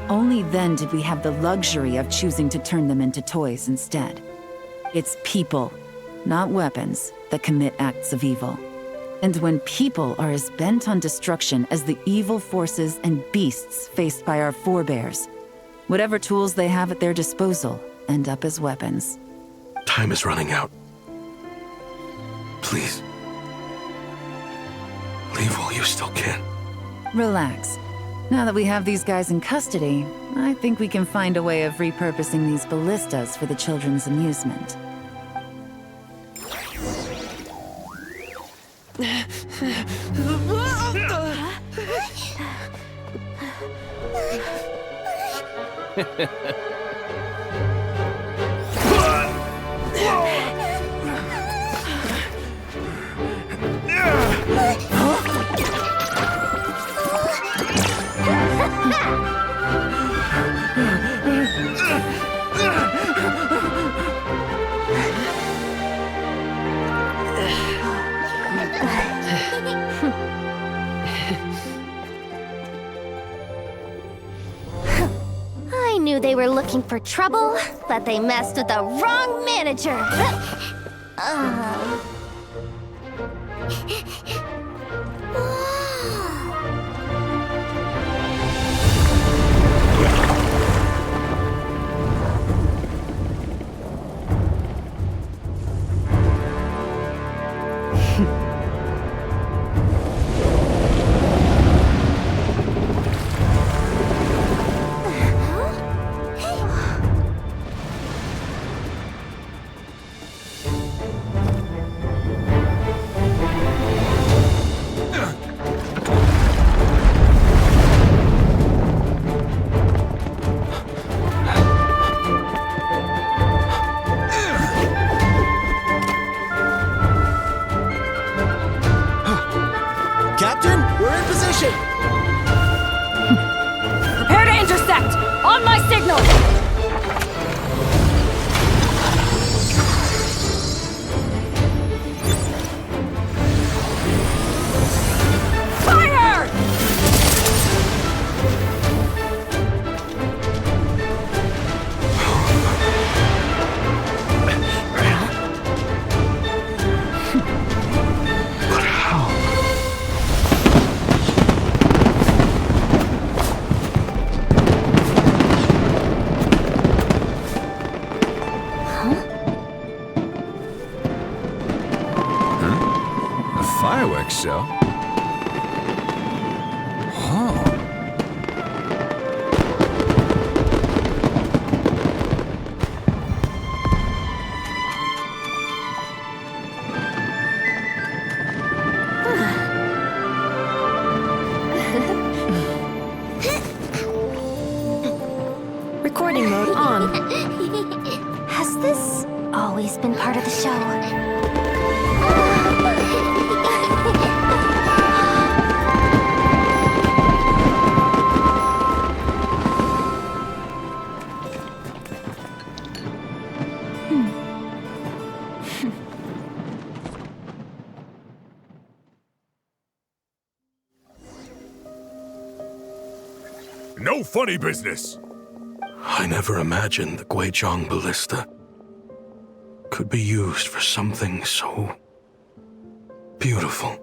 Only then did we have the luxury of choosing to turn them into toys instead. It's people, not weapons, that commit acts of evil. And when people are as bent on destruction as the evil forces and beasts faced by our forebears, whatever tools they have at their disposal end up as weapons. Time is running out. Please. Leave while you still can. Relax. Now that we have these guys in custody, I think we can find a way of repurposing these ballistas for the children's amusement. I knew they were looking for trouble, but they messed with the wrong manager. Captain, we're in position! Prepare to intersect! On my signal! Fire! But how? Fireworks show? Oh. Recording mode on. Has this always been part of the show? No funny business! I never imagined the Guizhong Ballista could be used for something so beautiful.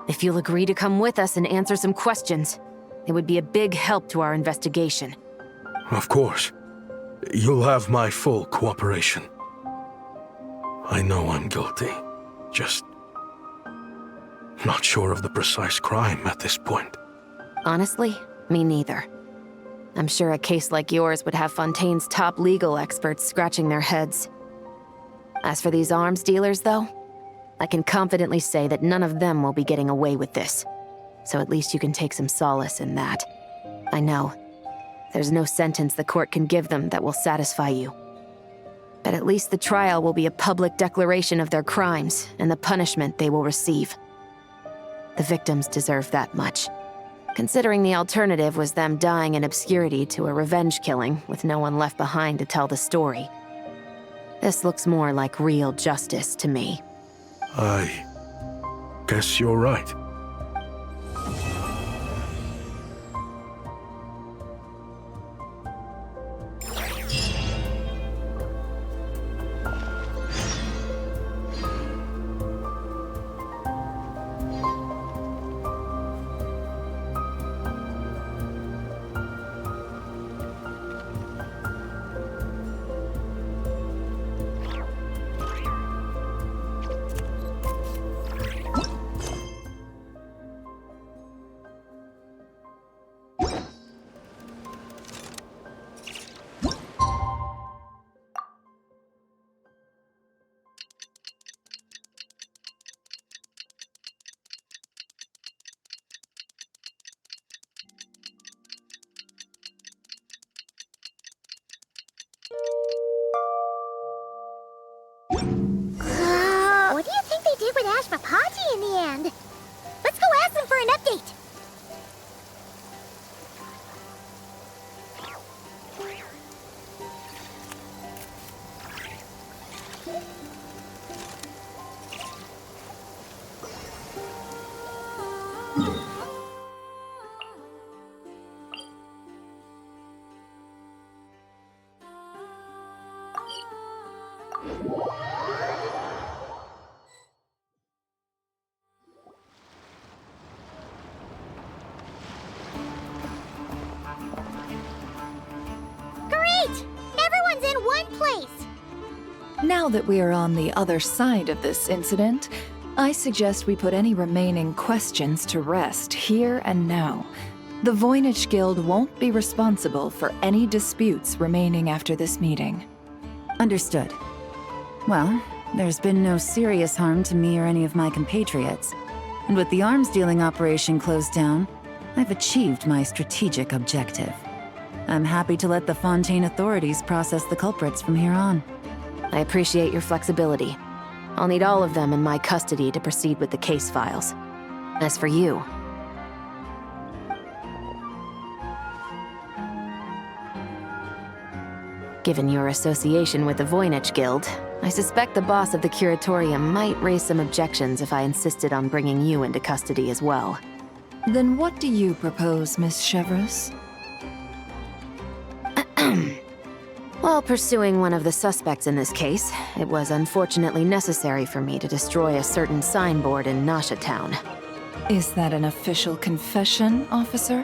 If you'll agree to come with us and answer some questions, it would be a big help to our investigation. Of course. You'll have my full cooperation. I know I'm guilty. Just not sure of the precise crime at this point. Honestly, me neither. I'm sure a case like yours would have Fontaine's top legal experts scratching their heads. As for these arms dealers, though, I can confidently say that none of them will be getting away with this. So at least you can take some solace in that. I know, there's no sentence the court can give them that will satisfy you. But at least the trial will be a public declaration of their crimes and the punishment they will receive. The victims deserve that much, considering the alternative was them dying in obscurity to a revenge killing with no one left behind to tell the story. This looks more like real justice to me. I guess you're right. What do you think they did with Ashvapati in the end? Let's go ask them for an update. Now that we are on the other side of this incident, I suggest we put any remaining questions to rest here and now. The Voynich Guild won't be responsible for any disputes remaining after this meeting. Understood. Well, there's been no serious harm to me or any of my compatriots. And with the arms dealing operation closed down, I've achieved my strategic objective. I'm happy to let the Fontaine authorities process the culprits from here on. I appreciate your flexibility. I'll need all of them in my custody to proceed with the case files. As for you... Given your association with the Voynich Guild, I suspect the boss of the Curatorium might raise some objections if I insisted on bringing you into custody as well. Then what do you propose, Miss Chevreuse? While pursuing one of the suspects in this case, it was unfortunately necessary for me to destroy a certain signboard in Nasha Town. Is that an official confession, officer?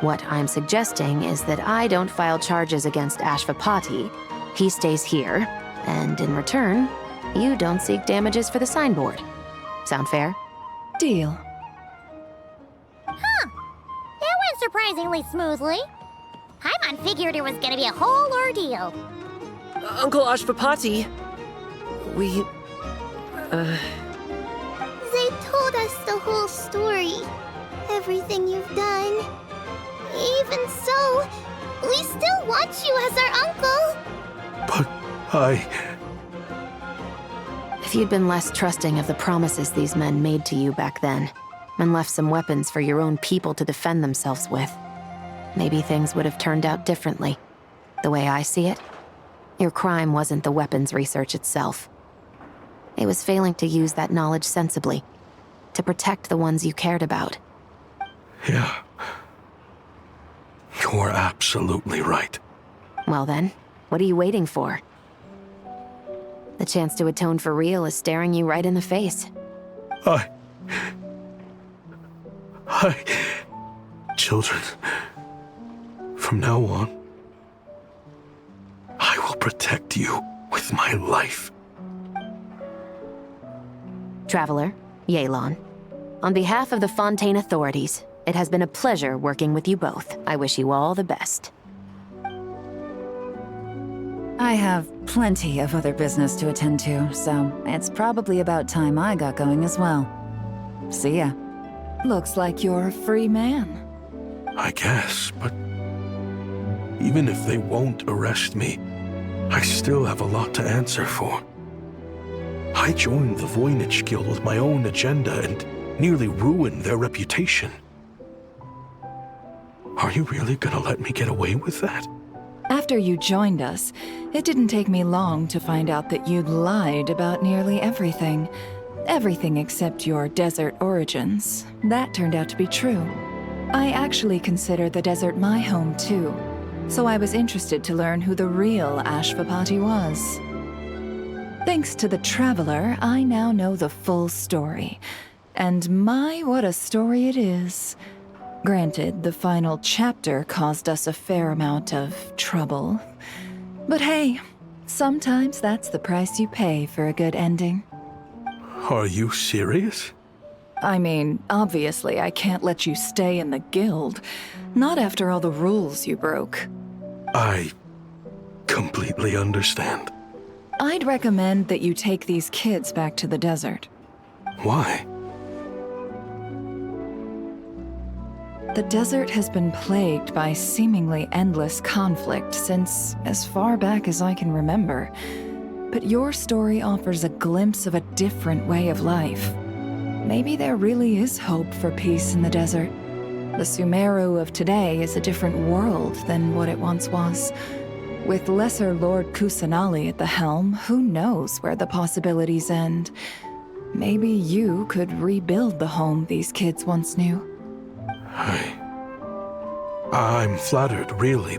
What I'm suggesting is that I don't file charges against Ashvapati, he stays here, and in return, you don't seek damages for the signboard. Sound fair? Deal. Huh. That went surprisingly smoothly. Paimon figured it was gonna be a whole ordeal. Uncle Ashvapati, we... They told us the whole story. Everything you've done. Even so, we still want you as our uncle. But If you'd been less trusting of the promises these men made to you back then, and left some weapons for your own people to defend themselves with, maybe things would have turned out differently. The way I see it, your crime wasn't the weapons research itself. It was failing to use that knowledge sensibly, to protect the ones you cared about. Yeah. You're absolutely right. Well then, what are you waiting for? The chance to atone for real is staring you right in the face. Children, from now on, I will protect you with my life. Traveler, Yelan. On behalf of the Fontaine authorities, it has been a pleasure working with you both. I wish you all the best. I have plenty of other business to attend to, so it's probably about time I got going as well. See ya. Looks like you're a free man. I guess, but even if they won't arrest me, I still have a lot to answer for. I joined the Voynich Guild with my own agenda and nearly ruined their reputation. Are you really gonna let me get away with that? After you joined us, it didn't take me long to find out that you'd lied about nearly everything. Everything except your desert origins. That turned out to be true. I actually consider the desert my home too, so I was interested to learn who the real Ashvapati was. Thanks to the Traveler, I now know the full story. And my, what a story it is. Granted, the final chapter caused us a fair amount of trouble. But hey, sometimes that's the price you pay for a good ending. Are you serious? I mean, obviously I can't let you stay in the guild. Not after all the rules you broke. I completely understand. I'd recommend that you take these kids back to the desert. Why? The desert has been plagued by seemingly endless conflict since as far back as I can remember. But your story offers a glimpse of a different way of life. Maybe there really is hope for peace in the desert. The Sumeru of today is a different world than what it once was. With Lesser Lord Kusanali at the helm, who knows where the possibilities end? Maybe you could rebuild the home these kids once knew. I'm flattered, really.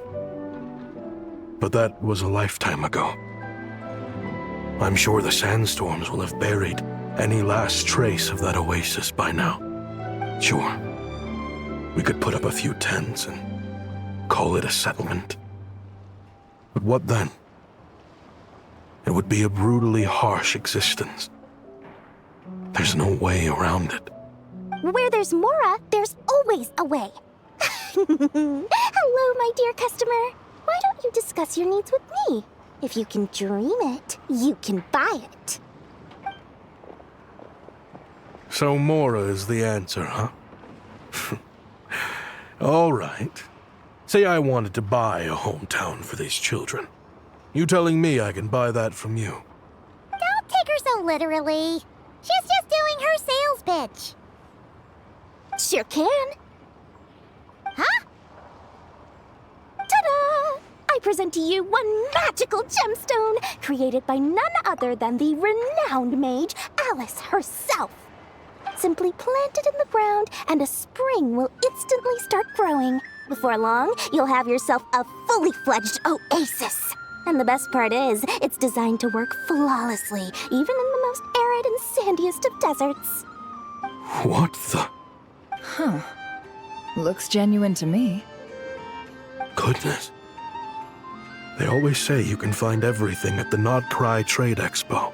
But that was a lifetime ago. I'm sure the sandstorms will have buried any last trace of that oasis by now. Sure, we could put up a few tents and call it a settlement. But what then? It would be a brutally harsh existence. There's no way around it. Where there's Mora, there's always a way. Hello, my dear customer. Why don't you discuss your needs with me? If you can dream it, you can buy it. So Mora is the answer, huh? All right. Say I wanted to buy a hometown for these children. You telling me I can buy that from you? Don't take her so literally. She's just doing her sales pitch. Sure can. Huh? Ta-da! I present to you one magical gemstone created by none other than the renowned mage Alice herself. Simply plant it in the ground and a spring will instantly start growing. Before long, you'll have yourself a fully fledged oasis. And the best part is, it's designed to work flawlessly, even in the most arid and sandiest of deserts. What the? Huh. Looks genuine to me. Goodness. They always say you can find everything at the Nod-Krai Trade Expo.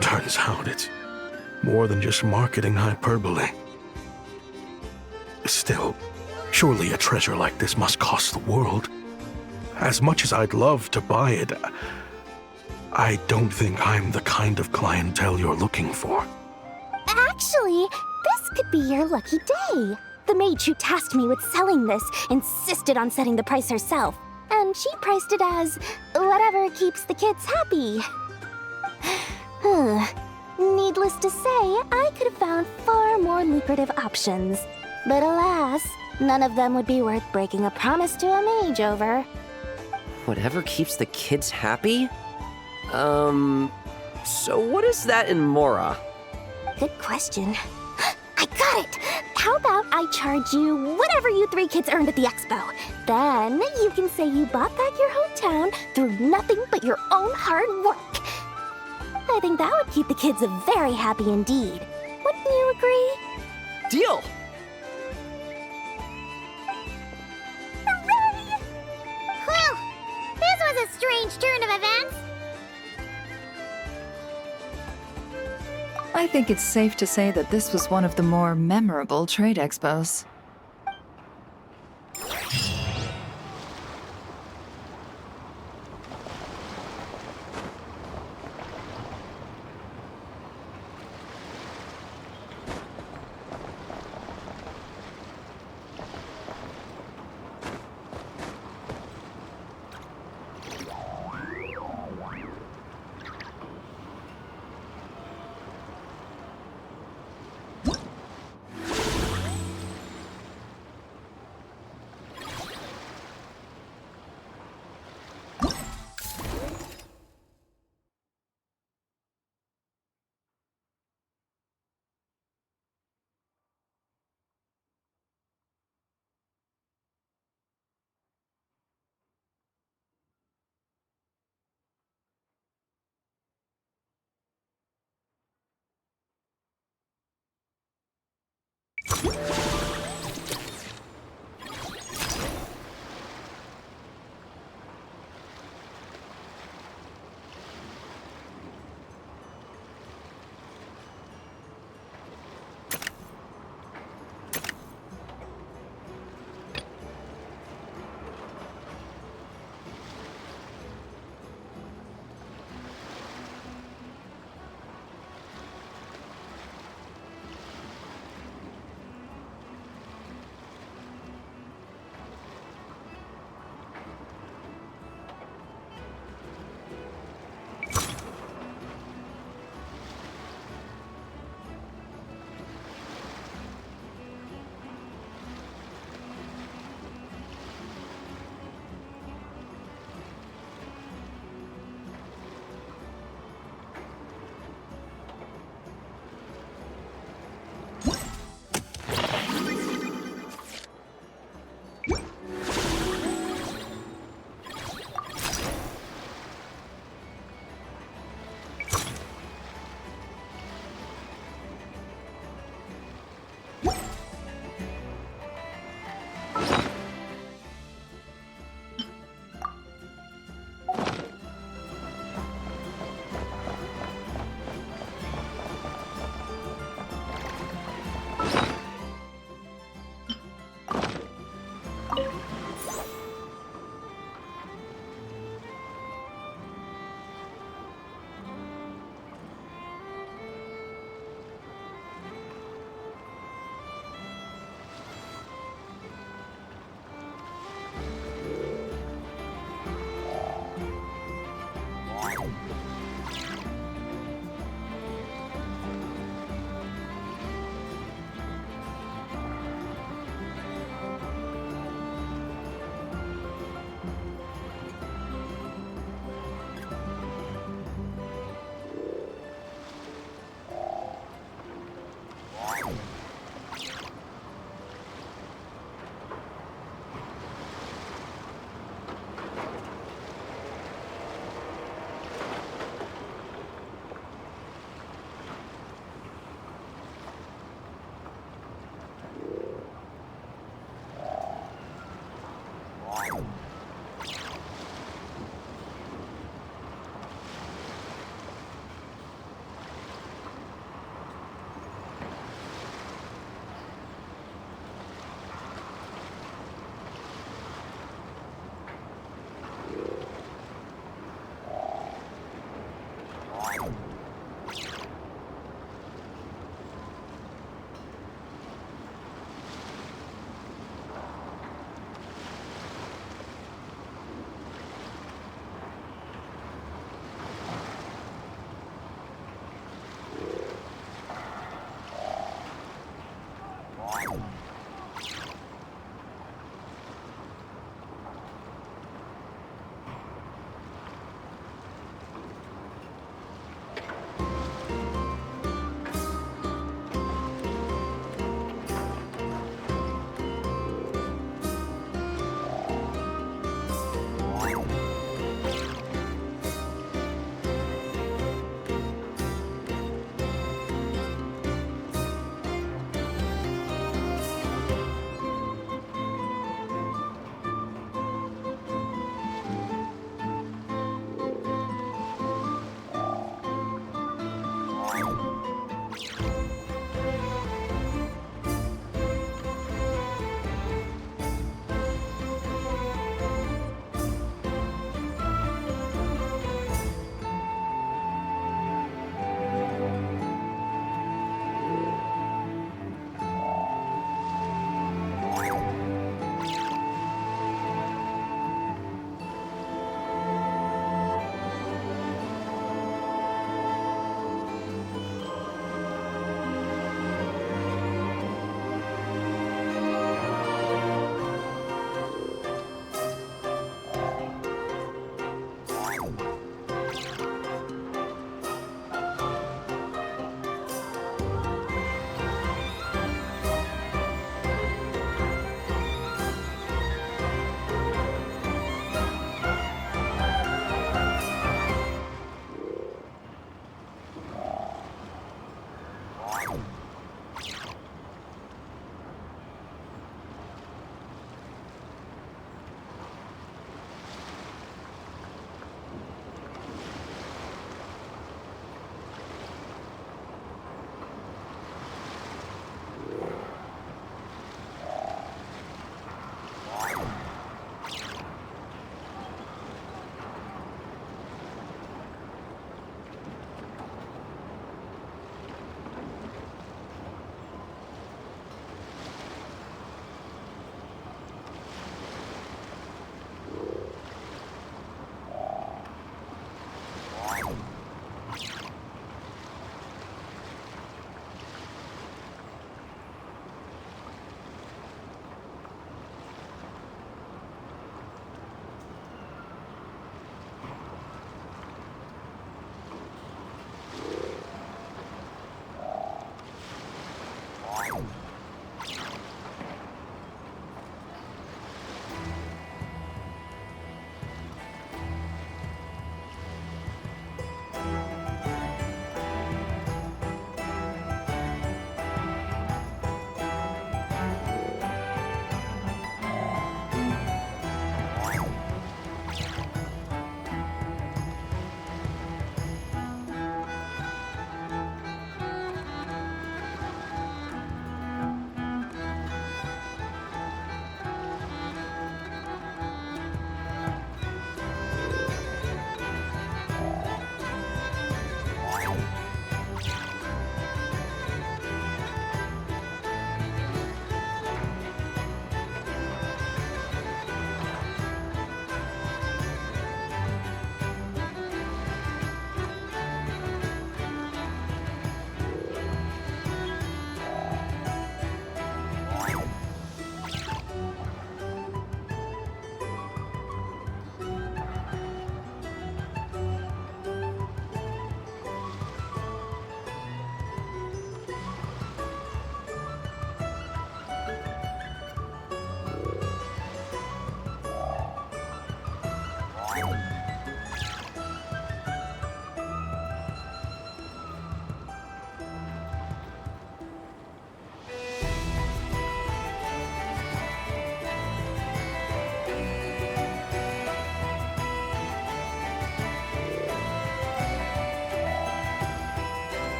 Turns out it's more than just marketing hyperbole. Still, surely a treasure like this must cost the world. As much as I'd love to buy it, I don't think I'm the kind of clientele you're looking for. Actually, this could be your lucky day. The mage who tasked me with selling this insisted on setting the price herself, and she priced it as whatever keeps the kids happy. Needless to say, I could have found far more lucrative options. But alas, none of them would be worth breaking a promise to a mage over. Whatever keeps the kids happy? So what is that in Mora? Good question. I got it! How about I charge you whatever you three kids earned at the expo? Then you can say you bought back your hometown through nothing but your own hard work. I think that would keep the kids very happy indeed. Wouldn't you agree? Deal! Hooray! Well, this was a strange turn of events. I think it's safe to say that this was one of the more memorable trade expos.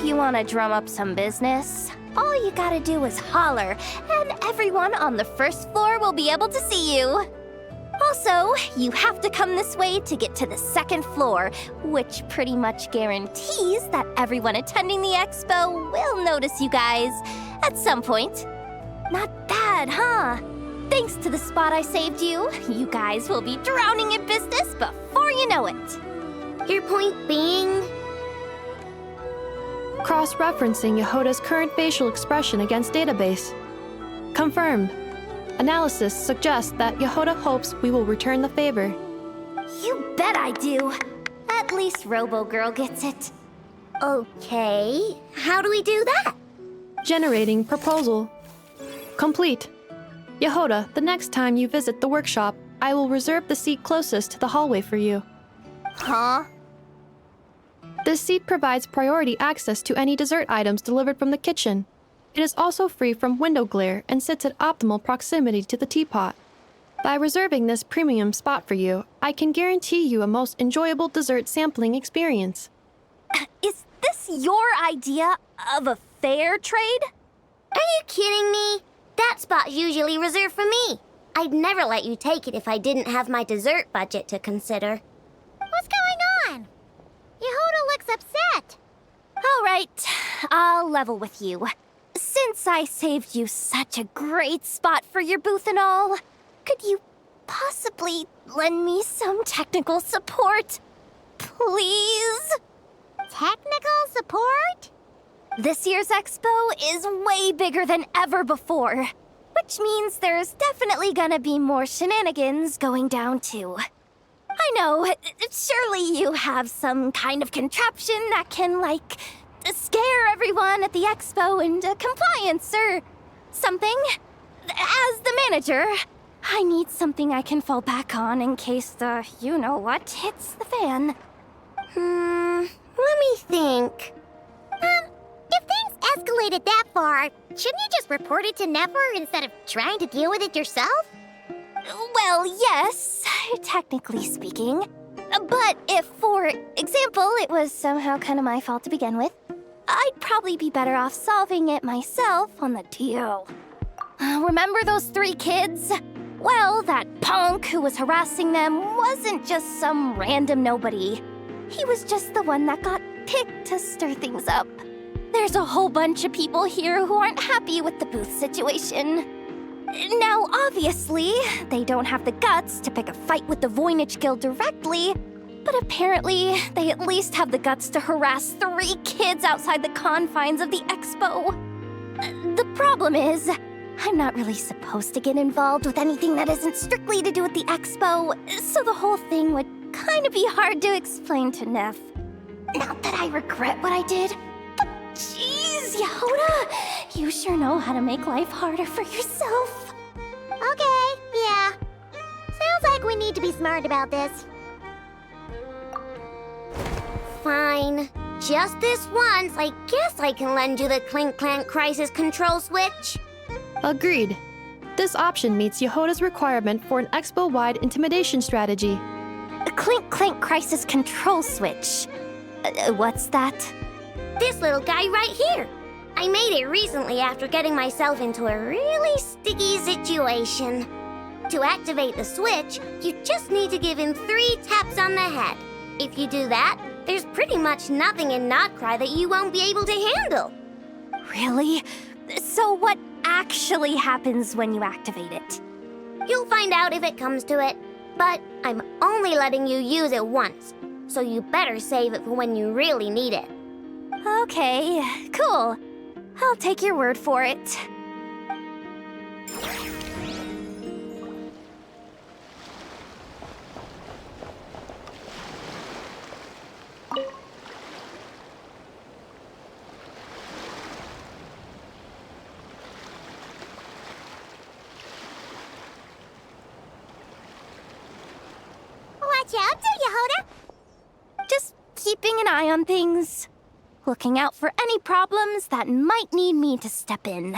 you want to drum up some business, all you gotta do is holler, and everyone on the first floor will be able to see you. Also, you have to come this way to get to the second floor, which pretty much guarantees that everyone attending the expo will notice you guys at some point. Not bad, huh? Thanks to the spot I saved you, you guys will be drowning in business before you know it. Your point being? Cross-referencing Jahoda's current facial expression against database. Confirmed. Analysis suggests that Jahoda hopes we will return the favor. You bet I do. At least Robo-Girl gets it. Okay, how do we do that? Generating proposal. Complete. Jahoda, the next time you visit the workshop, I will reserve the seat closest to the hallway for you. Huh? This seat provides priority access to any dessert items delivered from the kitchen. It is also free from window glare and sits at optimal proximity to the teapot. By reserving this premium spot for you, I can guarantee you a most enjoyable dessert sampling experience. Is this your idea of a fair trade? Are you kidding me? That spot's usually reserved for me. I'd never let you take it if I didn't have my dessert budget to consider. What's going on? Jahoda looks upset. All right, I'll level with you. Since I saved you such a great spot for your booth and all, could you possibly lend me some technical support? Please? Technical support? This year's expo is way bigger than ever before, which means there's definitely gonna be more shenanigans going down too. I know, surely you have some kind of contraption that can, like, scare everyone at the expo into compliance or something. As the manager, I need something I can fall back on in case the you-know-what hits the fan. Let me think. If things escalated that far, shouldn't you just report it to Nefer instead of trying to deal with it yourself? Well, yes, technically speaking. But if, for example, it was somehow kind of my fault to begin with, I'd probably be better off solving it myself on the DL. Remember those 3 kids? Well, that punk who was harassing them wasn't just some random nobody. He was just the one that got picked to stir things up. There's a whole bunch of people here who aren't happy with the booth situation. Now, obviously, they don't have the guts to pick a fight with the Voynich Guild directly, but apparently, they at least have the guts to harass 3 kids outside the confines of the expo. The problem is, I'm not really supposed to get involved with anything that isn't strictly to do with the expo, so the whole thing would kind of be hard to explain to Neff. Not that I regret what I did, but jeez, Jahoda, you sure know how to make life harder for yourself. Okay, yeah. Sounds like we need to be smart about this. Fine. Just this once, I guess I can lend you the Clink Clank Crisis Control Switch. Agreed. This option meets Jahoda's requirement for an expo-wide intimidation strategy. A Clink Clank Crisis Control Switch. What's that? This little guy right here. I made it recently after getting myself into a really sticky situation. To activate the switch, you just need to give him 3 taps on the head. If you do that, there's pretty much nothing in Nod-Krai that you won't be able to handle. Really? So what actually happens when you activate it? You'll find out if it comes to it, but I'm only letting you use it once, so you better save it for when you really need it. Okay, cool. I'll take your word for it. Watch out there, Jahoda! Just keeping an eye on things. Looking out for any problems that might need me to step in.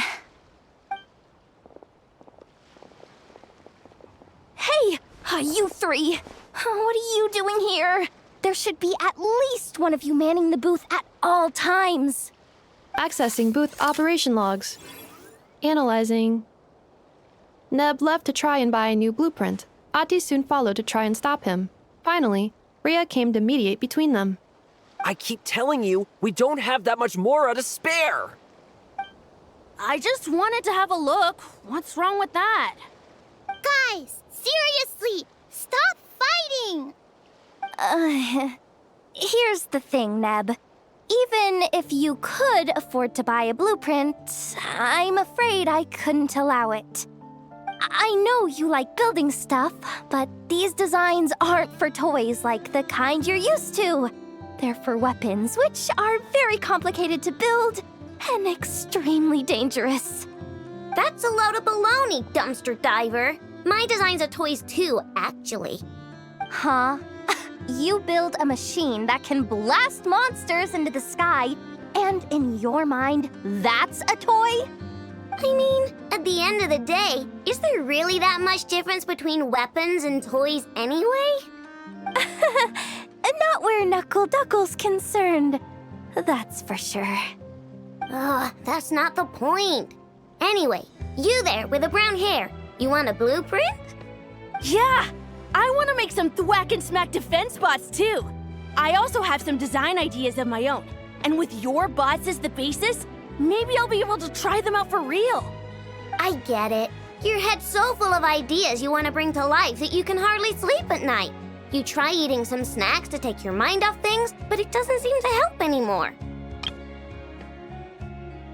Hey, you 3! What are you doing here? There should be at least one of you manning the booth at all times. Accessing booth operation logs. Analyzing. Neb left to try and buy a new blueprint. Ati soon followed to try and stop him. Finally, Rhea came to mediate between them. I keep telling you, we don't have that much Mora to spare! I just wanted to have a look. What's wrong with that? Guys, seriously, stop fighting! Here's the thing, Neb. Even if you could afford to buy a blueprint, I'm afraid I couldn't allow it. I know you like building stuff, but these designs aren't for toys like the kind you're used to. They're for weapons, which are very complicated to build and extremely dangerous. That's a load of baloney, dumpster diver. My designs are toys too, actually. Huh? You build a machine that can blast monsters into the sky, and in your mind, that's a toy? I mean, at the end of the day, is there really that much difference between weapons and toys anyway? Not where Knuckle Duckle's concerned. That's for sure. Ugh, that's not the point. Anyway, you there with the brown hair, you want a blueprint? Yeah! I want to make some thwack and smack defense bots too. I also have some design ideas of my own. And with your bots as the basis, maybe I'll be able to try them out for real. I get it. Your head's so full of ideas you want to bring to life that you can hardly sleep at night. You try eating some snacks to take your mind off things, but it doesn't seem to help anymore.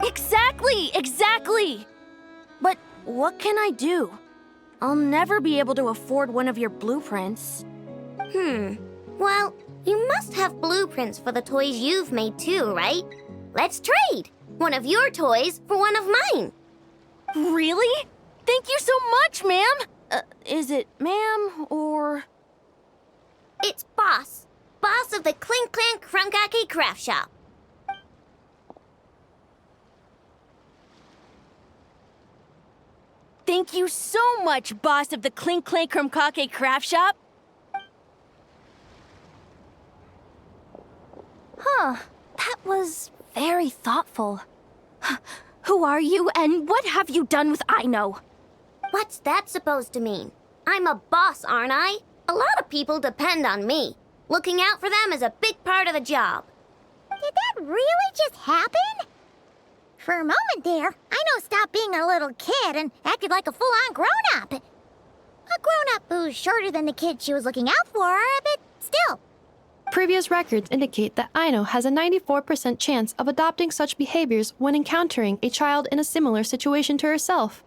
Exactly! But what can I do? I'll never be able to afford one of your blueprints. Well, you must have blueprints for the toys you've made too, right? Let's trade! One of your toys for one of mine. Really? Thank you so much, ma'am! Is it ma'am, or...? It's Boss. Boss of the Clink Clank Krumkake Craft Shop. Thank you so much, boss of the Clink Clank Krumkake Craft Shop. Huh. That was very thoughtful. Who are you, and what have you done with Aino? What's that supposed to mean? I'm a boss, aren't I? A lot of people depend on me. Looking out for them is a big part of the job. Did that really just happen? For a moment there, Aino stopped being a little kid and acted like a full-on grown-up. A grown-up who's shorter than the kid she was looking out for, but still. Previous records indicate that Aino has a 94% chance of adopting such behaviors when encountering a child in a similar situation to herself.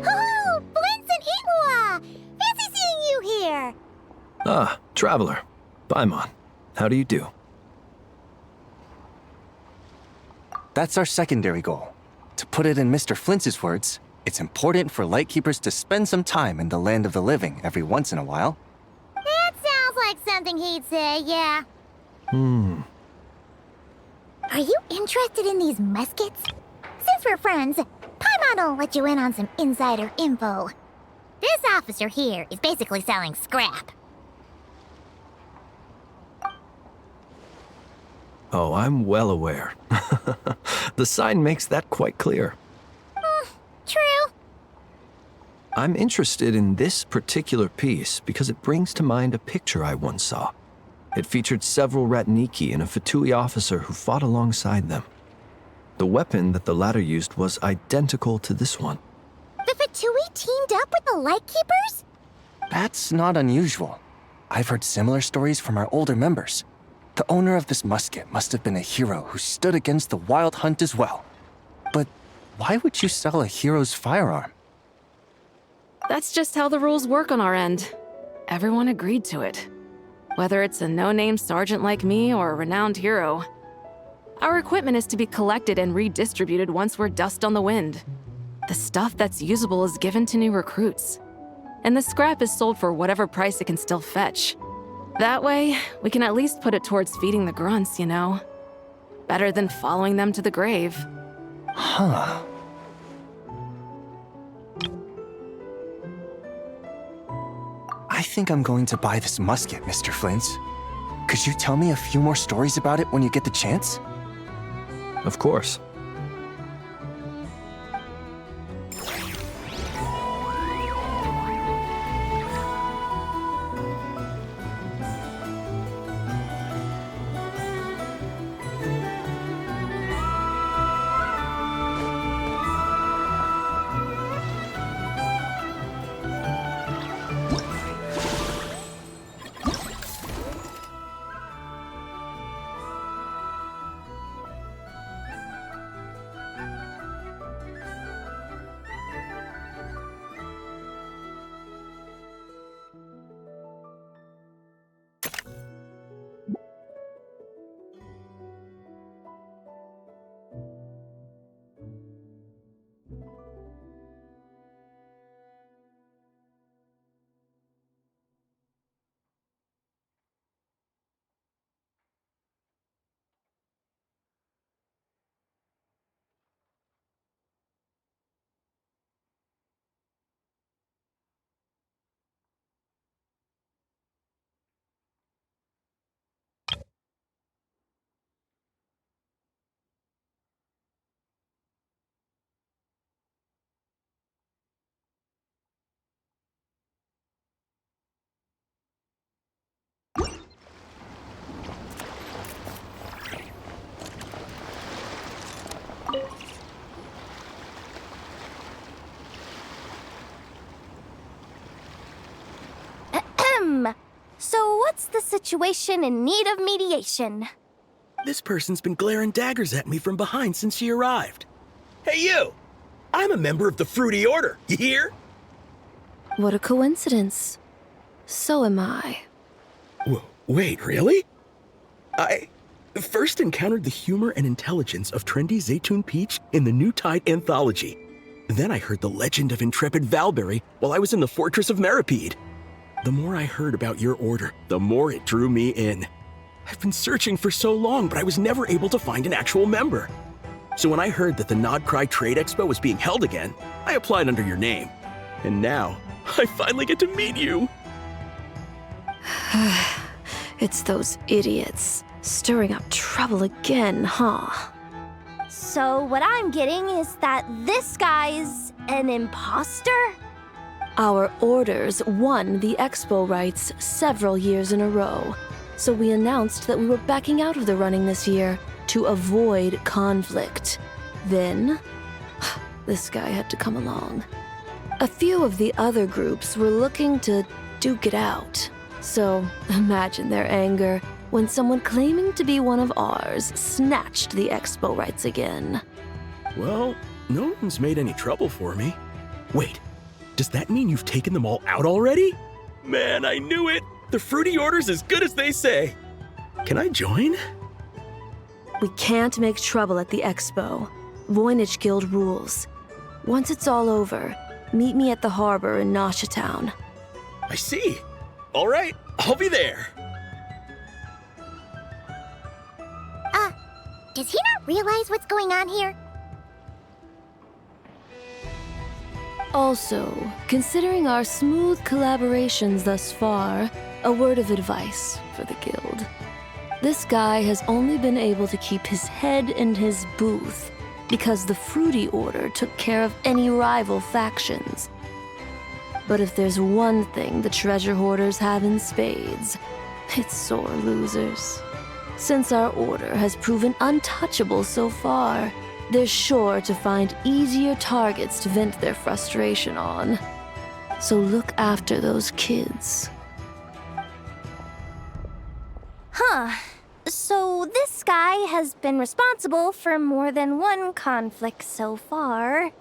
Oh, Flins and fancy seeing you here. Ah, traveler. Paimon. How do you do? That's our secondary goal. To put it in Mr. Flints's words, it's important for Lightkeepers to spend some time in the land of the living every once in a while. That sounds like something he'd say, yeah. Are you interested in these muskets? Since we're friends, Paimon will let you in on some insider info. This officer here is basically selling scrap. Oh, I'm well aware. The sign makes that quite clear. True. I'm interested in this particular piece because it brings to mind a picture I once saw. It featured several Ratniki and a Fatui officer who fought alongside them. The weapon that the latter used was identical to this one. The Fatui teamed up with the Lightkeepers? That's not unusual. I've heard similar stories from our older members. The owner of this musket must have been a hero who stood against the Wild Hunt as well. But why would you sell a hero's firearm? That's just how the rules work on our end. Everyone agreed to it. Whether it's a no-name sergeant like me or a renowned hero. Our equipment is to be collected and redistributed once we're dust on the wind. The stuff that's usable is given to new recruits. And the scrap is sold for whatever price it can still fetch. That way, we can at least put it towards feeding the grunts, you know? Better than following them to the grave. Huh. I think I'm going to buy this musket, Mr. Flins. Could you tell me a few more stories about it when you get the chance? Of course. What's the situation in need of mediation? This person's been glaring daggers at me from behind since she arrived. Hey, you! I'm a member of the Fruity Order, you hear? What a coincidence. So am I. Wait, really? I first encountered the humor and intelligence of trendy Zaytun Peach in the New Tide anthology. Then I heard the legend of intrepid Valberry while I was in the Fortress of Meripede. The more I heard about your order, the more it drew me in. I've been searching for so long, but I was never able to find an actual member. So when I heard that the Nod-Krai Trade Expo was being held again, I applied under your name. And now, I finally get to meet you. It's those idiots. Stirring up trouble again, huh? So what I'm getting is that this guy's an imposter? Our orders won the expo rights several years in a row, so we announced that we were backing out of the running this year to avoid conflict. Then, this guy had to come along. A few of the other groups were looking to duke it out, so imagine their anger when someone claiming to be one of ours snatched the expo rights again. Well, no one's made any trouble for me. Wait, does that mean you've taken them all out already? Man, I knew it! The Fruity Order's as good as they say. Can I join? We can't make trouble at the expo. Voynich Guild rules. Once it's all over, meet me at the harbor in Nasha Town. I see. All right, I'll be there. Does he not realize what's going on here? Also, considering our smooth collaborations thus far, a word of advice for the guild. This guy has only been able to keep his head in his booth because the Fruity Order took care of any rival factions. But if there's one thing the treasure hoarders have in spades, it's sore losers. Since our order has proven untouchable so far, they're sure to find easier targets to vent their frustration on. So look after those kids. Huh. So this guy has been responsible for more than one conflict so far.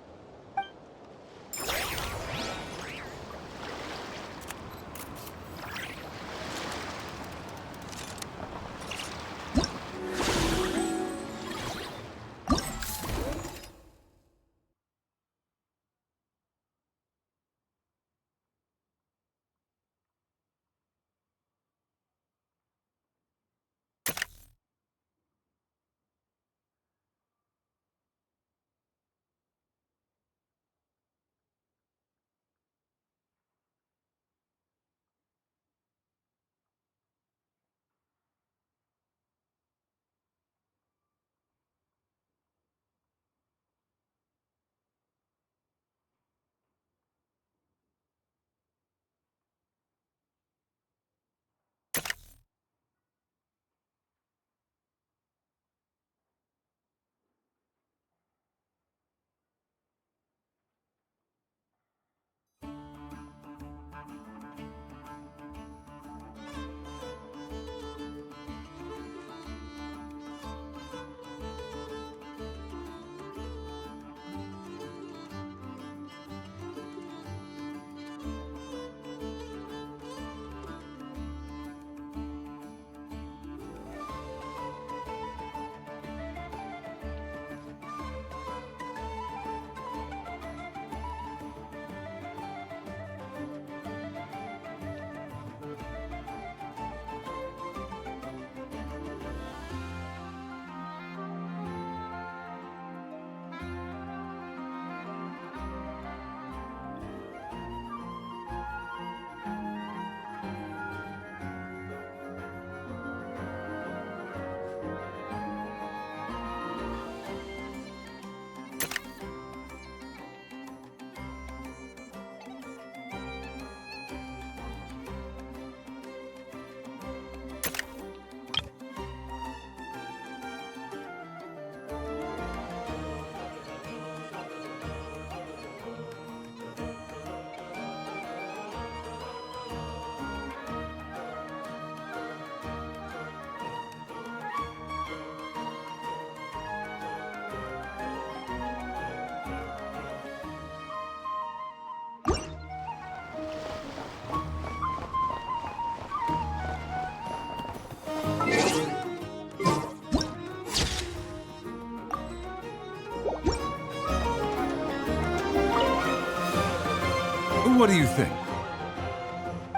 What do you think?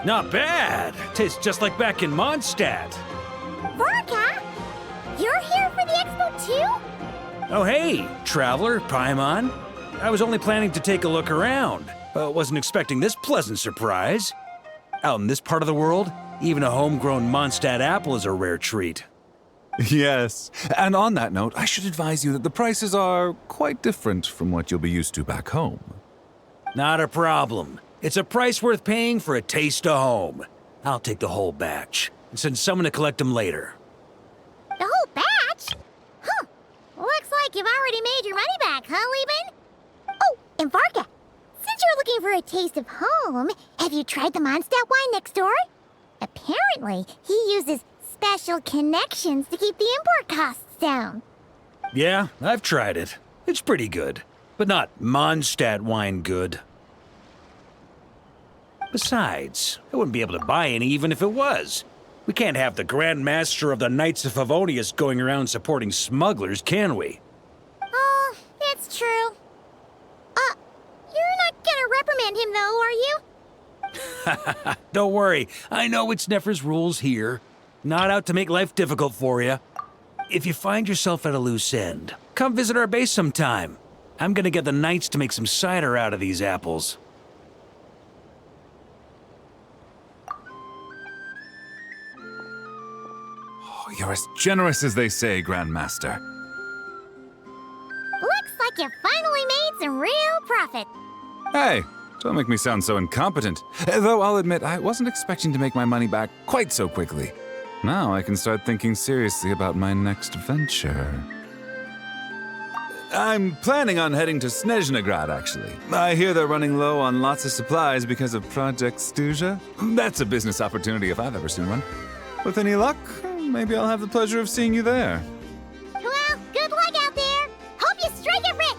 Not bad. Tastes just like back in Mondstadt. Varka? You're here for the expo too? Oh hey, traveler, Paimon. I was only planning to take a look around. Wasn't expecting this pleasant surprise. Out in this part of the world, even a homegrown Mondstadt apple is a rare treat. Yes, and on that note, I should advise you that the prices are quite different from what you'll be used to back home. Not a problem. It's a price worth paying for a taste of home. I'll take the whole batch and send someone to collect them later. The whole batch? Huh. Looks like you've already made your money back, huh, Lieben? Oh, and Varka, since you're looking for a taste of home, have you tried the Mondstadt wine next door? Apparently, he uses special connections to keep the import costs down. Yeah, I've tried it. It's pretty good, but not Mondstadt wine good. Besides, I wouldn't be able to buy any even if it was. We can't have the Grand Master of the Knights of Favonius going around supporting smugglers, can we? Oh, that's true. You're not gonna reprimand him though, are you? Don't worry, I know it's Nefer's rules here. Not out to make life difficult for you. If you find yourself at a loose end, come visit our base sometime. I'm gonna get the Knights to make some cider out of these apples. Oh, you're as generous as they say, Grandmaster. Looks like you finally made some real profit. Hey, don't make me sound so incompetent. Though I'll admit, I wasn't expecting to make my money back quite so quickly. Now I can start thinking seriously about my next venture. I'm planning on heading to Snezhnegrad, actually. I hear they're running low on lots of supplies because of Project Stuja. That's a business opportunity if I've ever seen one. With any luck, maybe I'll have the pleasure of seeing you there. Well, good luck out there. Hope you strike it rich.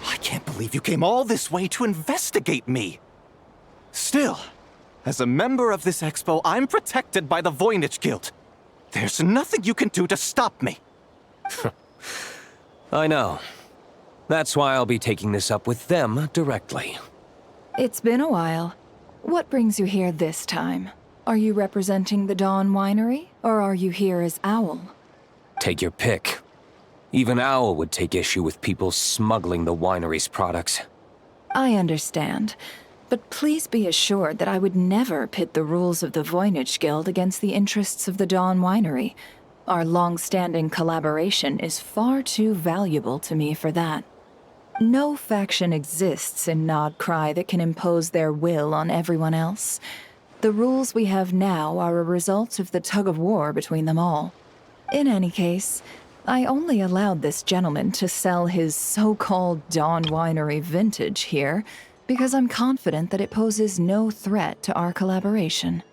I can't believe you came all this way to investigate me. Still, as a member of this expo, I'm protected by the Voynich Guild. There's nothing you can do to stop me. I know. That's why I'll be taking this up with them directly. It's been a while. What brings you here this time? Are you representing the Dawn Winery, or are you here as Owl? Take your pick. Even Owl would take issue with people smuggling the winery's products. I understand, but please be assured that I would never pit the rules of the Voynich Guild against the interests of the Dawn Winery. Our long-standing collaboration is far too valuable to me for that. No faction exists in Nod-Krai that can impose their will on everyone else. The rules we have now are a result of the tug-of-war between them all. In any case, I only allowed this gentleman to sell his so-called Dawn Winery vintage here because I'm confident that it poses no threat to our collaboration.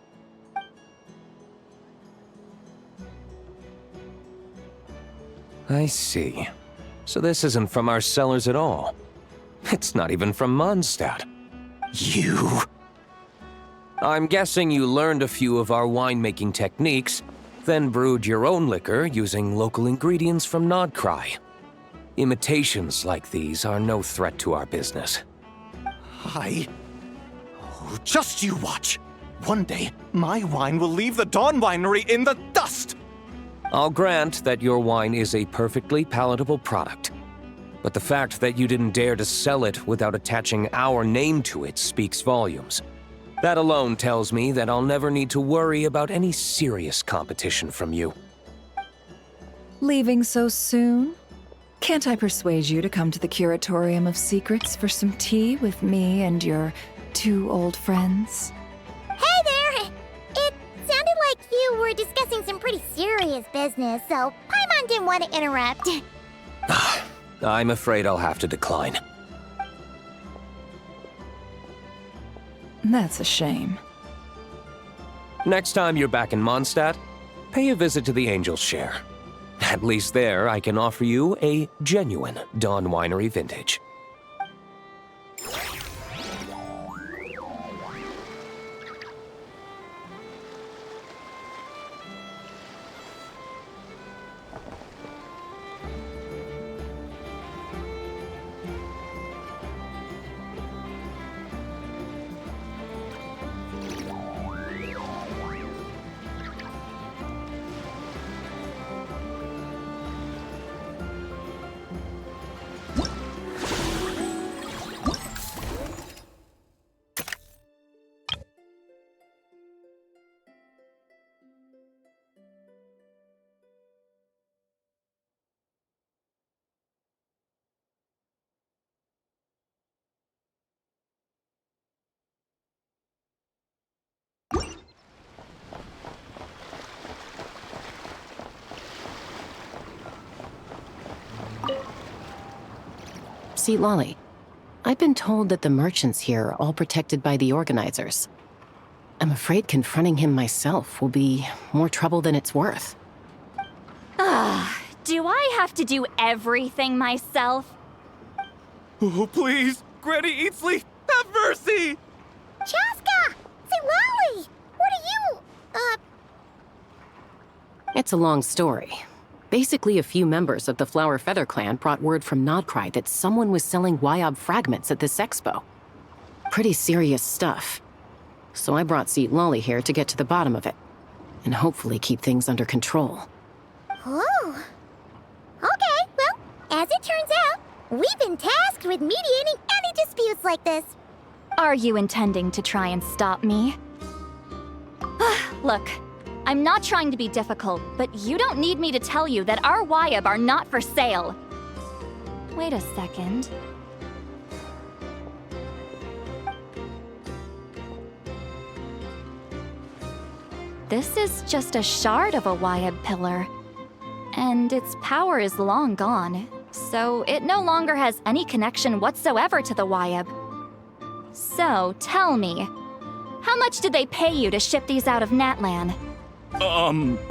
I see. So this isn't from our cellars at all. It's not even from Mondstadt. You... I'm guessing you learned a few of our winemaking techniques, then brewed your own liquor using local ingredients from Nod-Krai. Imitations like these are no threat to our business. Oh, just you watch. one day, my wine will leave the Dawn Winery in the dust! I'll grant that your wine is a perfectly palatable product. But the fact that you didn't dare to sell it without attaching our name to it speaks volumes. That alone tells me that I'll never need to worry about any serious competition from you. Leaving so soon? Can't I persuade you to come to the Curatorium of Secrets for some tea with me and your 2 old friends? Hey there! It sounded like you were discussing some pretty serious business, so Paimon didn't want to interrupt. I'm afraid I'll have to decline. That's a shame. Next time you're back in Mondstadt, pay a visit to the Angel's Share. At least there, I can offer you a genuine Dawn Winery vintage. See, Lolly, I've been told that the merchants here are all protected by the organizers. I'm afraid confronting him myself will be more trouble than it's worth. Do I have to do everything myself? Oh, please! Granny Eatsley, have mercy! Chaska! Say, Lolly! What are you, It's a long story. Basically, a few members of the Flower Feather clan brought word from Nod-Krai that someone was selling Wyob fragments at this expo. Pretty serious stuff. So I brought Seat Lolly here to get to the bottom of it, and hopefully keep things under control. Oh. Okay, well, as it turns out, we've been tasked with mediating any disputes like this. Are you intending to try and stop me? Look, I'm not trying to be difficult, but you don't need me to tell you that our Wyob are not for sale. Wait a second. This is just a shard of a Wyob pillar, and its power is long gone, so it no longer has any connection whatsoever to the Wyob. So, tell me, how much did they pay you to ship these out of Natlan?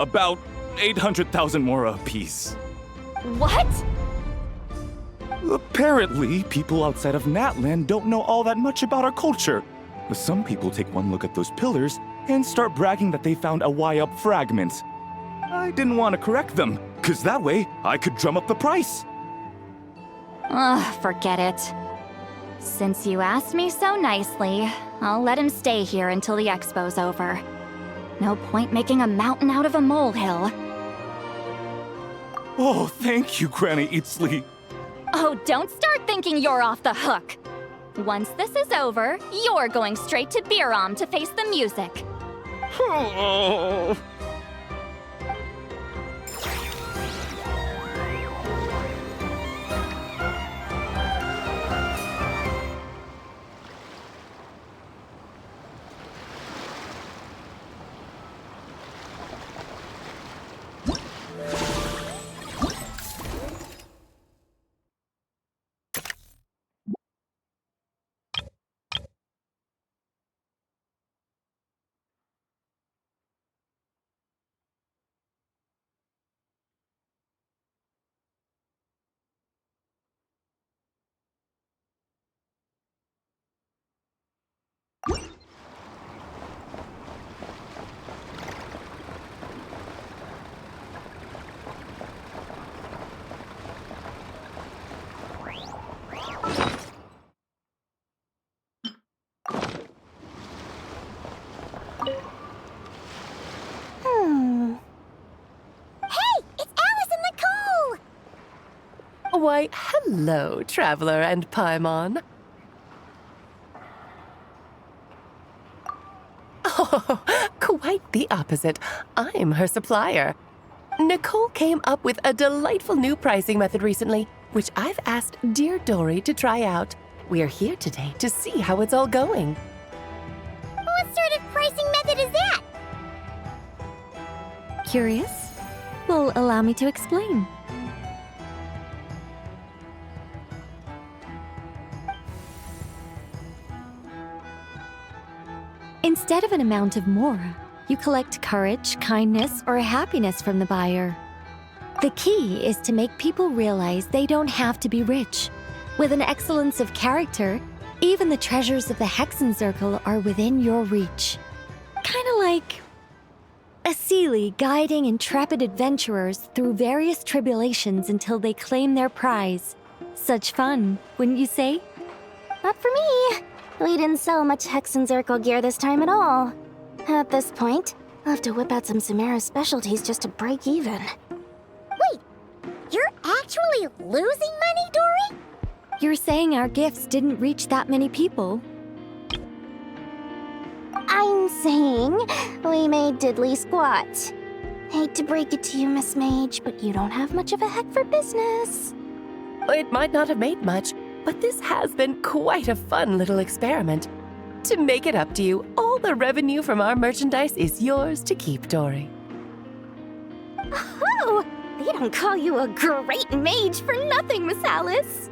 About 800,000 more apiece. What? Apparently, people outside of Natlan don't know all that much about our culture. Some people take one look at those pillars and start bragging that they found a Wyob fragment. I didn't want to correct them, because that way I could drum up the price. Ugh, forget it. Since you asked me so nicely, I'll let him stay here until the expo's over. No point making a mountain out of a molehill. Oh, thank you, Granny Eatsley. Oh, don't start thinking you're off the hook. Once this is over, you're going straight to Biram to face the music. Oh. Why, hello, Traveler and Paimon. Oh, quite the opposite. I'm her supplier. Nicole came up with a delightful new pricing method recently, which I've asked dear Dory to try out. We're here today to see how it's all going. What sort of pricing method is that? Curious? Well, allow me to explain. Instead of an amount of mora, you collect courage, kindness, or happiness from the buyer. The key is to make people realize they don't have to be rich. With an excellence of character, even the treasures of the Hexen Circle are within your reach. Kinda like a Sealy guiding intrepid adventurers through various tribulations until they claim their prize. Such fun, wouldn't you say? Not for me. We didn't sell much Hexen Circle gear this time at all. At this point, I'll have to whip out some Samara specialties just to break even. Wait, you're actually losing money, Dory? You're saying our gifts didn't reach that many people? I'm saying we made diddly squat. Hate to break it to you, Miss Mage, but you don't have much of a heck for business. It might not have made much, but this has been quite a fun little experiment. To make it up to you, all the revenue from our merchandise is yours to keep, Dory. Oh, they don't call you a great mage for nothing, Miss Alice.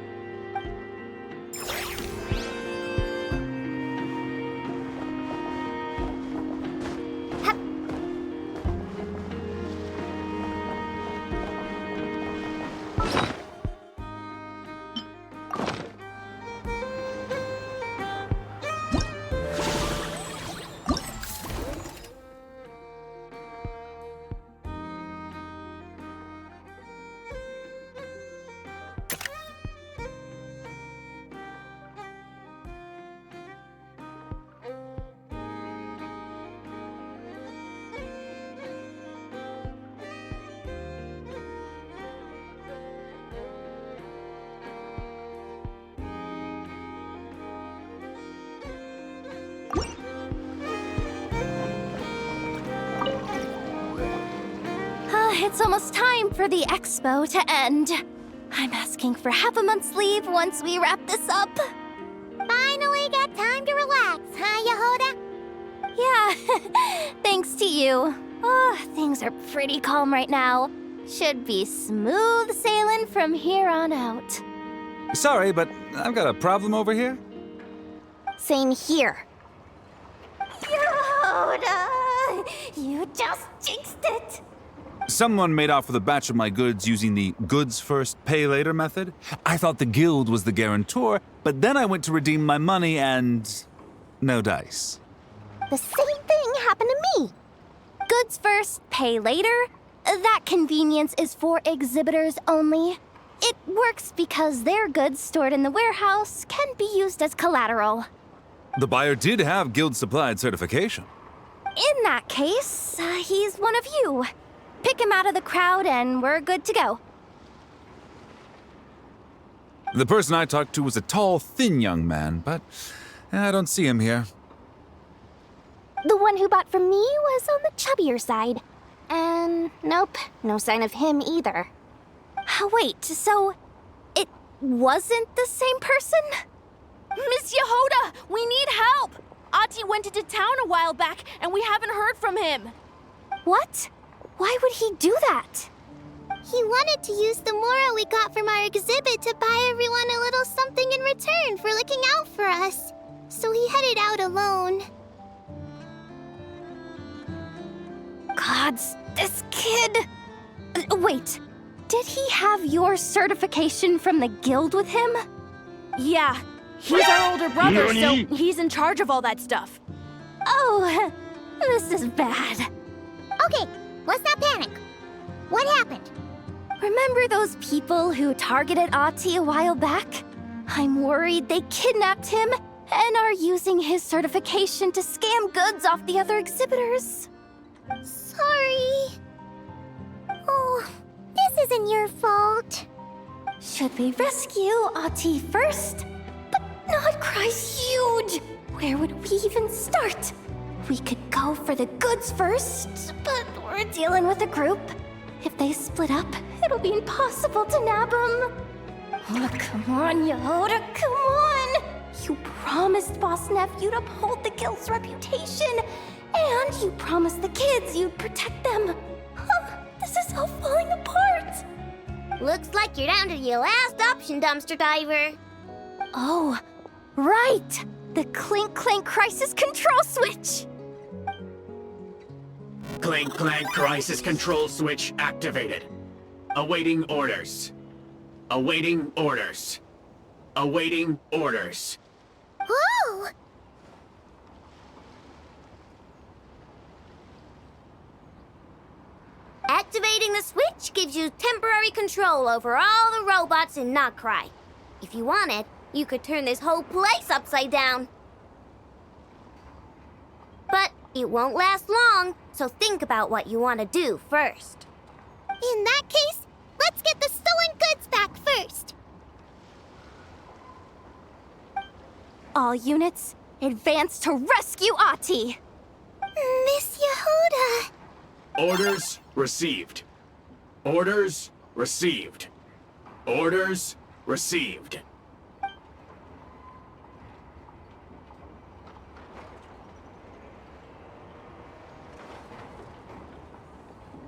It's almost time for the expo to end. I'm asking for half a month's leave once we wrap this up. Finally got time to relax, huh, Jahoda? Yeah, thanks to you. Oh, things are pretty calm right now. Should be smooth sailing from here on out. Sorry, but I've got a problem over here. Same here. Jahoda, you just jinxed it. Someone made off with a batch of my goods using the goods first, pay later method. I thought the guild was the guarantor, but then I went to redeem my money and no dice. The same thing happened to me. Goods first, pay later. That convenience is for exhibitors only. It works because their goods stored in the warehouse can be used as collateral. The buyer did have guild supplied certification. In that case, he's one of you. Pick him out of the crowd and we're good to go. The person I talked to was a tall, thin young man, but I don't see him here. The one who bought from me was on the chubbier side. And nope, no sign of him either. Wait, so it wasn't the same person? Miss Yehoda, we need help! Ahti went into town a while back and we haven't heard from him. What? Why would he do that? He wanted to use the mora we got from our exhibit to buy everyone a little something in return for looking out for us. So he headed out alone. Gods, this kid... Wait, did he have your certification from the guild with him? Yeah, he's our older brother, so he's in charge of all that stuff. Oh, this is bad. Okay, let's not panic. What happened? Remember those people who targeted Ahti a while back? I'm worried they kidnapped him and are using his certification to scam goods off the other exhibitors. Sorry. Oh, this isn't your fault. Should we rescue Ahti first? But Nod-Krai's huge! Where would we even start? We could go for the goods first, but we're dealing with a group. If they split up, it'll be impossible to nab them. Oh, come on, Jahoda, come on! You promised Boss Neff you'd uphold the guild's reputation, and you promised the kids you'd protect them. This is all falling apart. Looks like you're down to your last option, dumpster diver. Oh, right! The Clink Clank Crisis Control Switch! Clink Clank Crisis Control Switch activated. Awaiting orders. Awaiting orders. Awaiting orders. Whoa! Activating the switch gives you temporary control over all the robots in Nod-Krai. If you wanted, you could turn this whole place upside down. But it won't last long, so think about what you want to do first. In that case, let's get the stolen goods back first. All units, advance to rescue Ahti! Miss Jahoda! Orders received. Orders received. Orders received.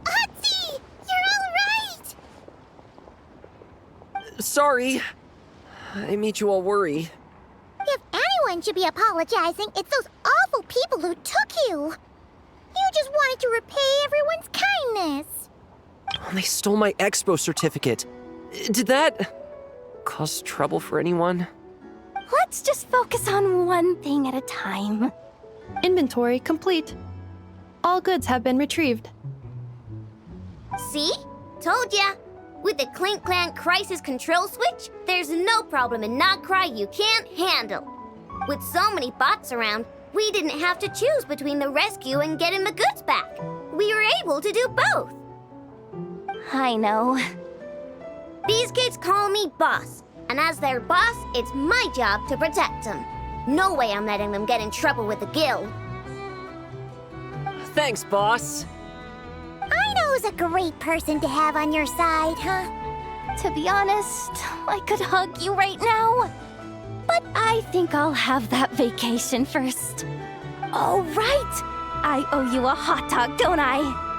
Ahti! You're all right! Sorry. I made you all worry. If anyone should be apologizing, it's those awful people who took you. You just wanted to repay everyone's kindness. They stole my expo certificate. Did that cause trouble for anyone? Let's just focus on one thing at a time. Inventory complete. All goods have been retrieved. See? Told ya. With the Clink Clank Crisis Control Switch, there's no problem in Nod-Krai you can't handle. With so many bots around, we didn't have to choose between the rescue and getting the goods back. We were able to do both. I know. These kids call me boss, and as their boss, it's my job to protect them. No way I'm letting them get in trouble with the guild. Thanks, boss. Aino's a great person to have on your side, huh? To be honest, I could hug you right now. But I think I'll have that vacation first. Oh, right! I owe you a hot dog, don't I?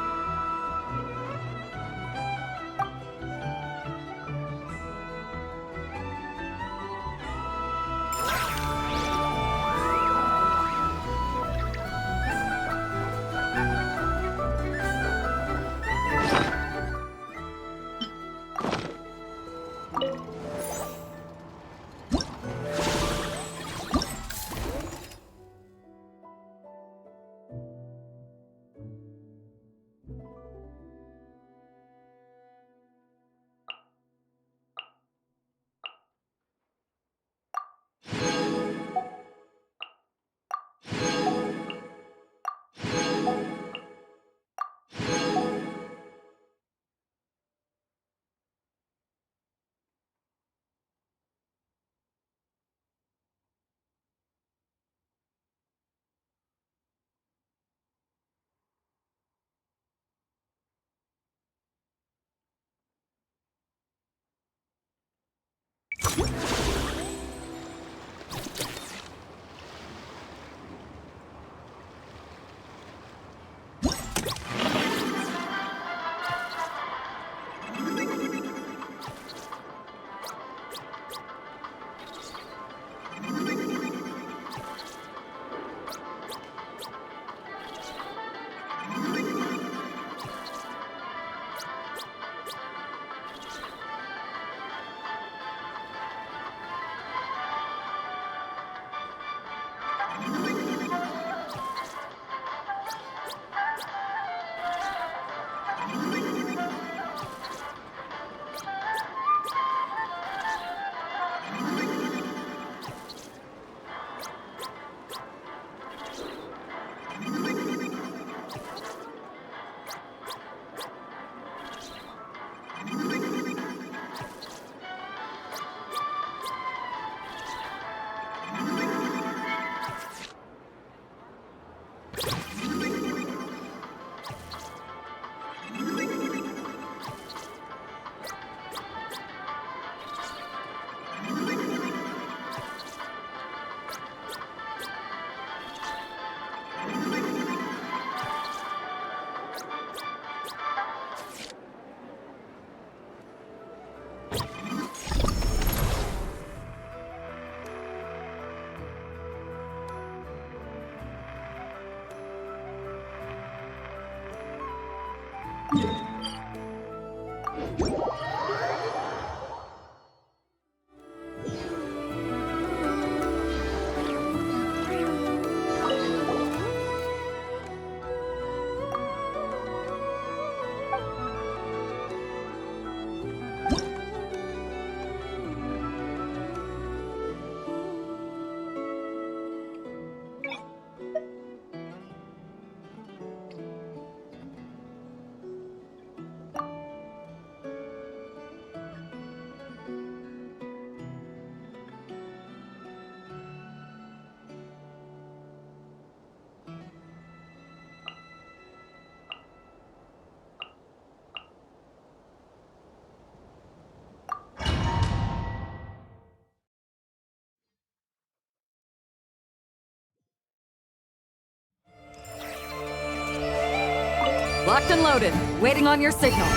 Locked and loaded, waiting on your signal.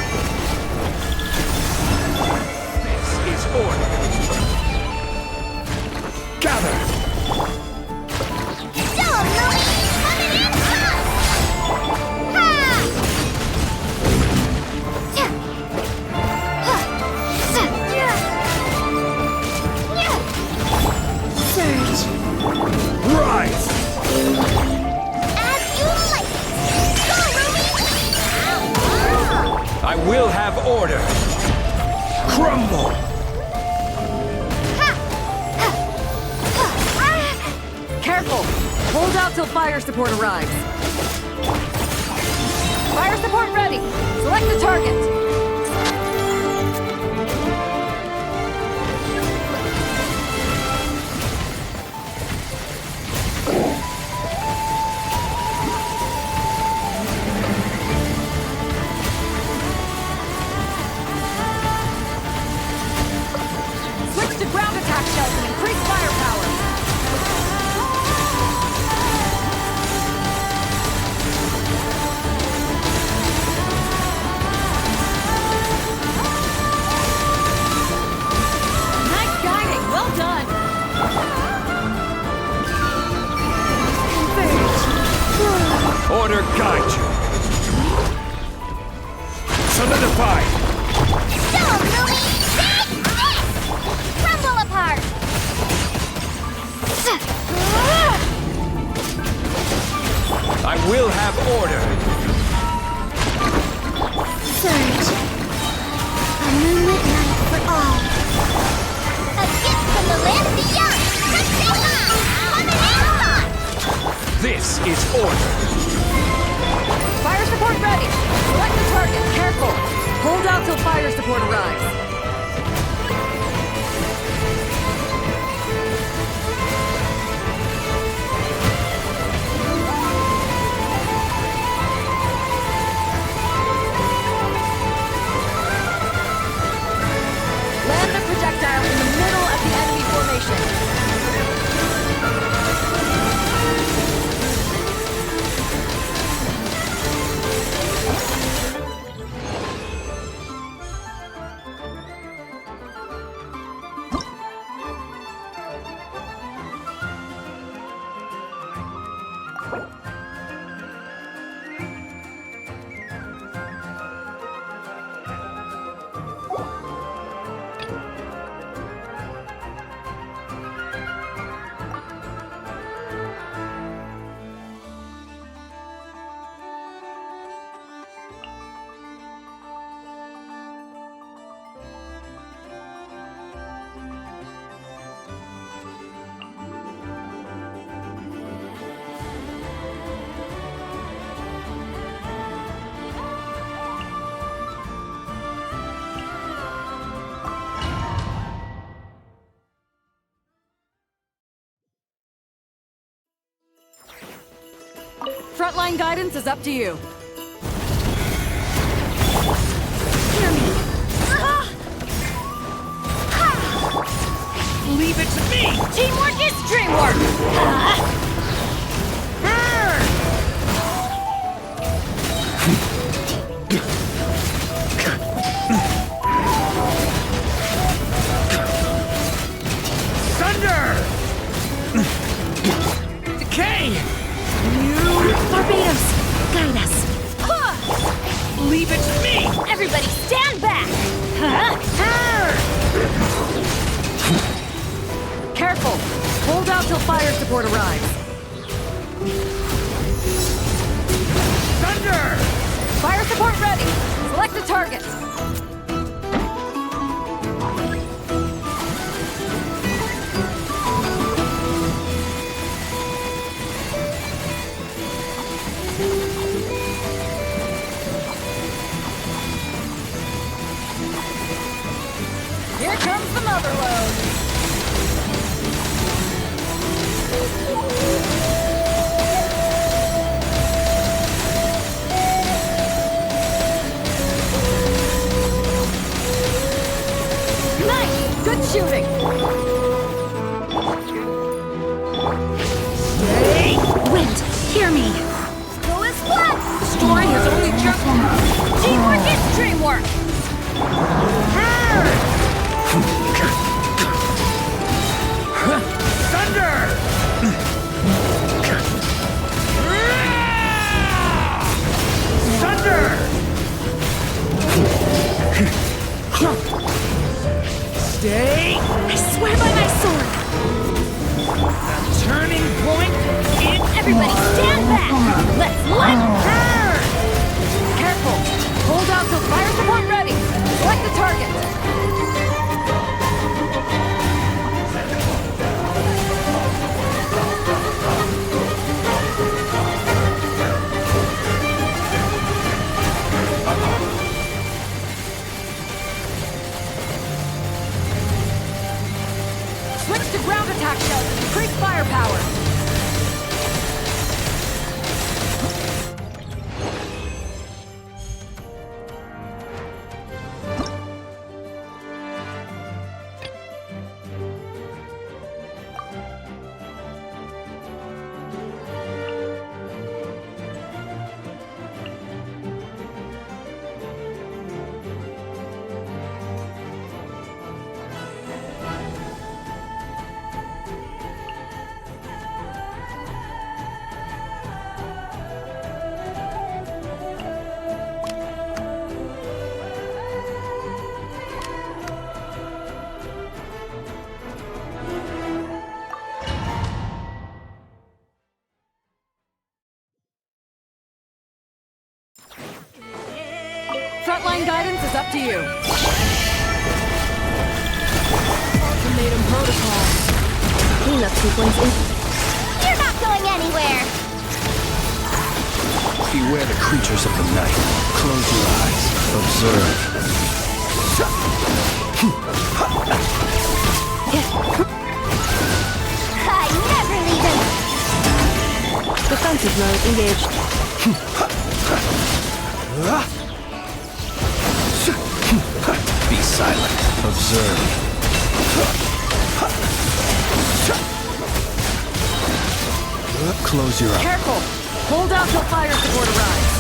This is order. Gather! Surge. Rise! As you like. Go, Ruby! I will have order. Crumble! Careful! Hold out till fire support arrives. Fire support ready! Select the target! Switch to ground attack shells and increase firepower! Nice guiding! Well done! Order guide you. Solidify! Go, Ruby! Crumble apart! I will have order. Surge. A moonlit night for all. A gift from the land beyond! This is order. Fire support ready! Select the target, careful! Hold out till fire support arrives. Land the projectile in the middle of the enemy formation. Frontline guidance is up to you. Leave it to me! Teamwork is dreamwork! Thunder! Decay! Barbados, guide us. Leave it to me! Everybody stand back! Careful! Hold out till fire support arrives. Thunder! Fire support ready! Select the target! Here comes the mother load! Nice! Good shooting! Wind, hear me. Go as one! The story has only Teamwork is dreamwork! Thunder! Thunder! Stay! I swear by my sword! Turning point in... Everybody stand back! Let's light burn! Careful! Hold out till fire support ready! Select the target! Switch to ground attack shells and increase firepower! Frontline guidance is up to you. Ultimatum protocol. Cleanup sequence in... You're not going anywhere! Beware the creatures of the night. Close your eyes. Observe. I never leave him! Defensive mode engaged. Be silent. Observe. Close your eyes. Careful! Hold out till fire support arrives.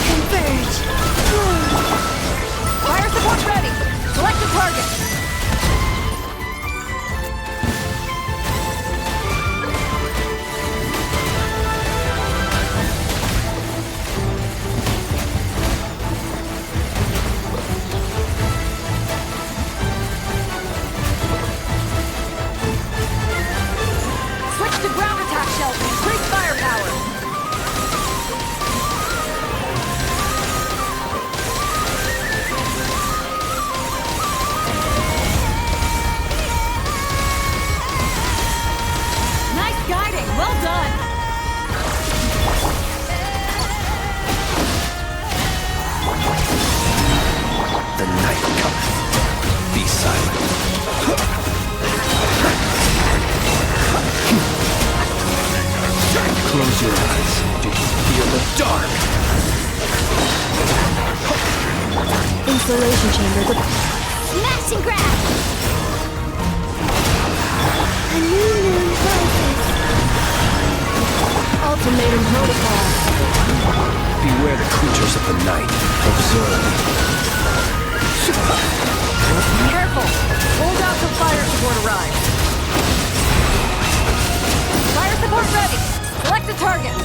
Converge! Fire support ready! Select the target! Switch to ground attack shells and increase firepower! Nice guiding! Well done! The night cometh. Be silent. Close your eyes. Do you feel the dark? Insulation chamber. Smash and grab! A new moon rises. Ultimatum protocol. Beware the creatures of the night. Observe. Careful! Hold out till fire support arrives. Fire support ready! Select the target!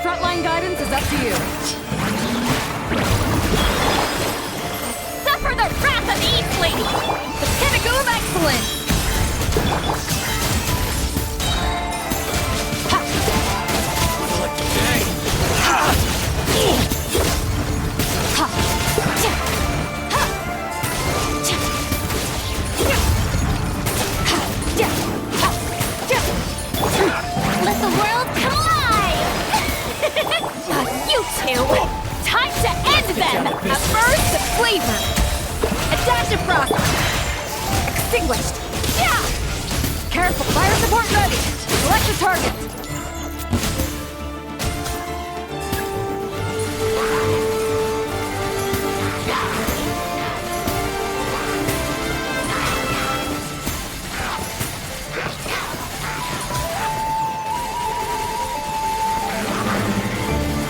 Frontline guidance is up to you. lady! The pinnacle of excellence! Let the world collide! You two! Time to end them! A burst of flavor! A dash of frost! Extinguished! Yeah! Careful! Fire support ready! Select the target!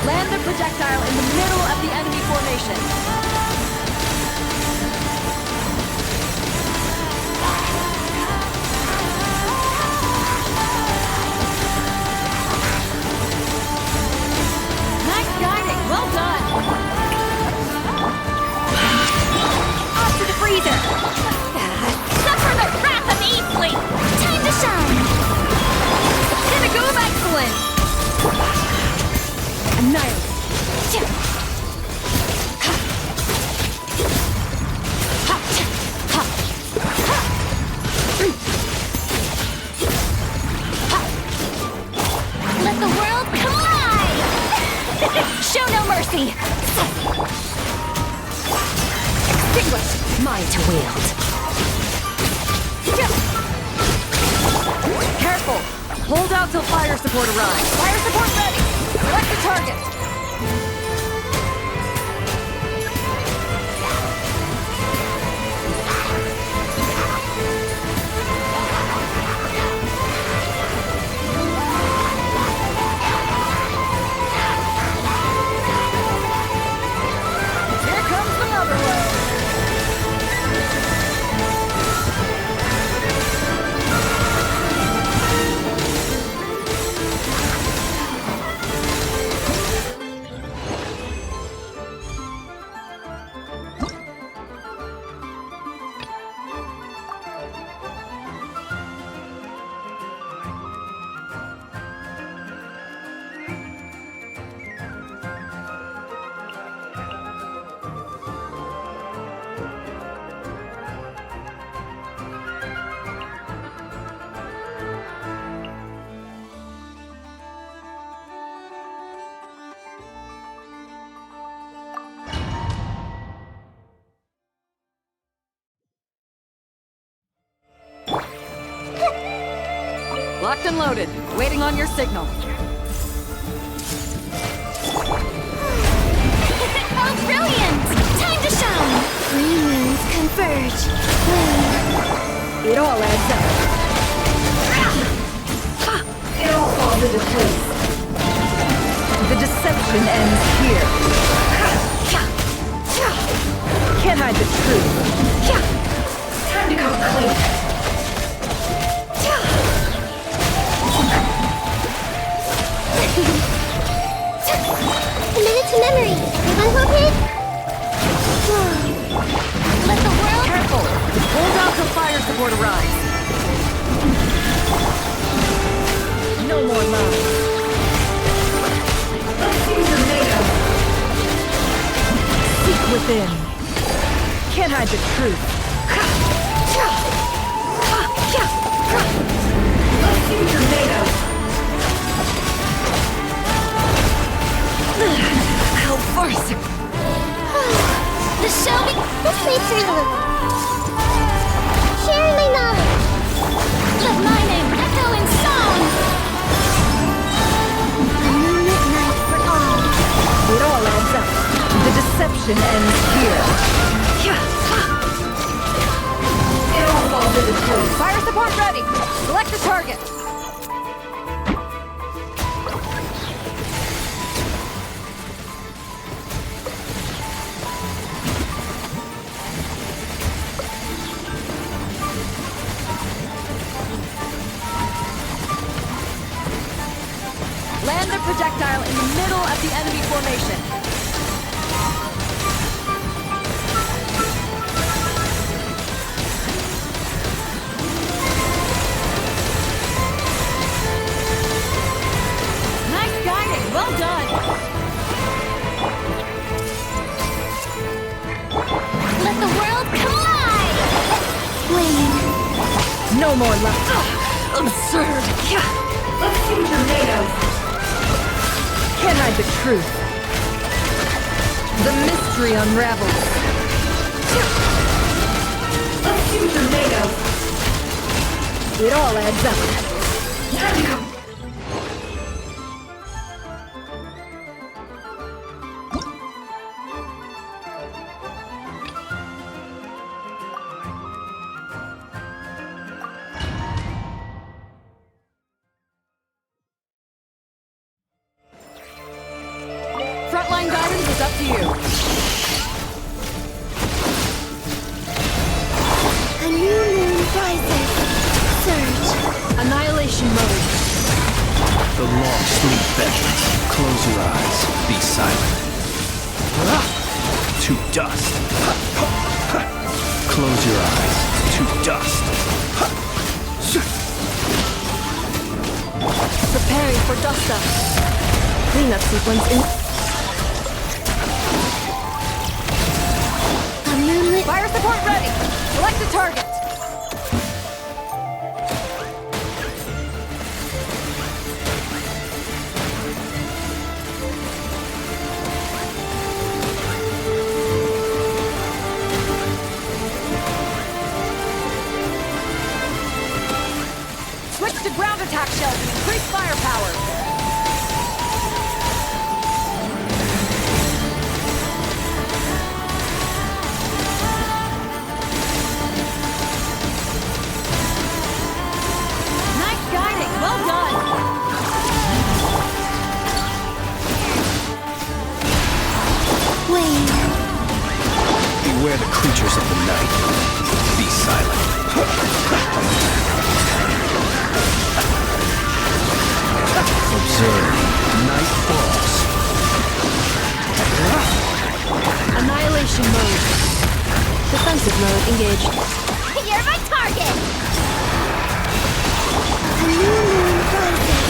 Land the projectile in the middle of the enemy formation. Nice guiding, well done. Off to the freezer. Suffer the wrath of Eatfleet. Time to shine. Pinnacle of excellence. Annihilate. Let the world collide! Show no mercy! Extinguished. Mine to wield. Careful. Hold out till fire support arrives. Fire support ready. Select the target. Here comes the Underworld. Locked and loaded. Waiting on your signal. Oh, brilliant! Time to shine! Three moons converge. It all adds up. It all falls into place. The deception ends here. Can't hide the truth. Time to come clean. A minute to memory. Everyone okay? Let the world... Careful! Hold out till fire support arrives. No more love. Seek within. Can't hide the truth. Let's see what you're made of. How farcical. The show be... This makes her little. Sharing my knowledge. Let my name echo in song! A moonlit night for all. It all adds up. The deception ends here. It all falls into place. Fire support ready. Select the target. Land the projectile in the middle of the enemy formation. more left. Absurd. Let's see what you're made of. Can't hide the truth. The mystery unravels. Let's see what you're made of. It all adds up. Frontline guidance is up to you. A new moon rises. Surge. Annihilation mode. The long sleep beckons. Close your eyes. Be silent. To dust. Close your eyes. To dust. Preparing for dust-up. Cleanup sequence in... A moonlit... Fire support ready. Select a target. Switch to ground attack shells and increase firepower. Nice guiding. Well done. Wait. Beware the creatures of the night. Be silent. Observe. Night falls. Annihilation mode. Defensive mode engaged. You're my target! A new moon rises.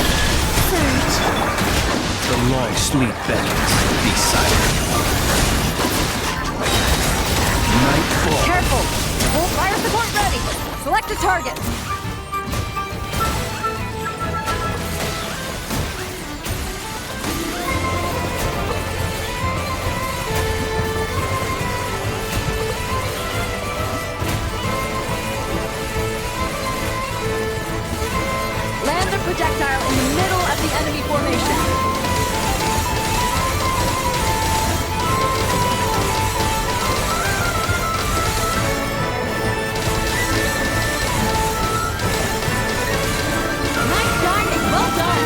Surge. The long sleep beckons. Be silent. Night falls. Careful. Full fire support ready. Select a target. Land the projectile in the middle of the enemy formation. Nice guiding, well done.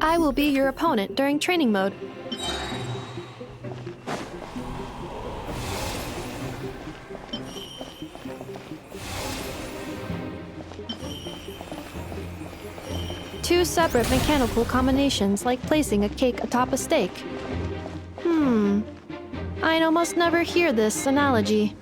I will be your opponent during training mode. Two separate mechanical combinations, like placing a cake atop a steak. I almost never hear this analogy.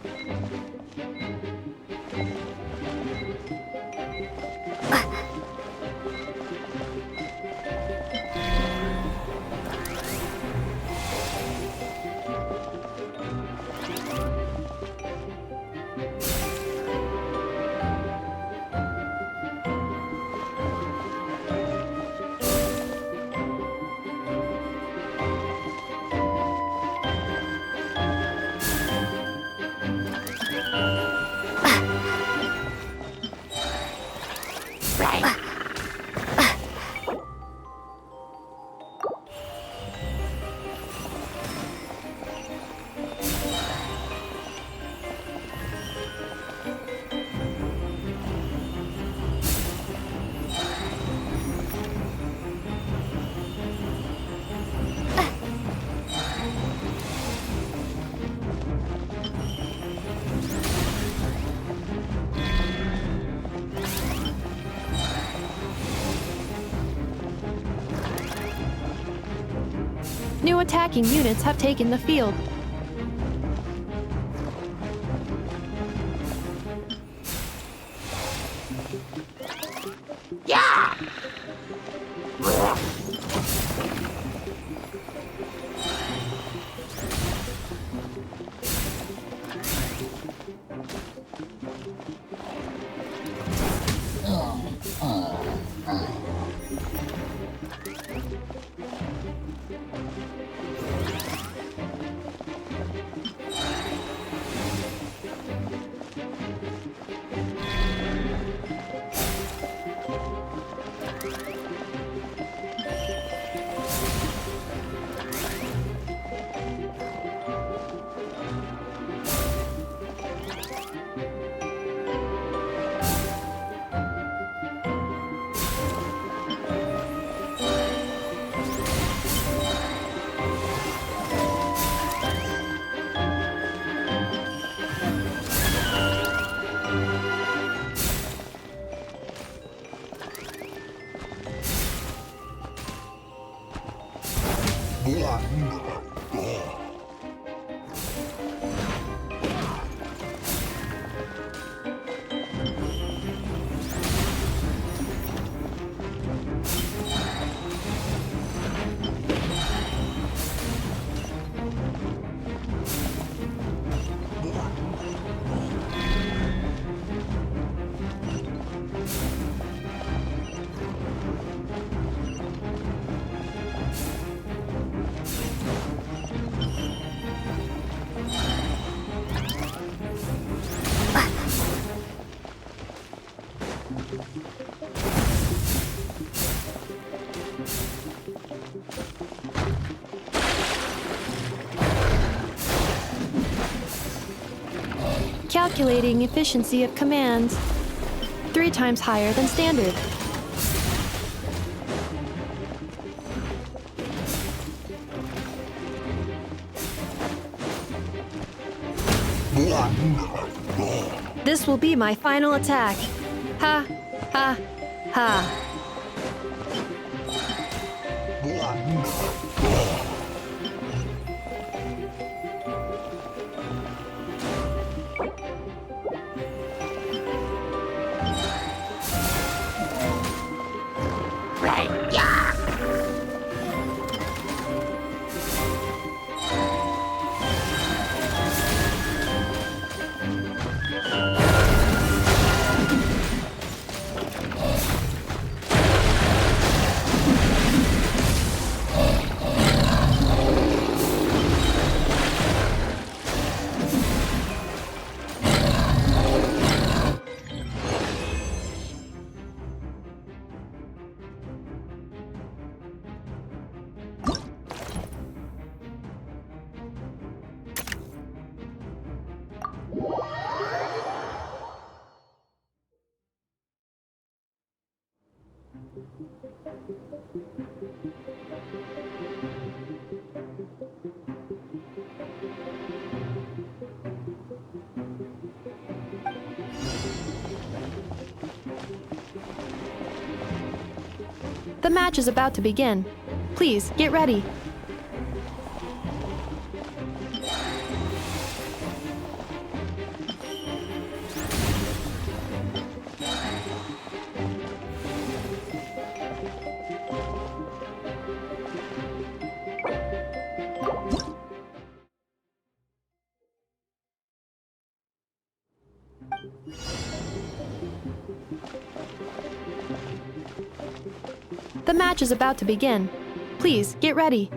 New attacking units have taken the field. Yeah! Calculating efficiency of commands. 3 times higher than standard. This will be my final attack. Ha, ha, ha. The match is about to begin. Please, get ready. The match is about to begin. Please, get ready.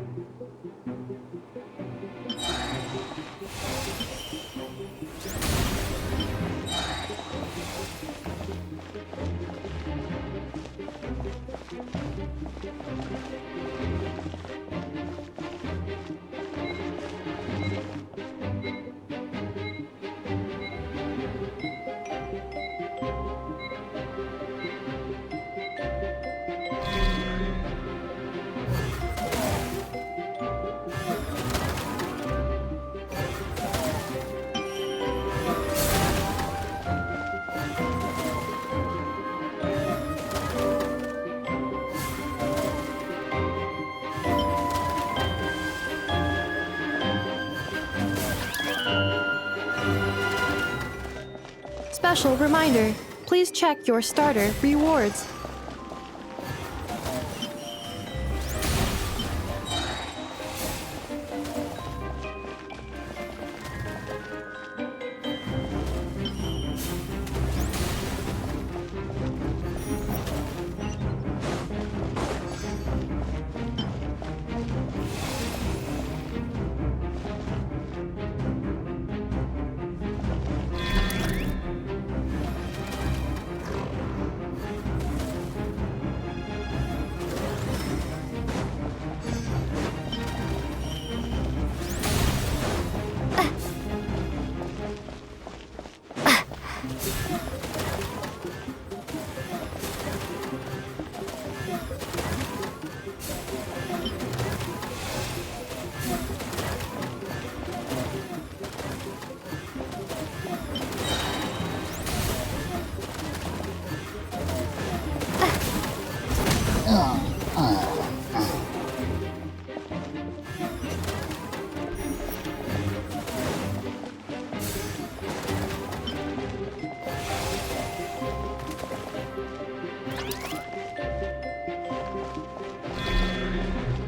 special reminder, please check your starter rewards.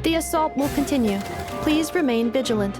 The assault will continue. Please remain vigilant.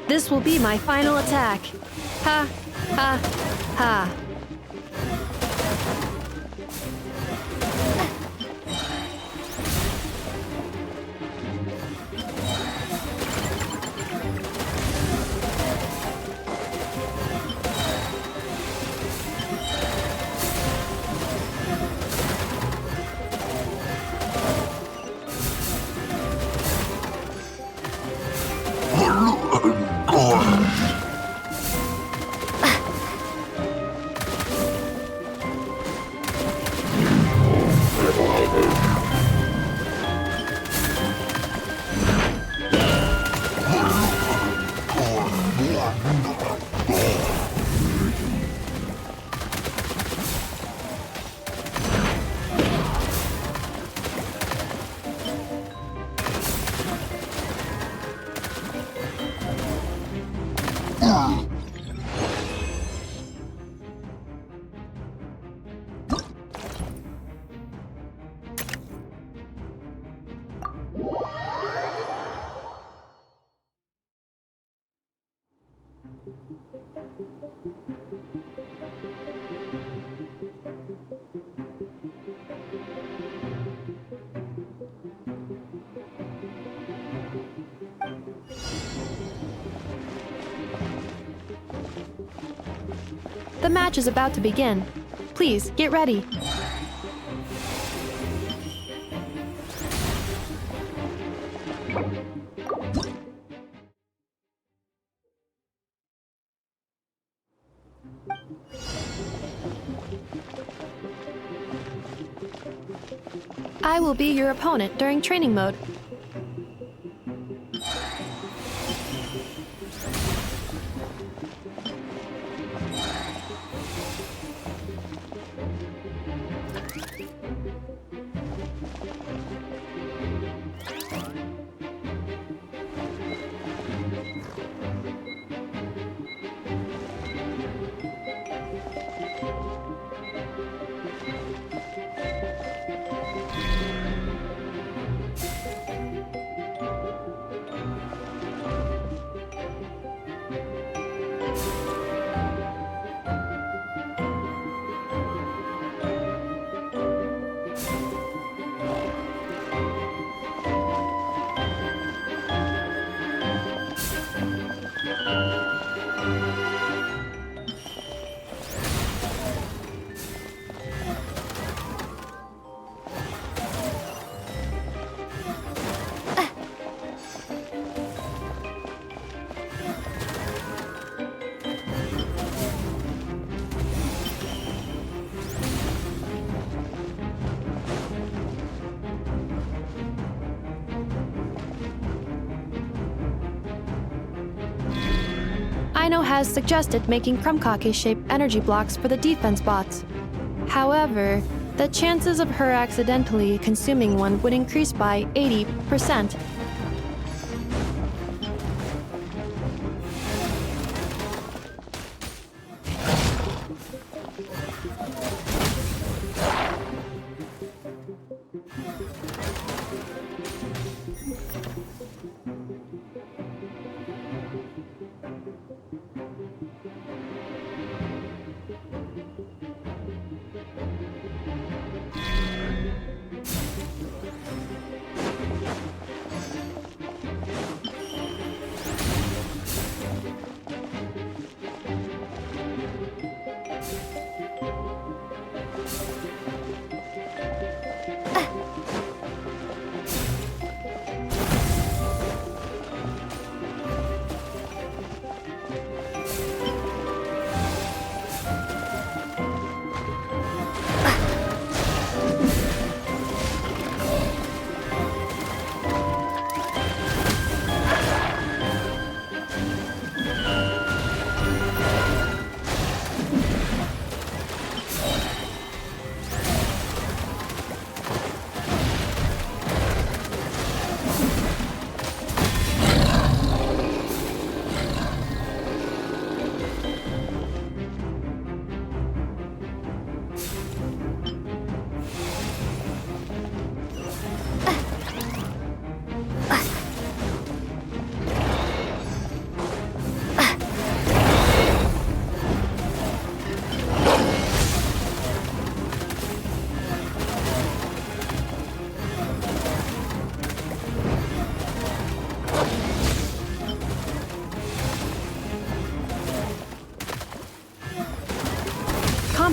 This will be my final attack. Ha, ha, ha. The match is about to begin. Please, get ready. I will be your opponent during training mode. Aino has suggested making Krumkake-shaped energy blocks for the defense bots. However, the chances of her accidentally consuming one would increase by 80%.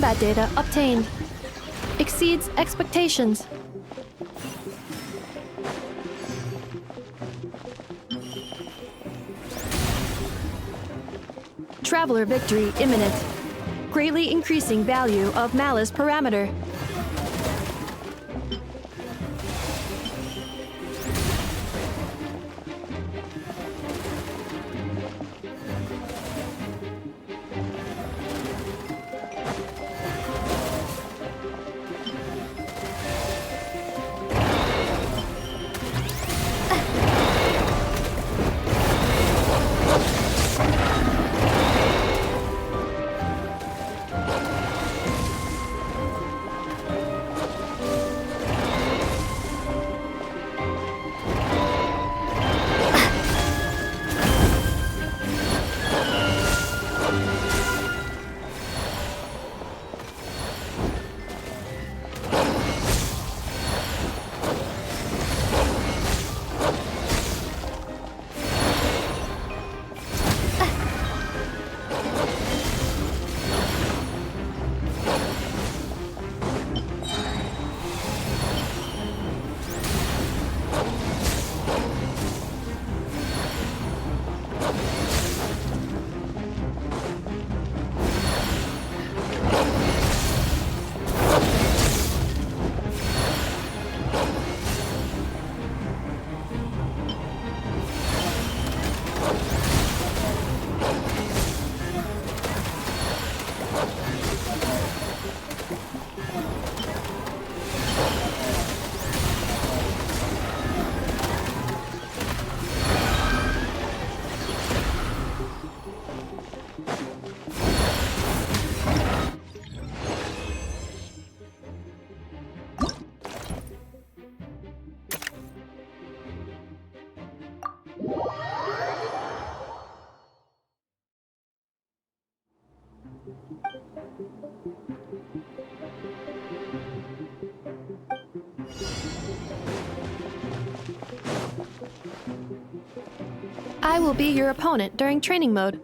Combat data obtained. Exceeds expectations. Traveler victory imminent. Greatly increasing value of malice parameter. I will be your opponent during training mode.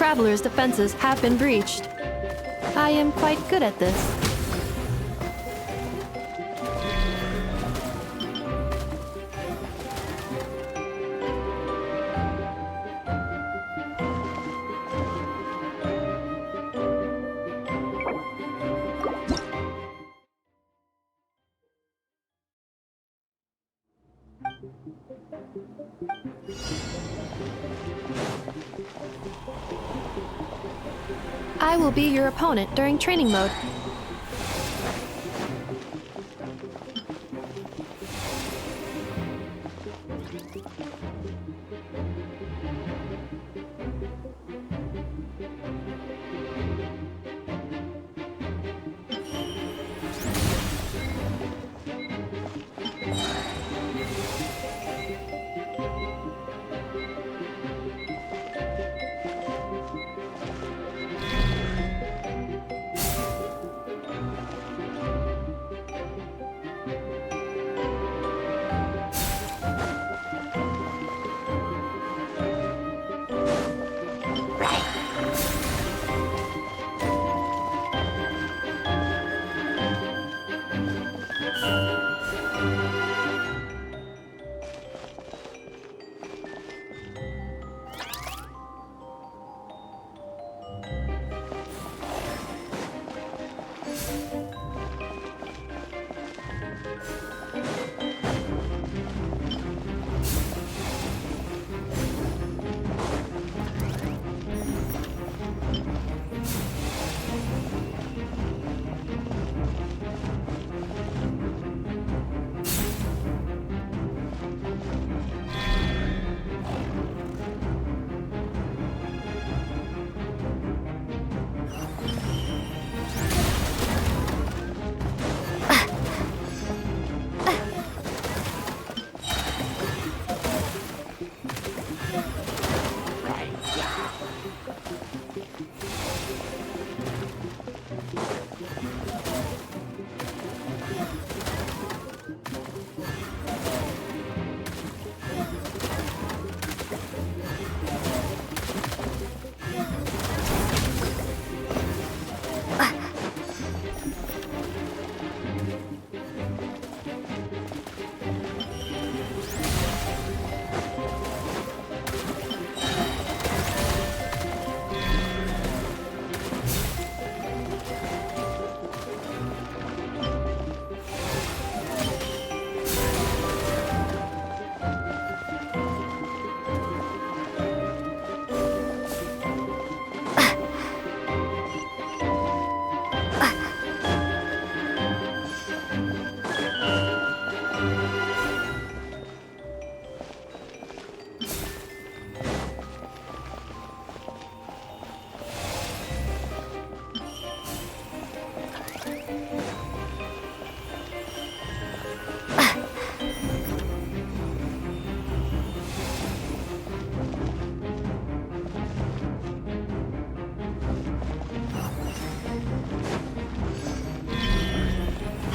Traveler's defenses have been breached. I am quite good at this. I will be your opponent during training mode.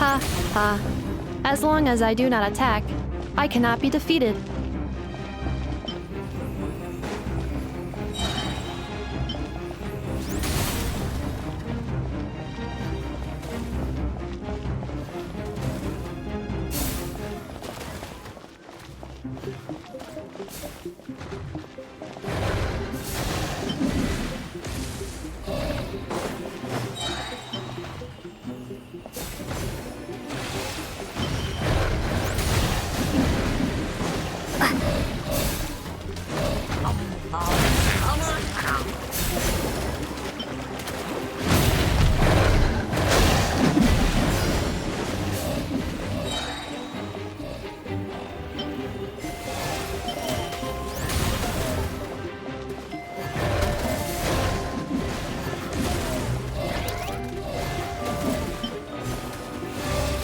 Ha, ha. As long as I do not attack, I cannot be defeated.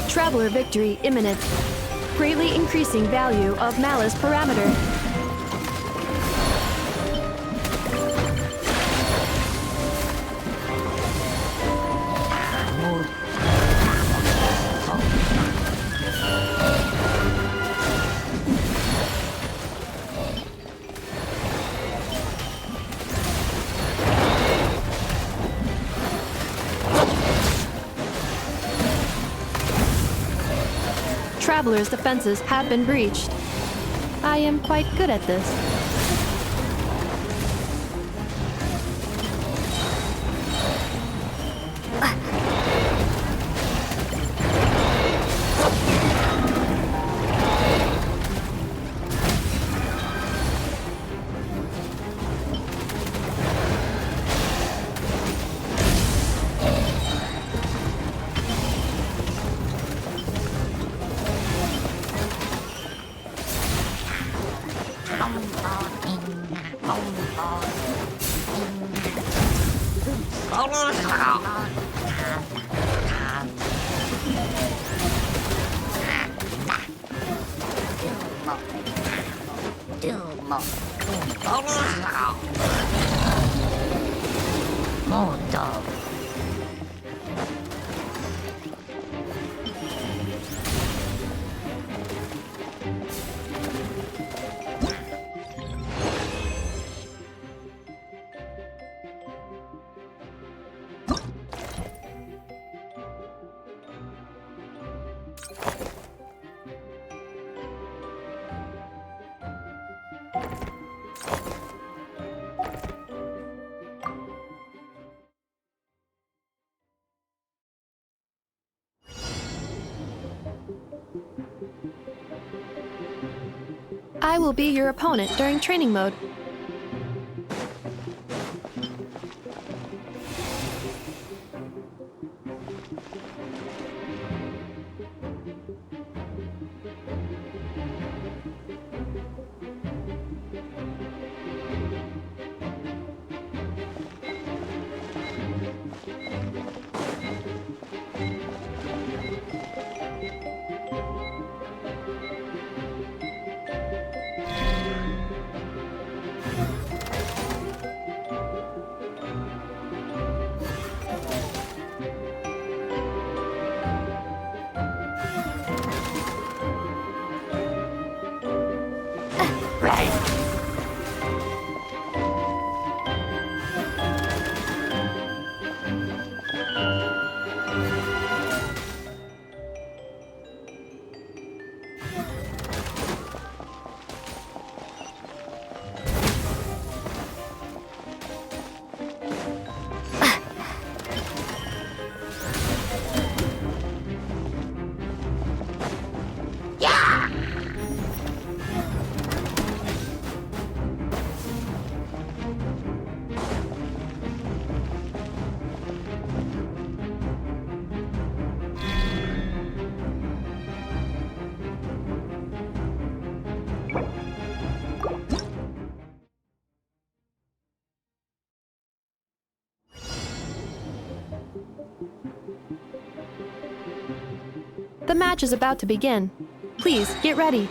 Traveler victory imminent. Greatly increasing value of malice parameter. Traveler's defenses have been breached. I am quite good at this. I will be your opponent during training mode. The match is about to begin. Please, get ready.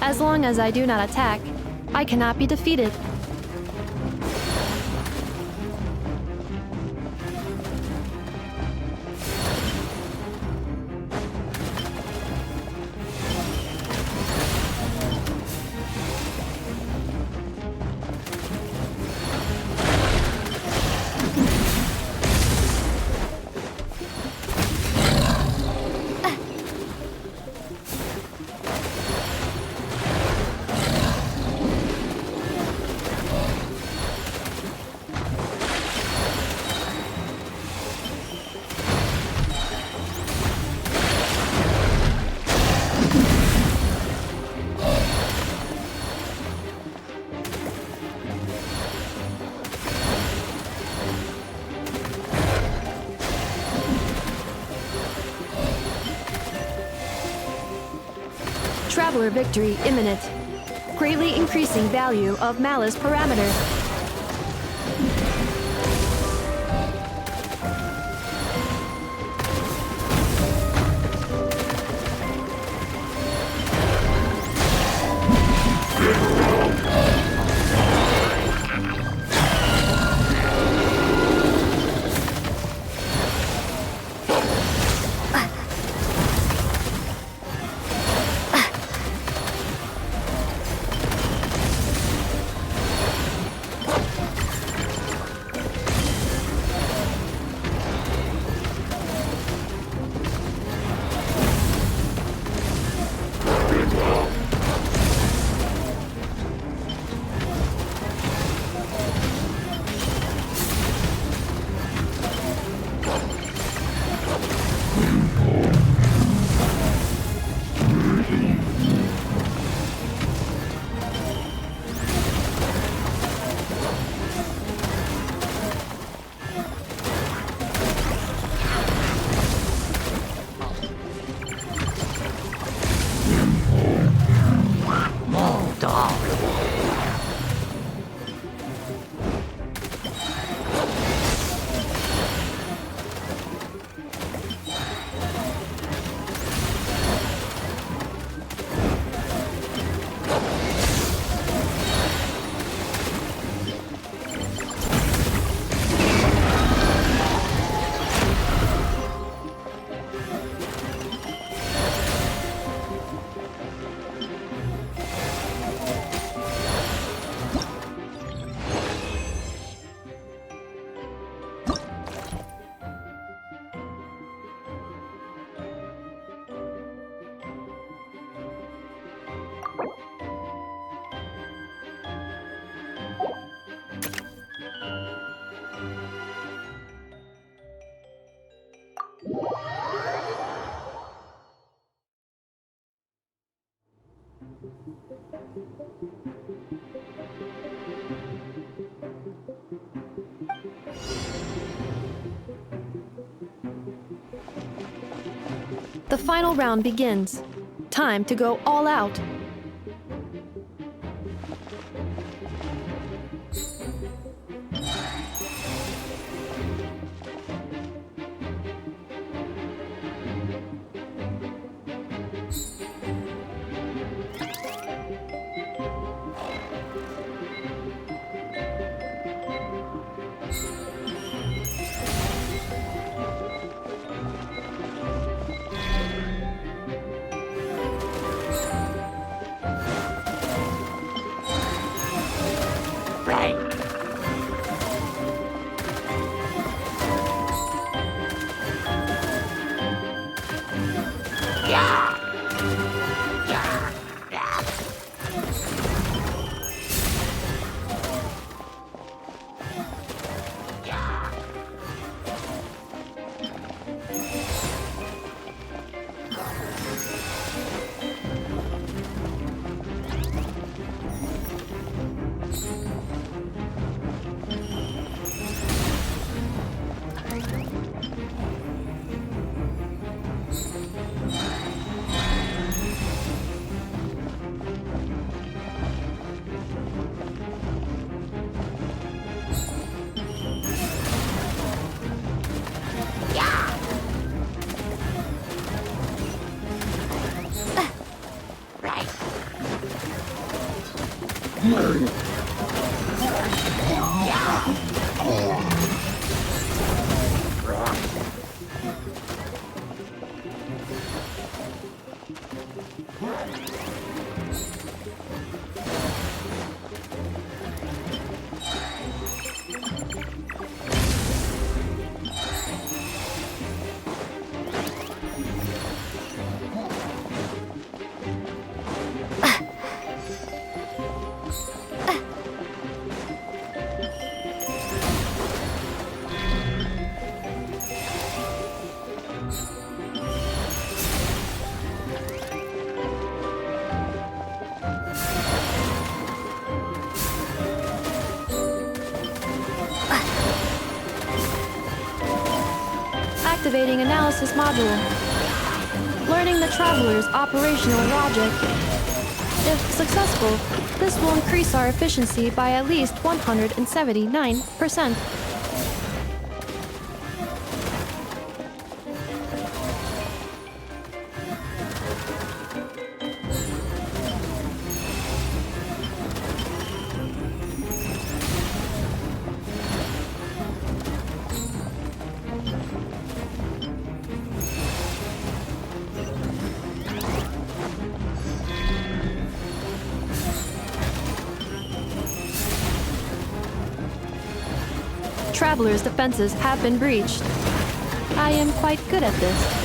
As long as I do not attack, I cannot be defeated. Traveler victory imminent. Greatly increasing value of malice parameter. The final round begins. Time to go all out. Activating analysis module. Learning the traveler's operational logic. If successful, this will increase our efficiency by at least 179%. Traveler's defenses have been breached. I am quite good at this.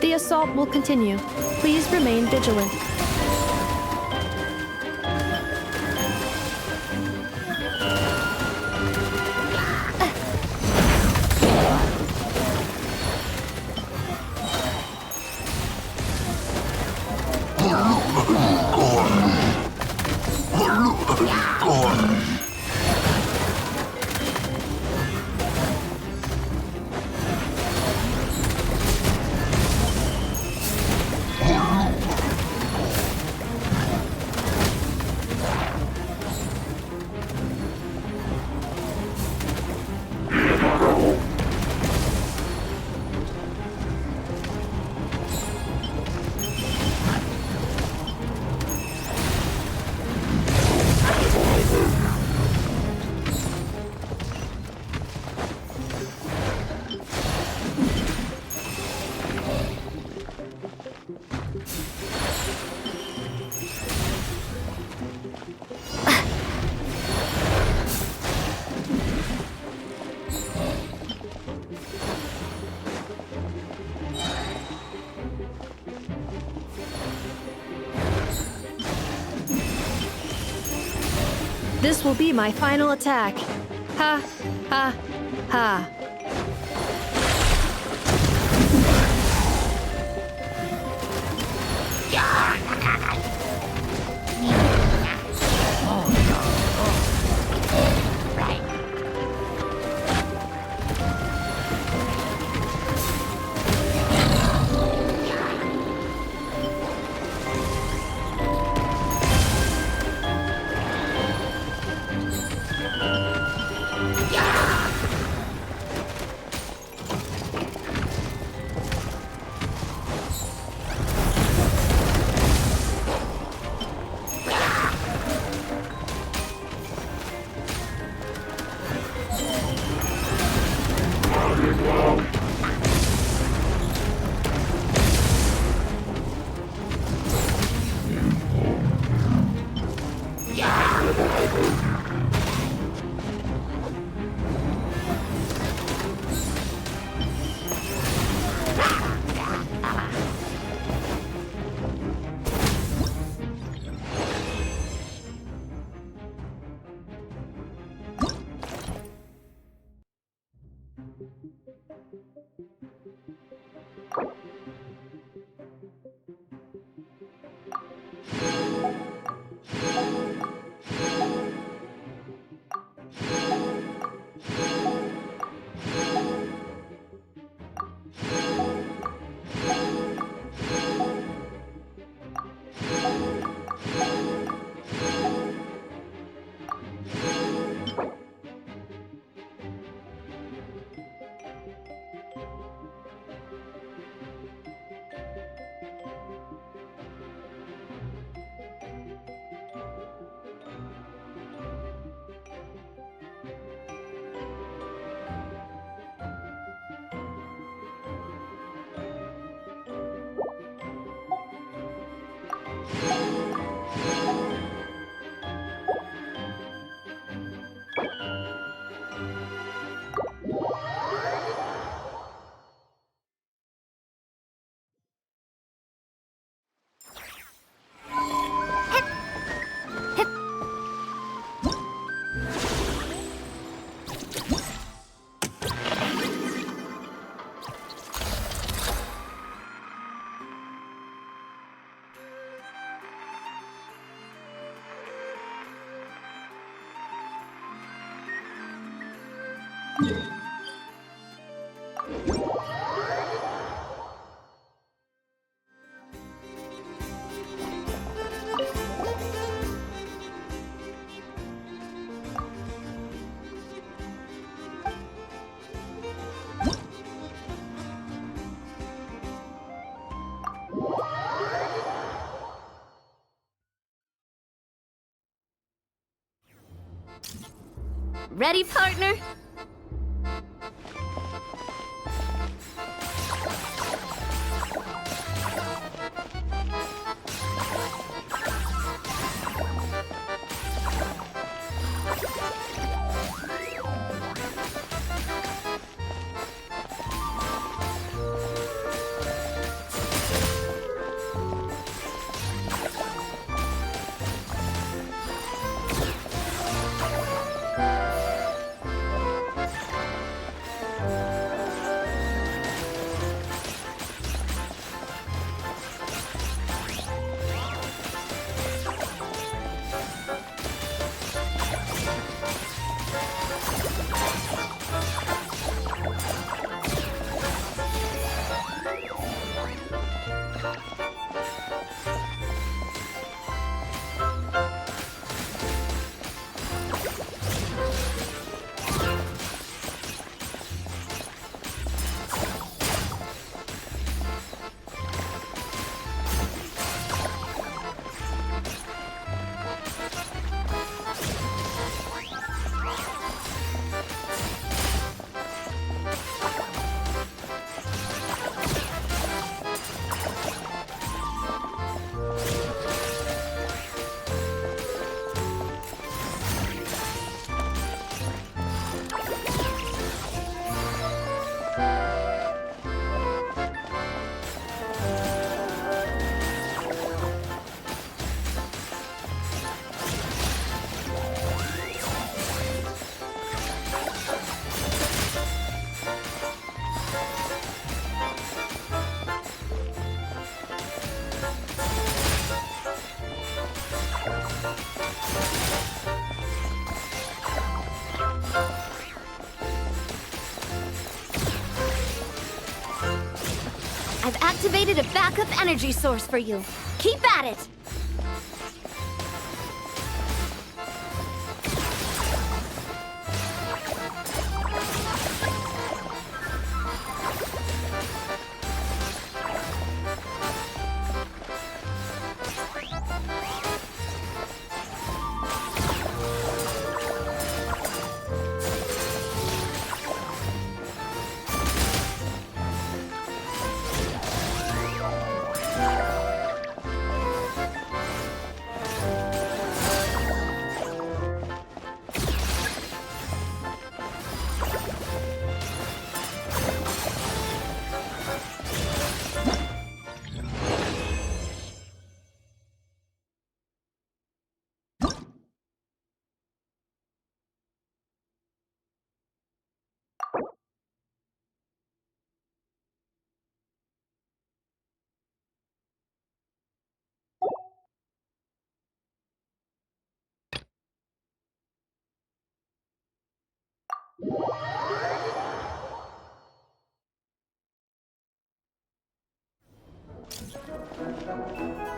The assault will continue. Please remain vigilant. This will be my final attack. Ha, ha, ha. Ready, partner? I've activated a backup energy source for you. Keep at it!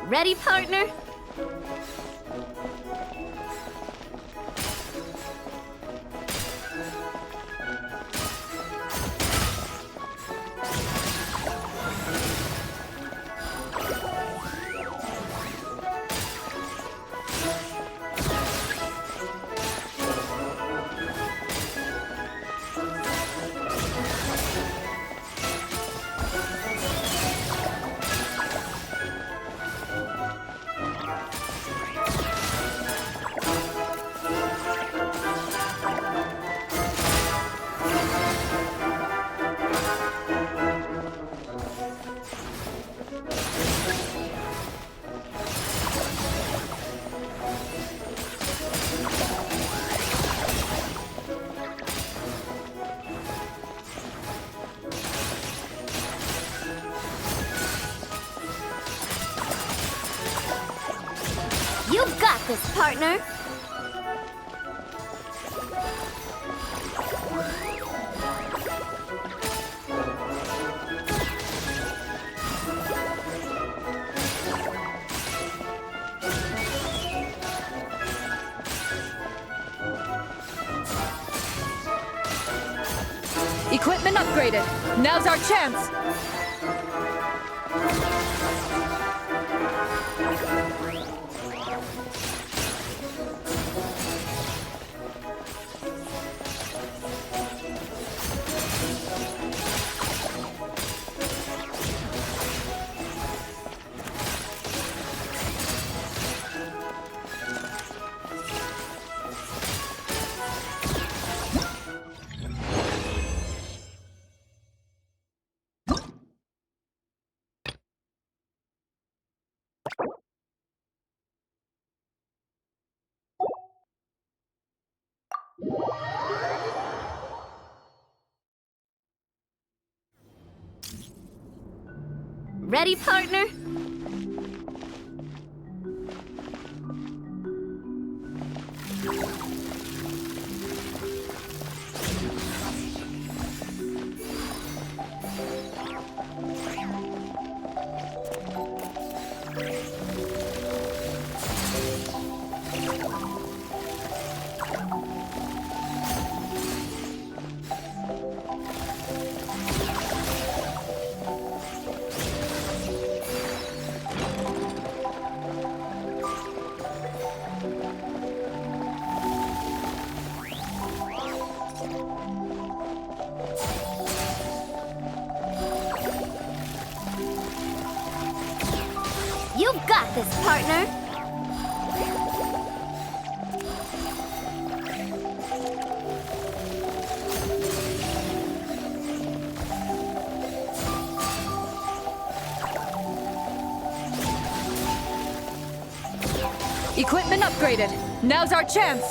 Ready, partner? You've got this, partner! Equipment upgraded. Now's our chance. Ready, partner? You've got this, partner! Equipment upgraded. Now's our chance.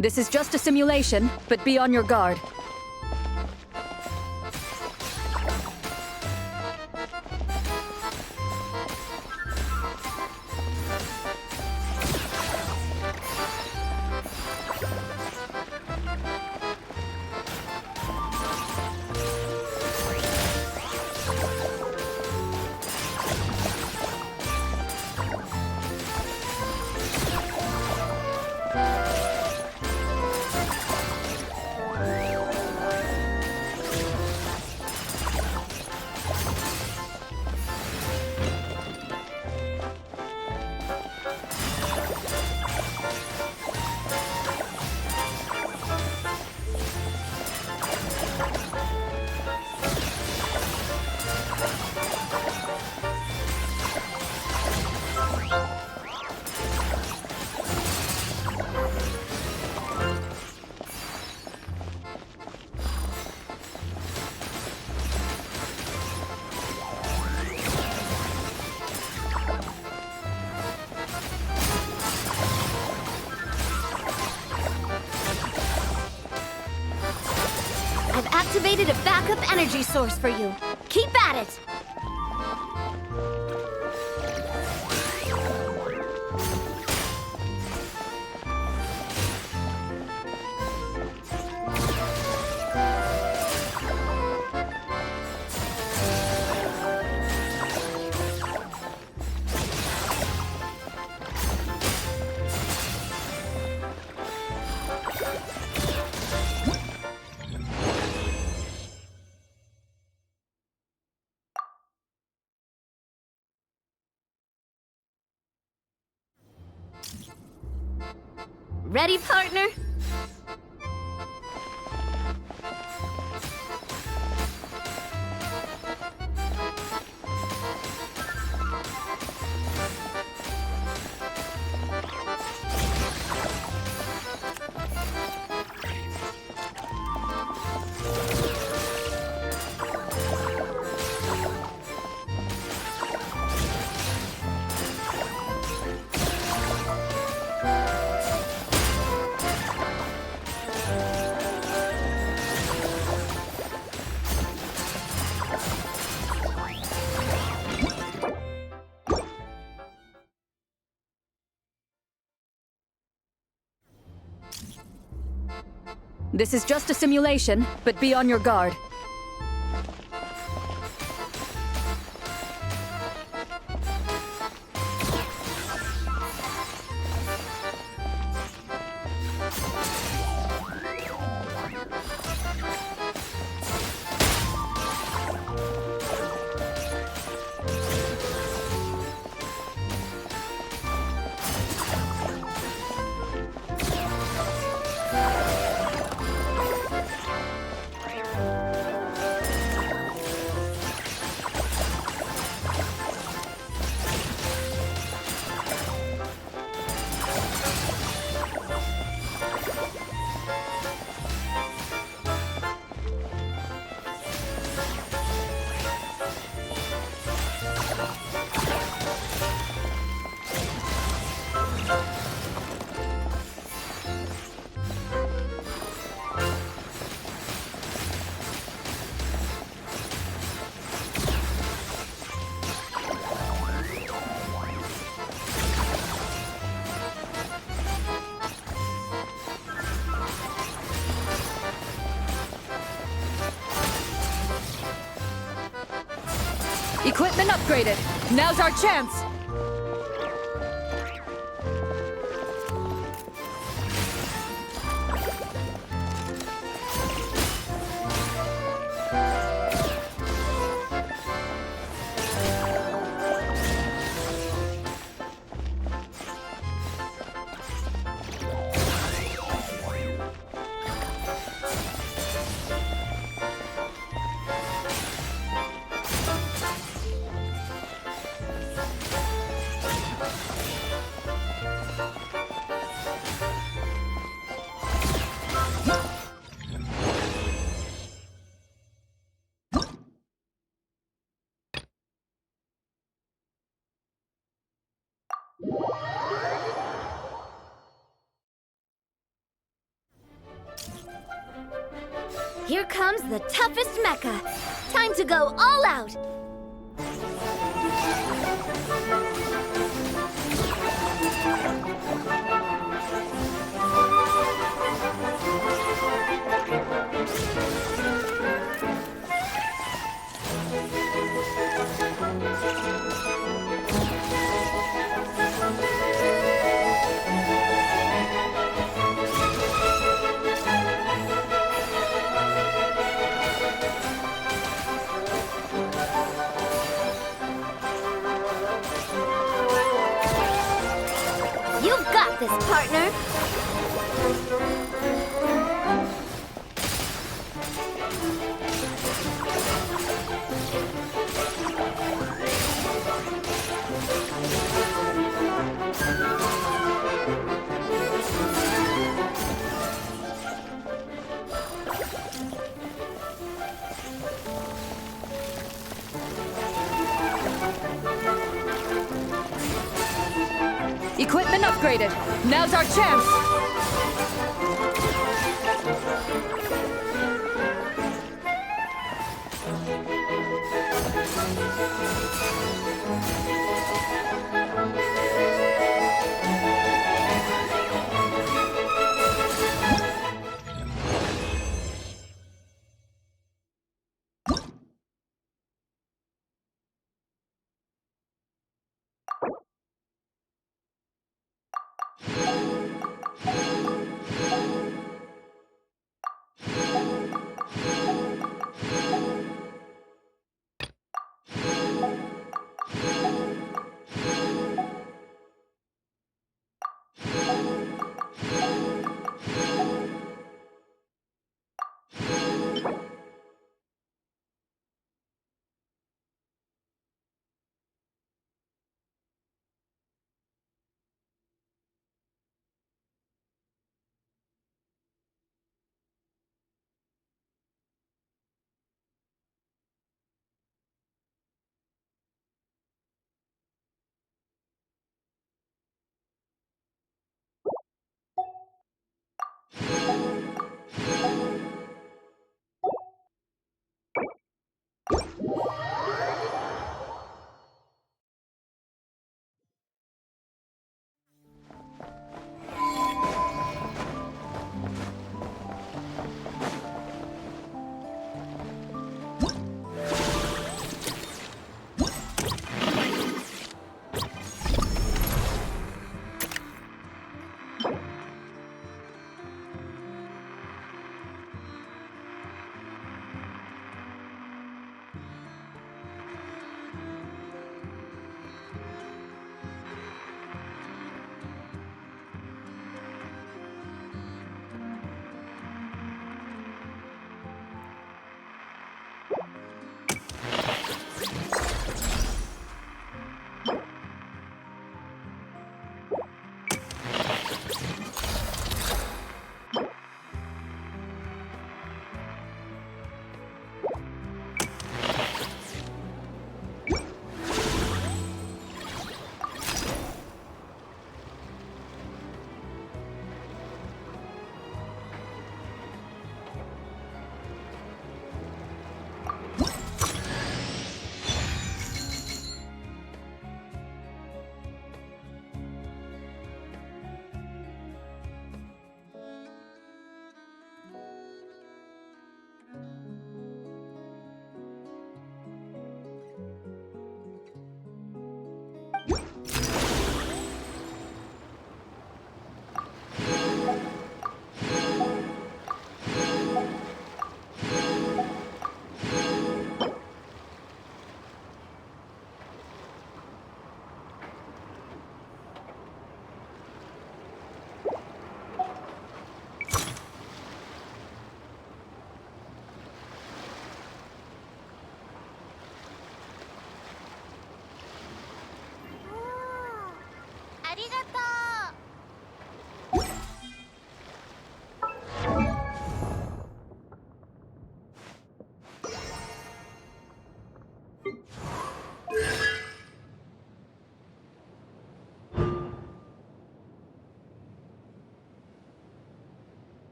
This is just a simulation, but be on your guard. Activated a backup energy source for you. Keep at it! Ready, partner? This is just a simulation, but be on your guard. Equipment upgraded. Now's our chance. Here comes the toughest mecha. Time to go all out. You've got this, partner. Equipment upgraded. Now's our chance.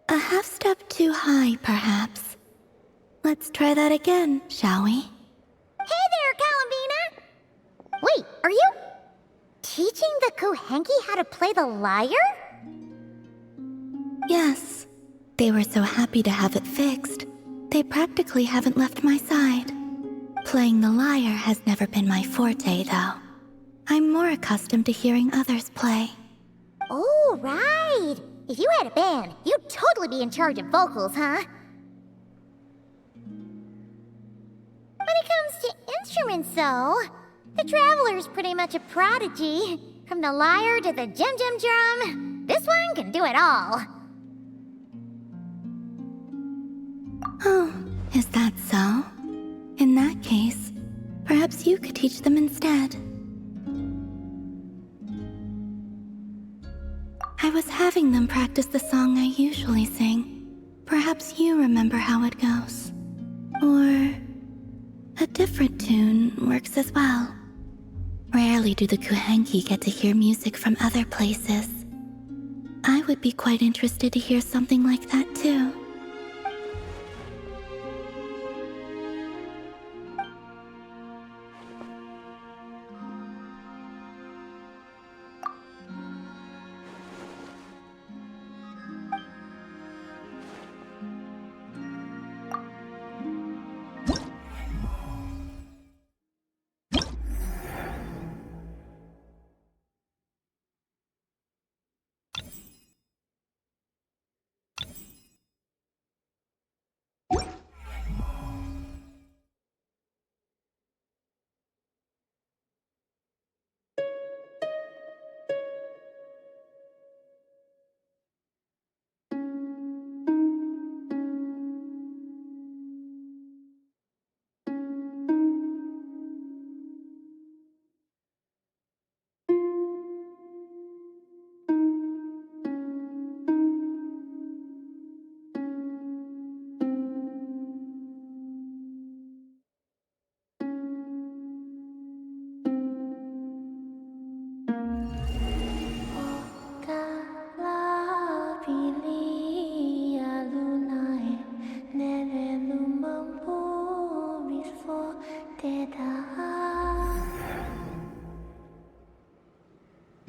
A half step too high, perhaps. Let's try that again, shall we? Hey there, Columbina! Wait, are you teaching the Kuhenki how to play the lyre? Yes. They were so happy to have it fixed, they practically haven't left my side. Playing the lyre has never been my forte, though. I'm more accustomed to hearing others play. Oh, right! If you had a band, you'd totally be in charge of vocals, huh? When it comes to instruments, though, the Traveler's pretty much a prodigy. From the lyre to the jim-jim drum, this one can do it all. Oh, is that so? In that case, perhaps you could teach them instead. I was having them practice the song I usually sing. Perhaps you remember how it goes. Or a different tune works as well. Rarely do the Kuhenki get to hear music from other places. I would be quite interested to hear something like that too.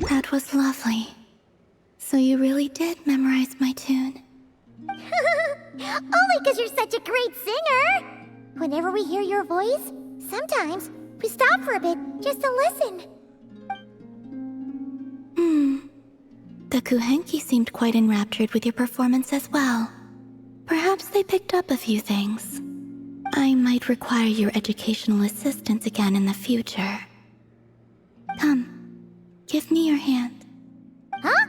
That was lovely. So you really did memorize my tune. Only because you're such a great singer! Whenever we hear your voice, sometimes we stop for a bit just to listen. The Kuhenki seemed quite enraptured with your performance as well. Perhaps they picked up a few things. I might require your educational assistance again in the future. Come, give me your hand. Huh?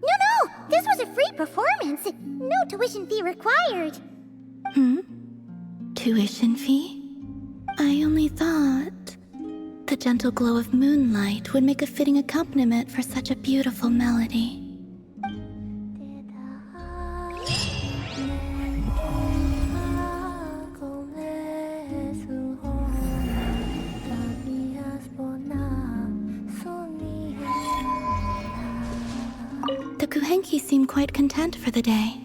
No! This was a free performance. No tuition fee required. Tuition fee? I only thought the gentle glow of moonlight would make a fitting accompaniment for such a beautiful melody. The Kuhenki seem quite content for the day.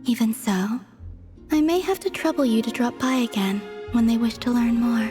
Even so, I may have to trouble you to drop by again when they wish to learn more.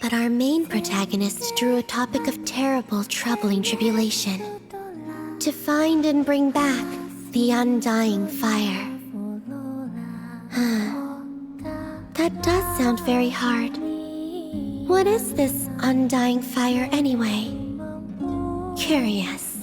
But our main protagonist drew a topic of terrible, troubling tribulation. To find and bring back the undying fire. That does sound very hard. What is this undying fire anyway? Curious.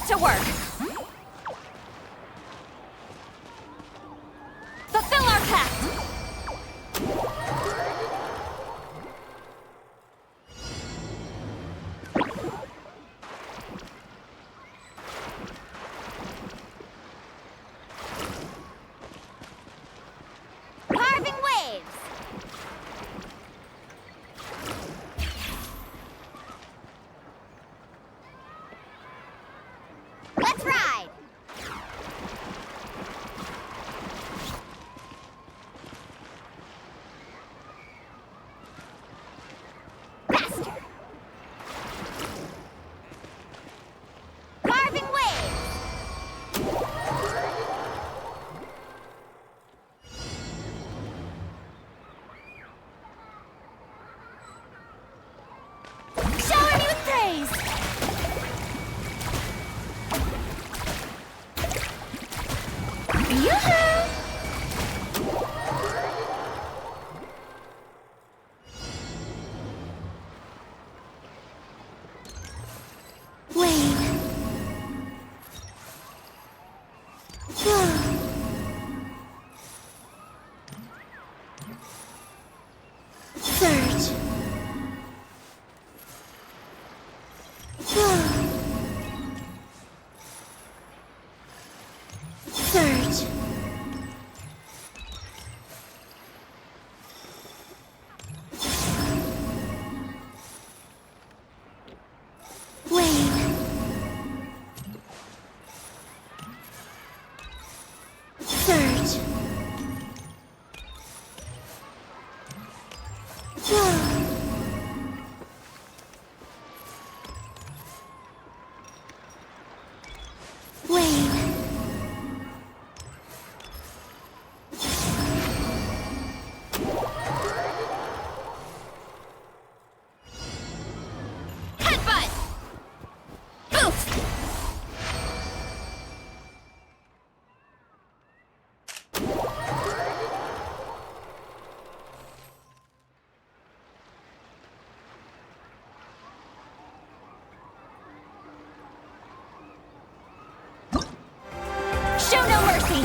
to work! Fulfill our pact! Carving waves! Let's ride! Faster! Carving waves! Shower me with praise! Wayne. Surge. Surge. Wayne. Surge. Wayne. Headbutt! Boost! Show no mercy!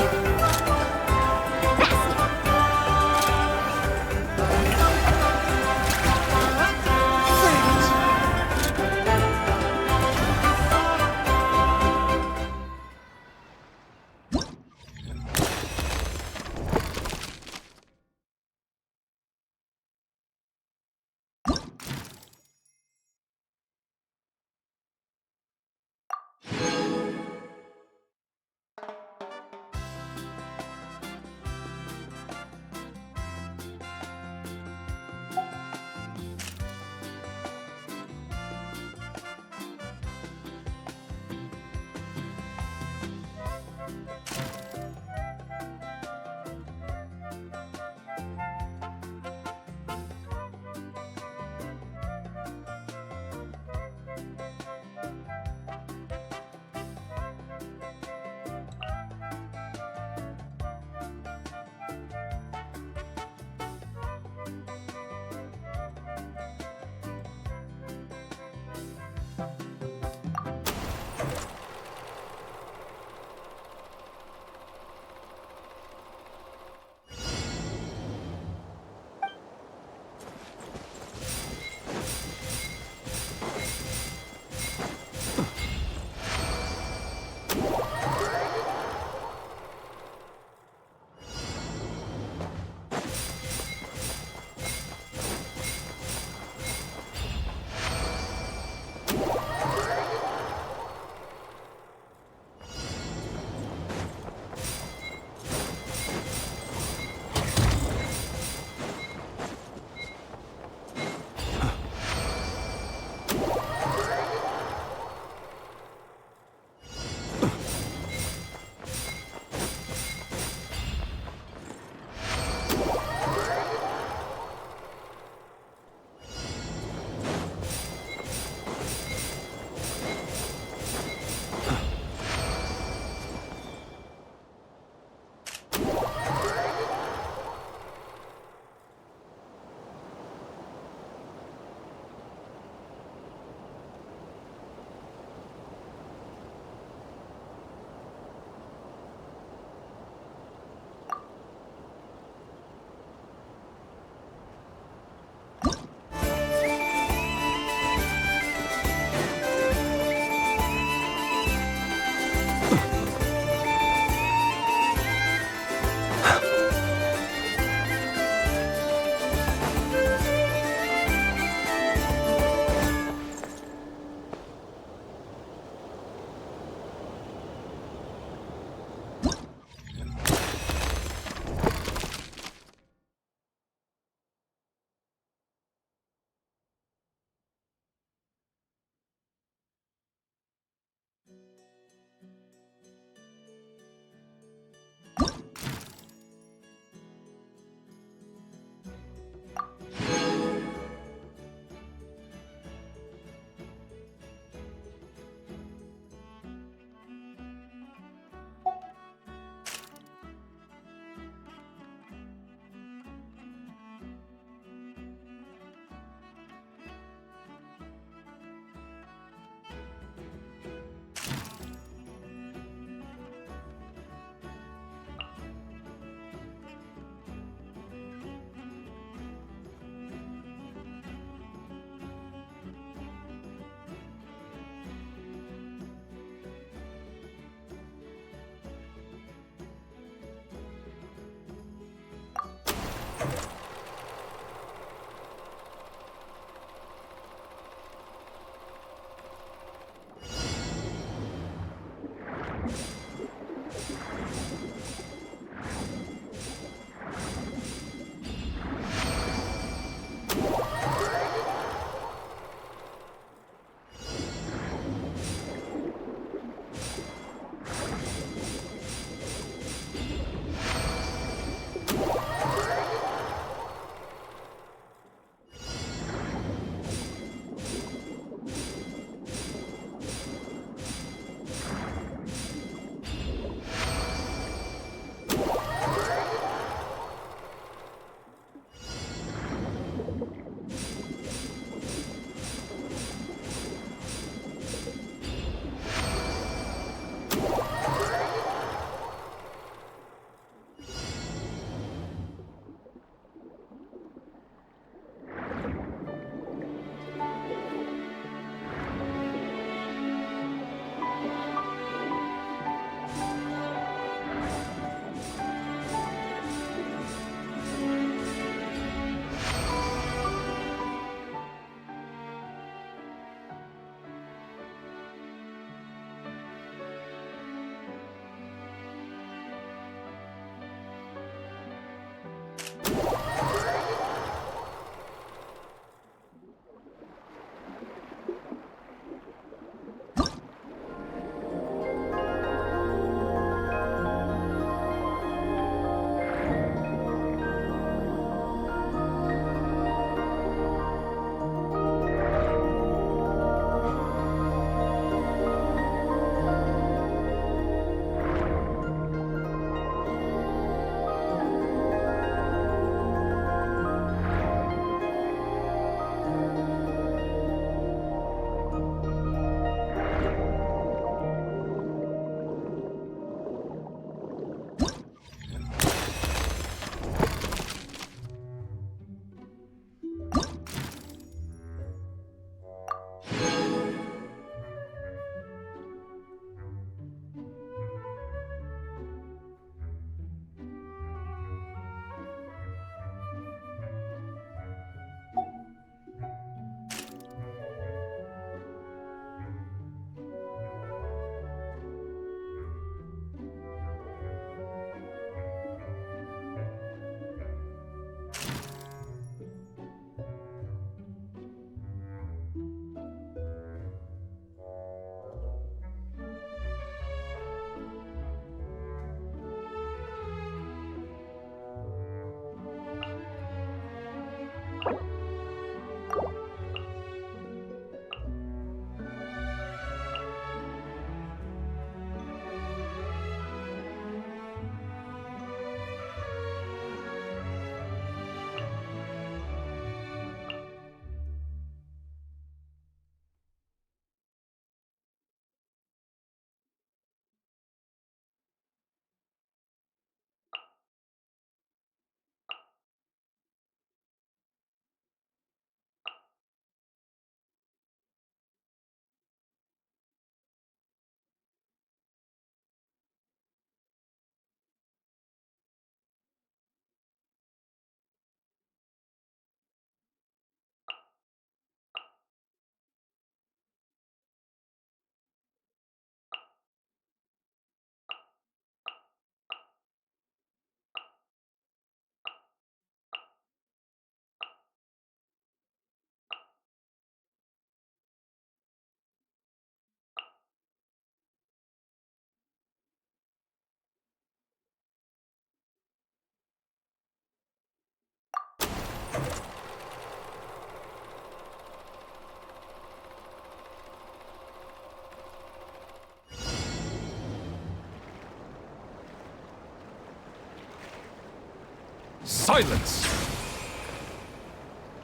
Silence!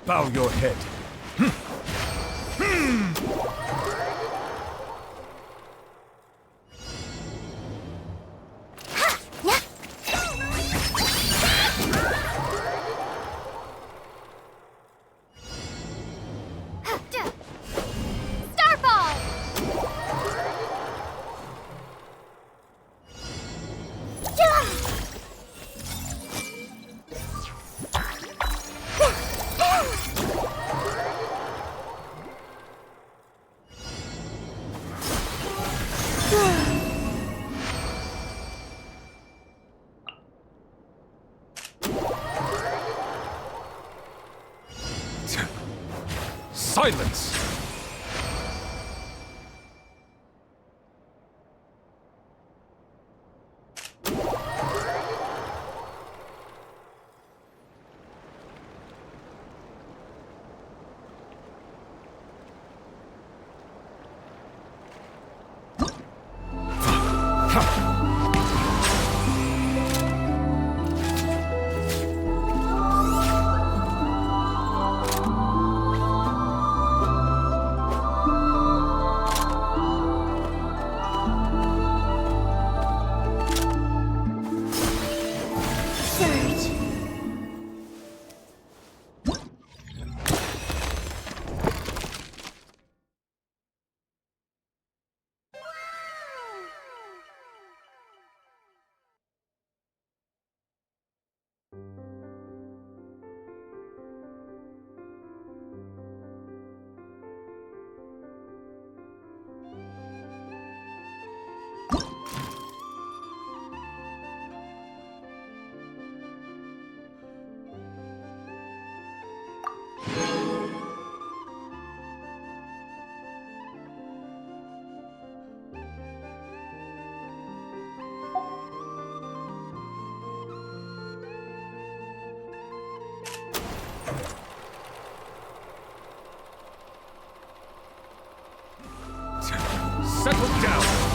Bow your head. Silence! Settle down!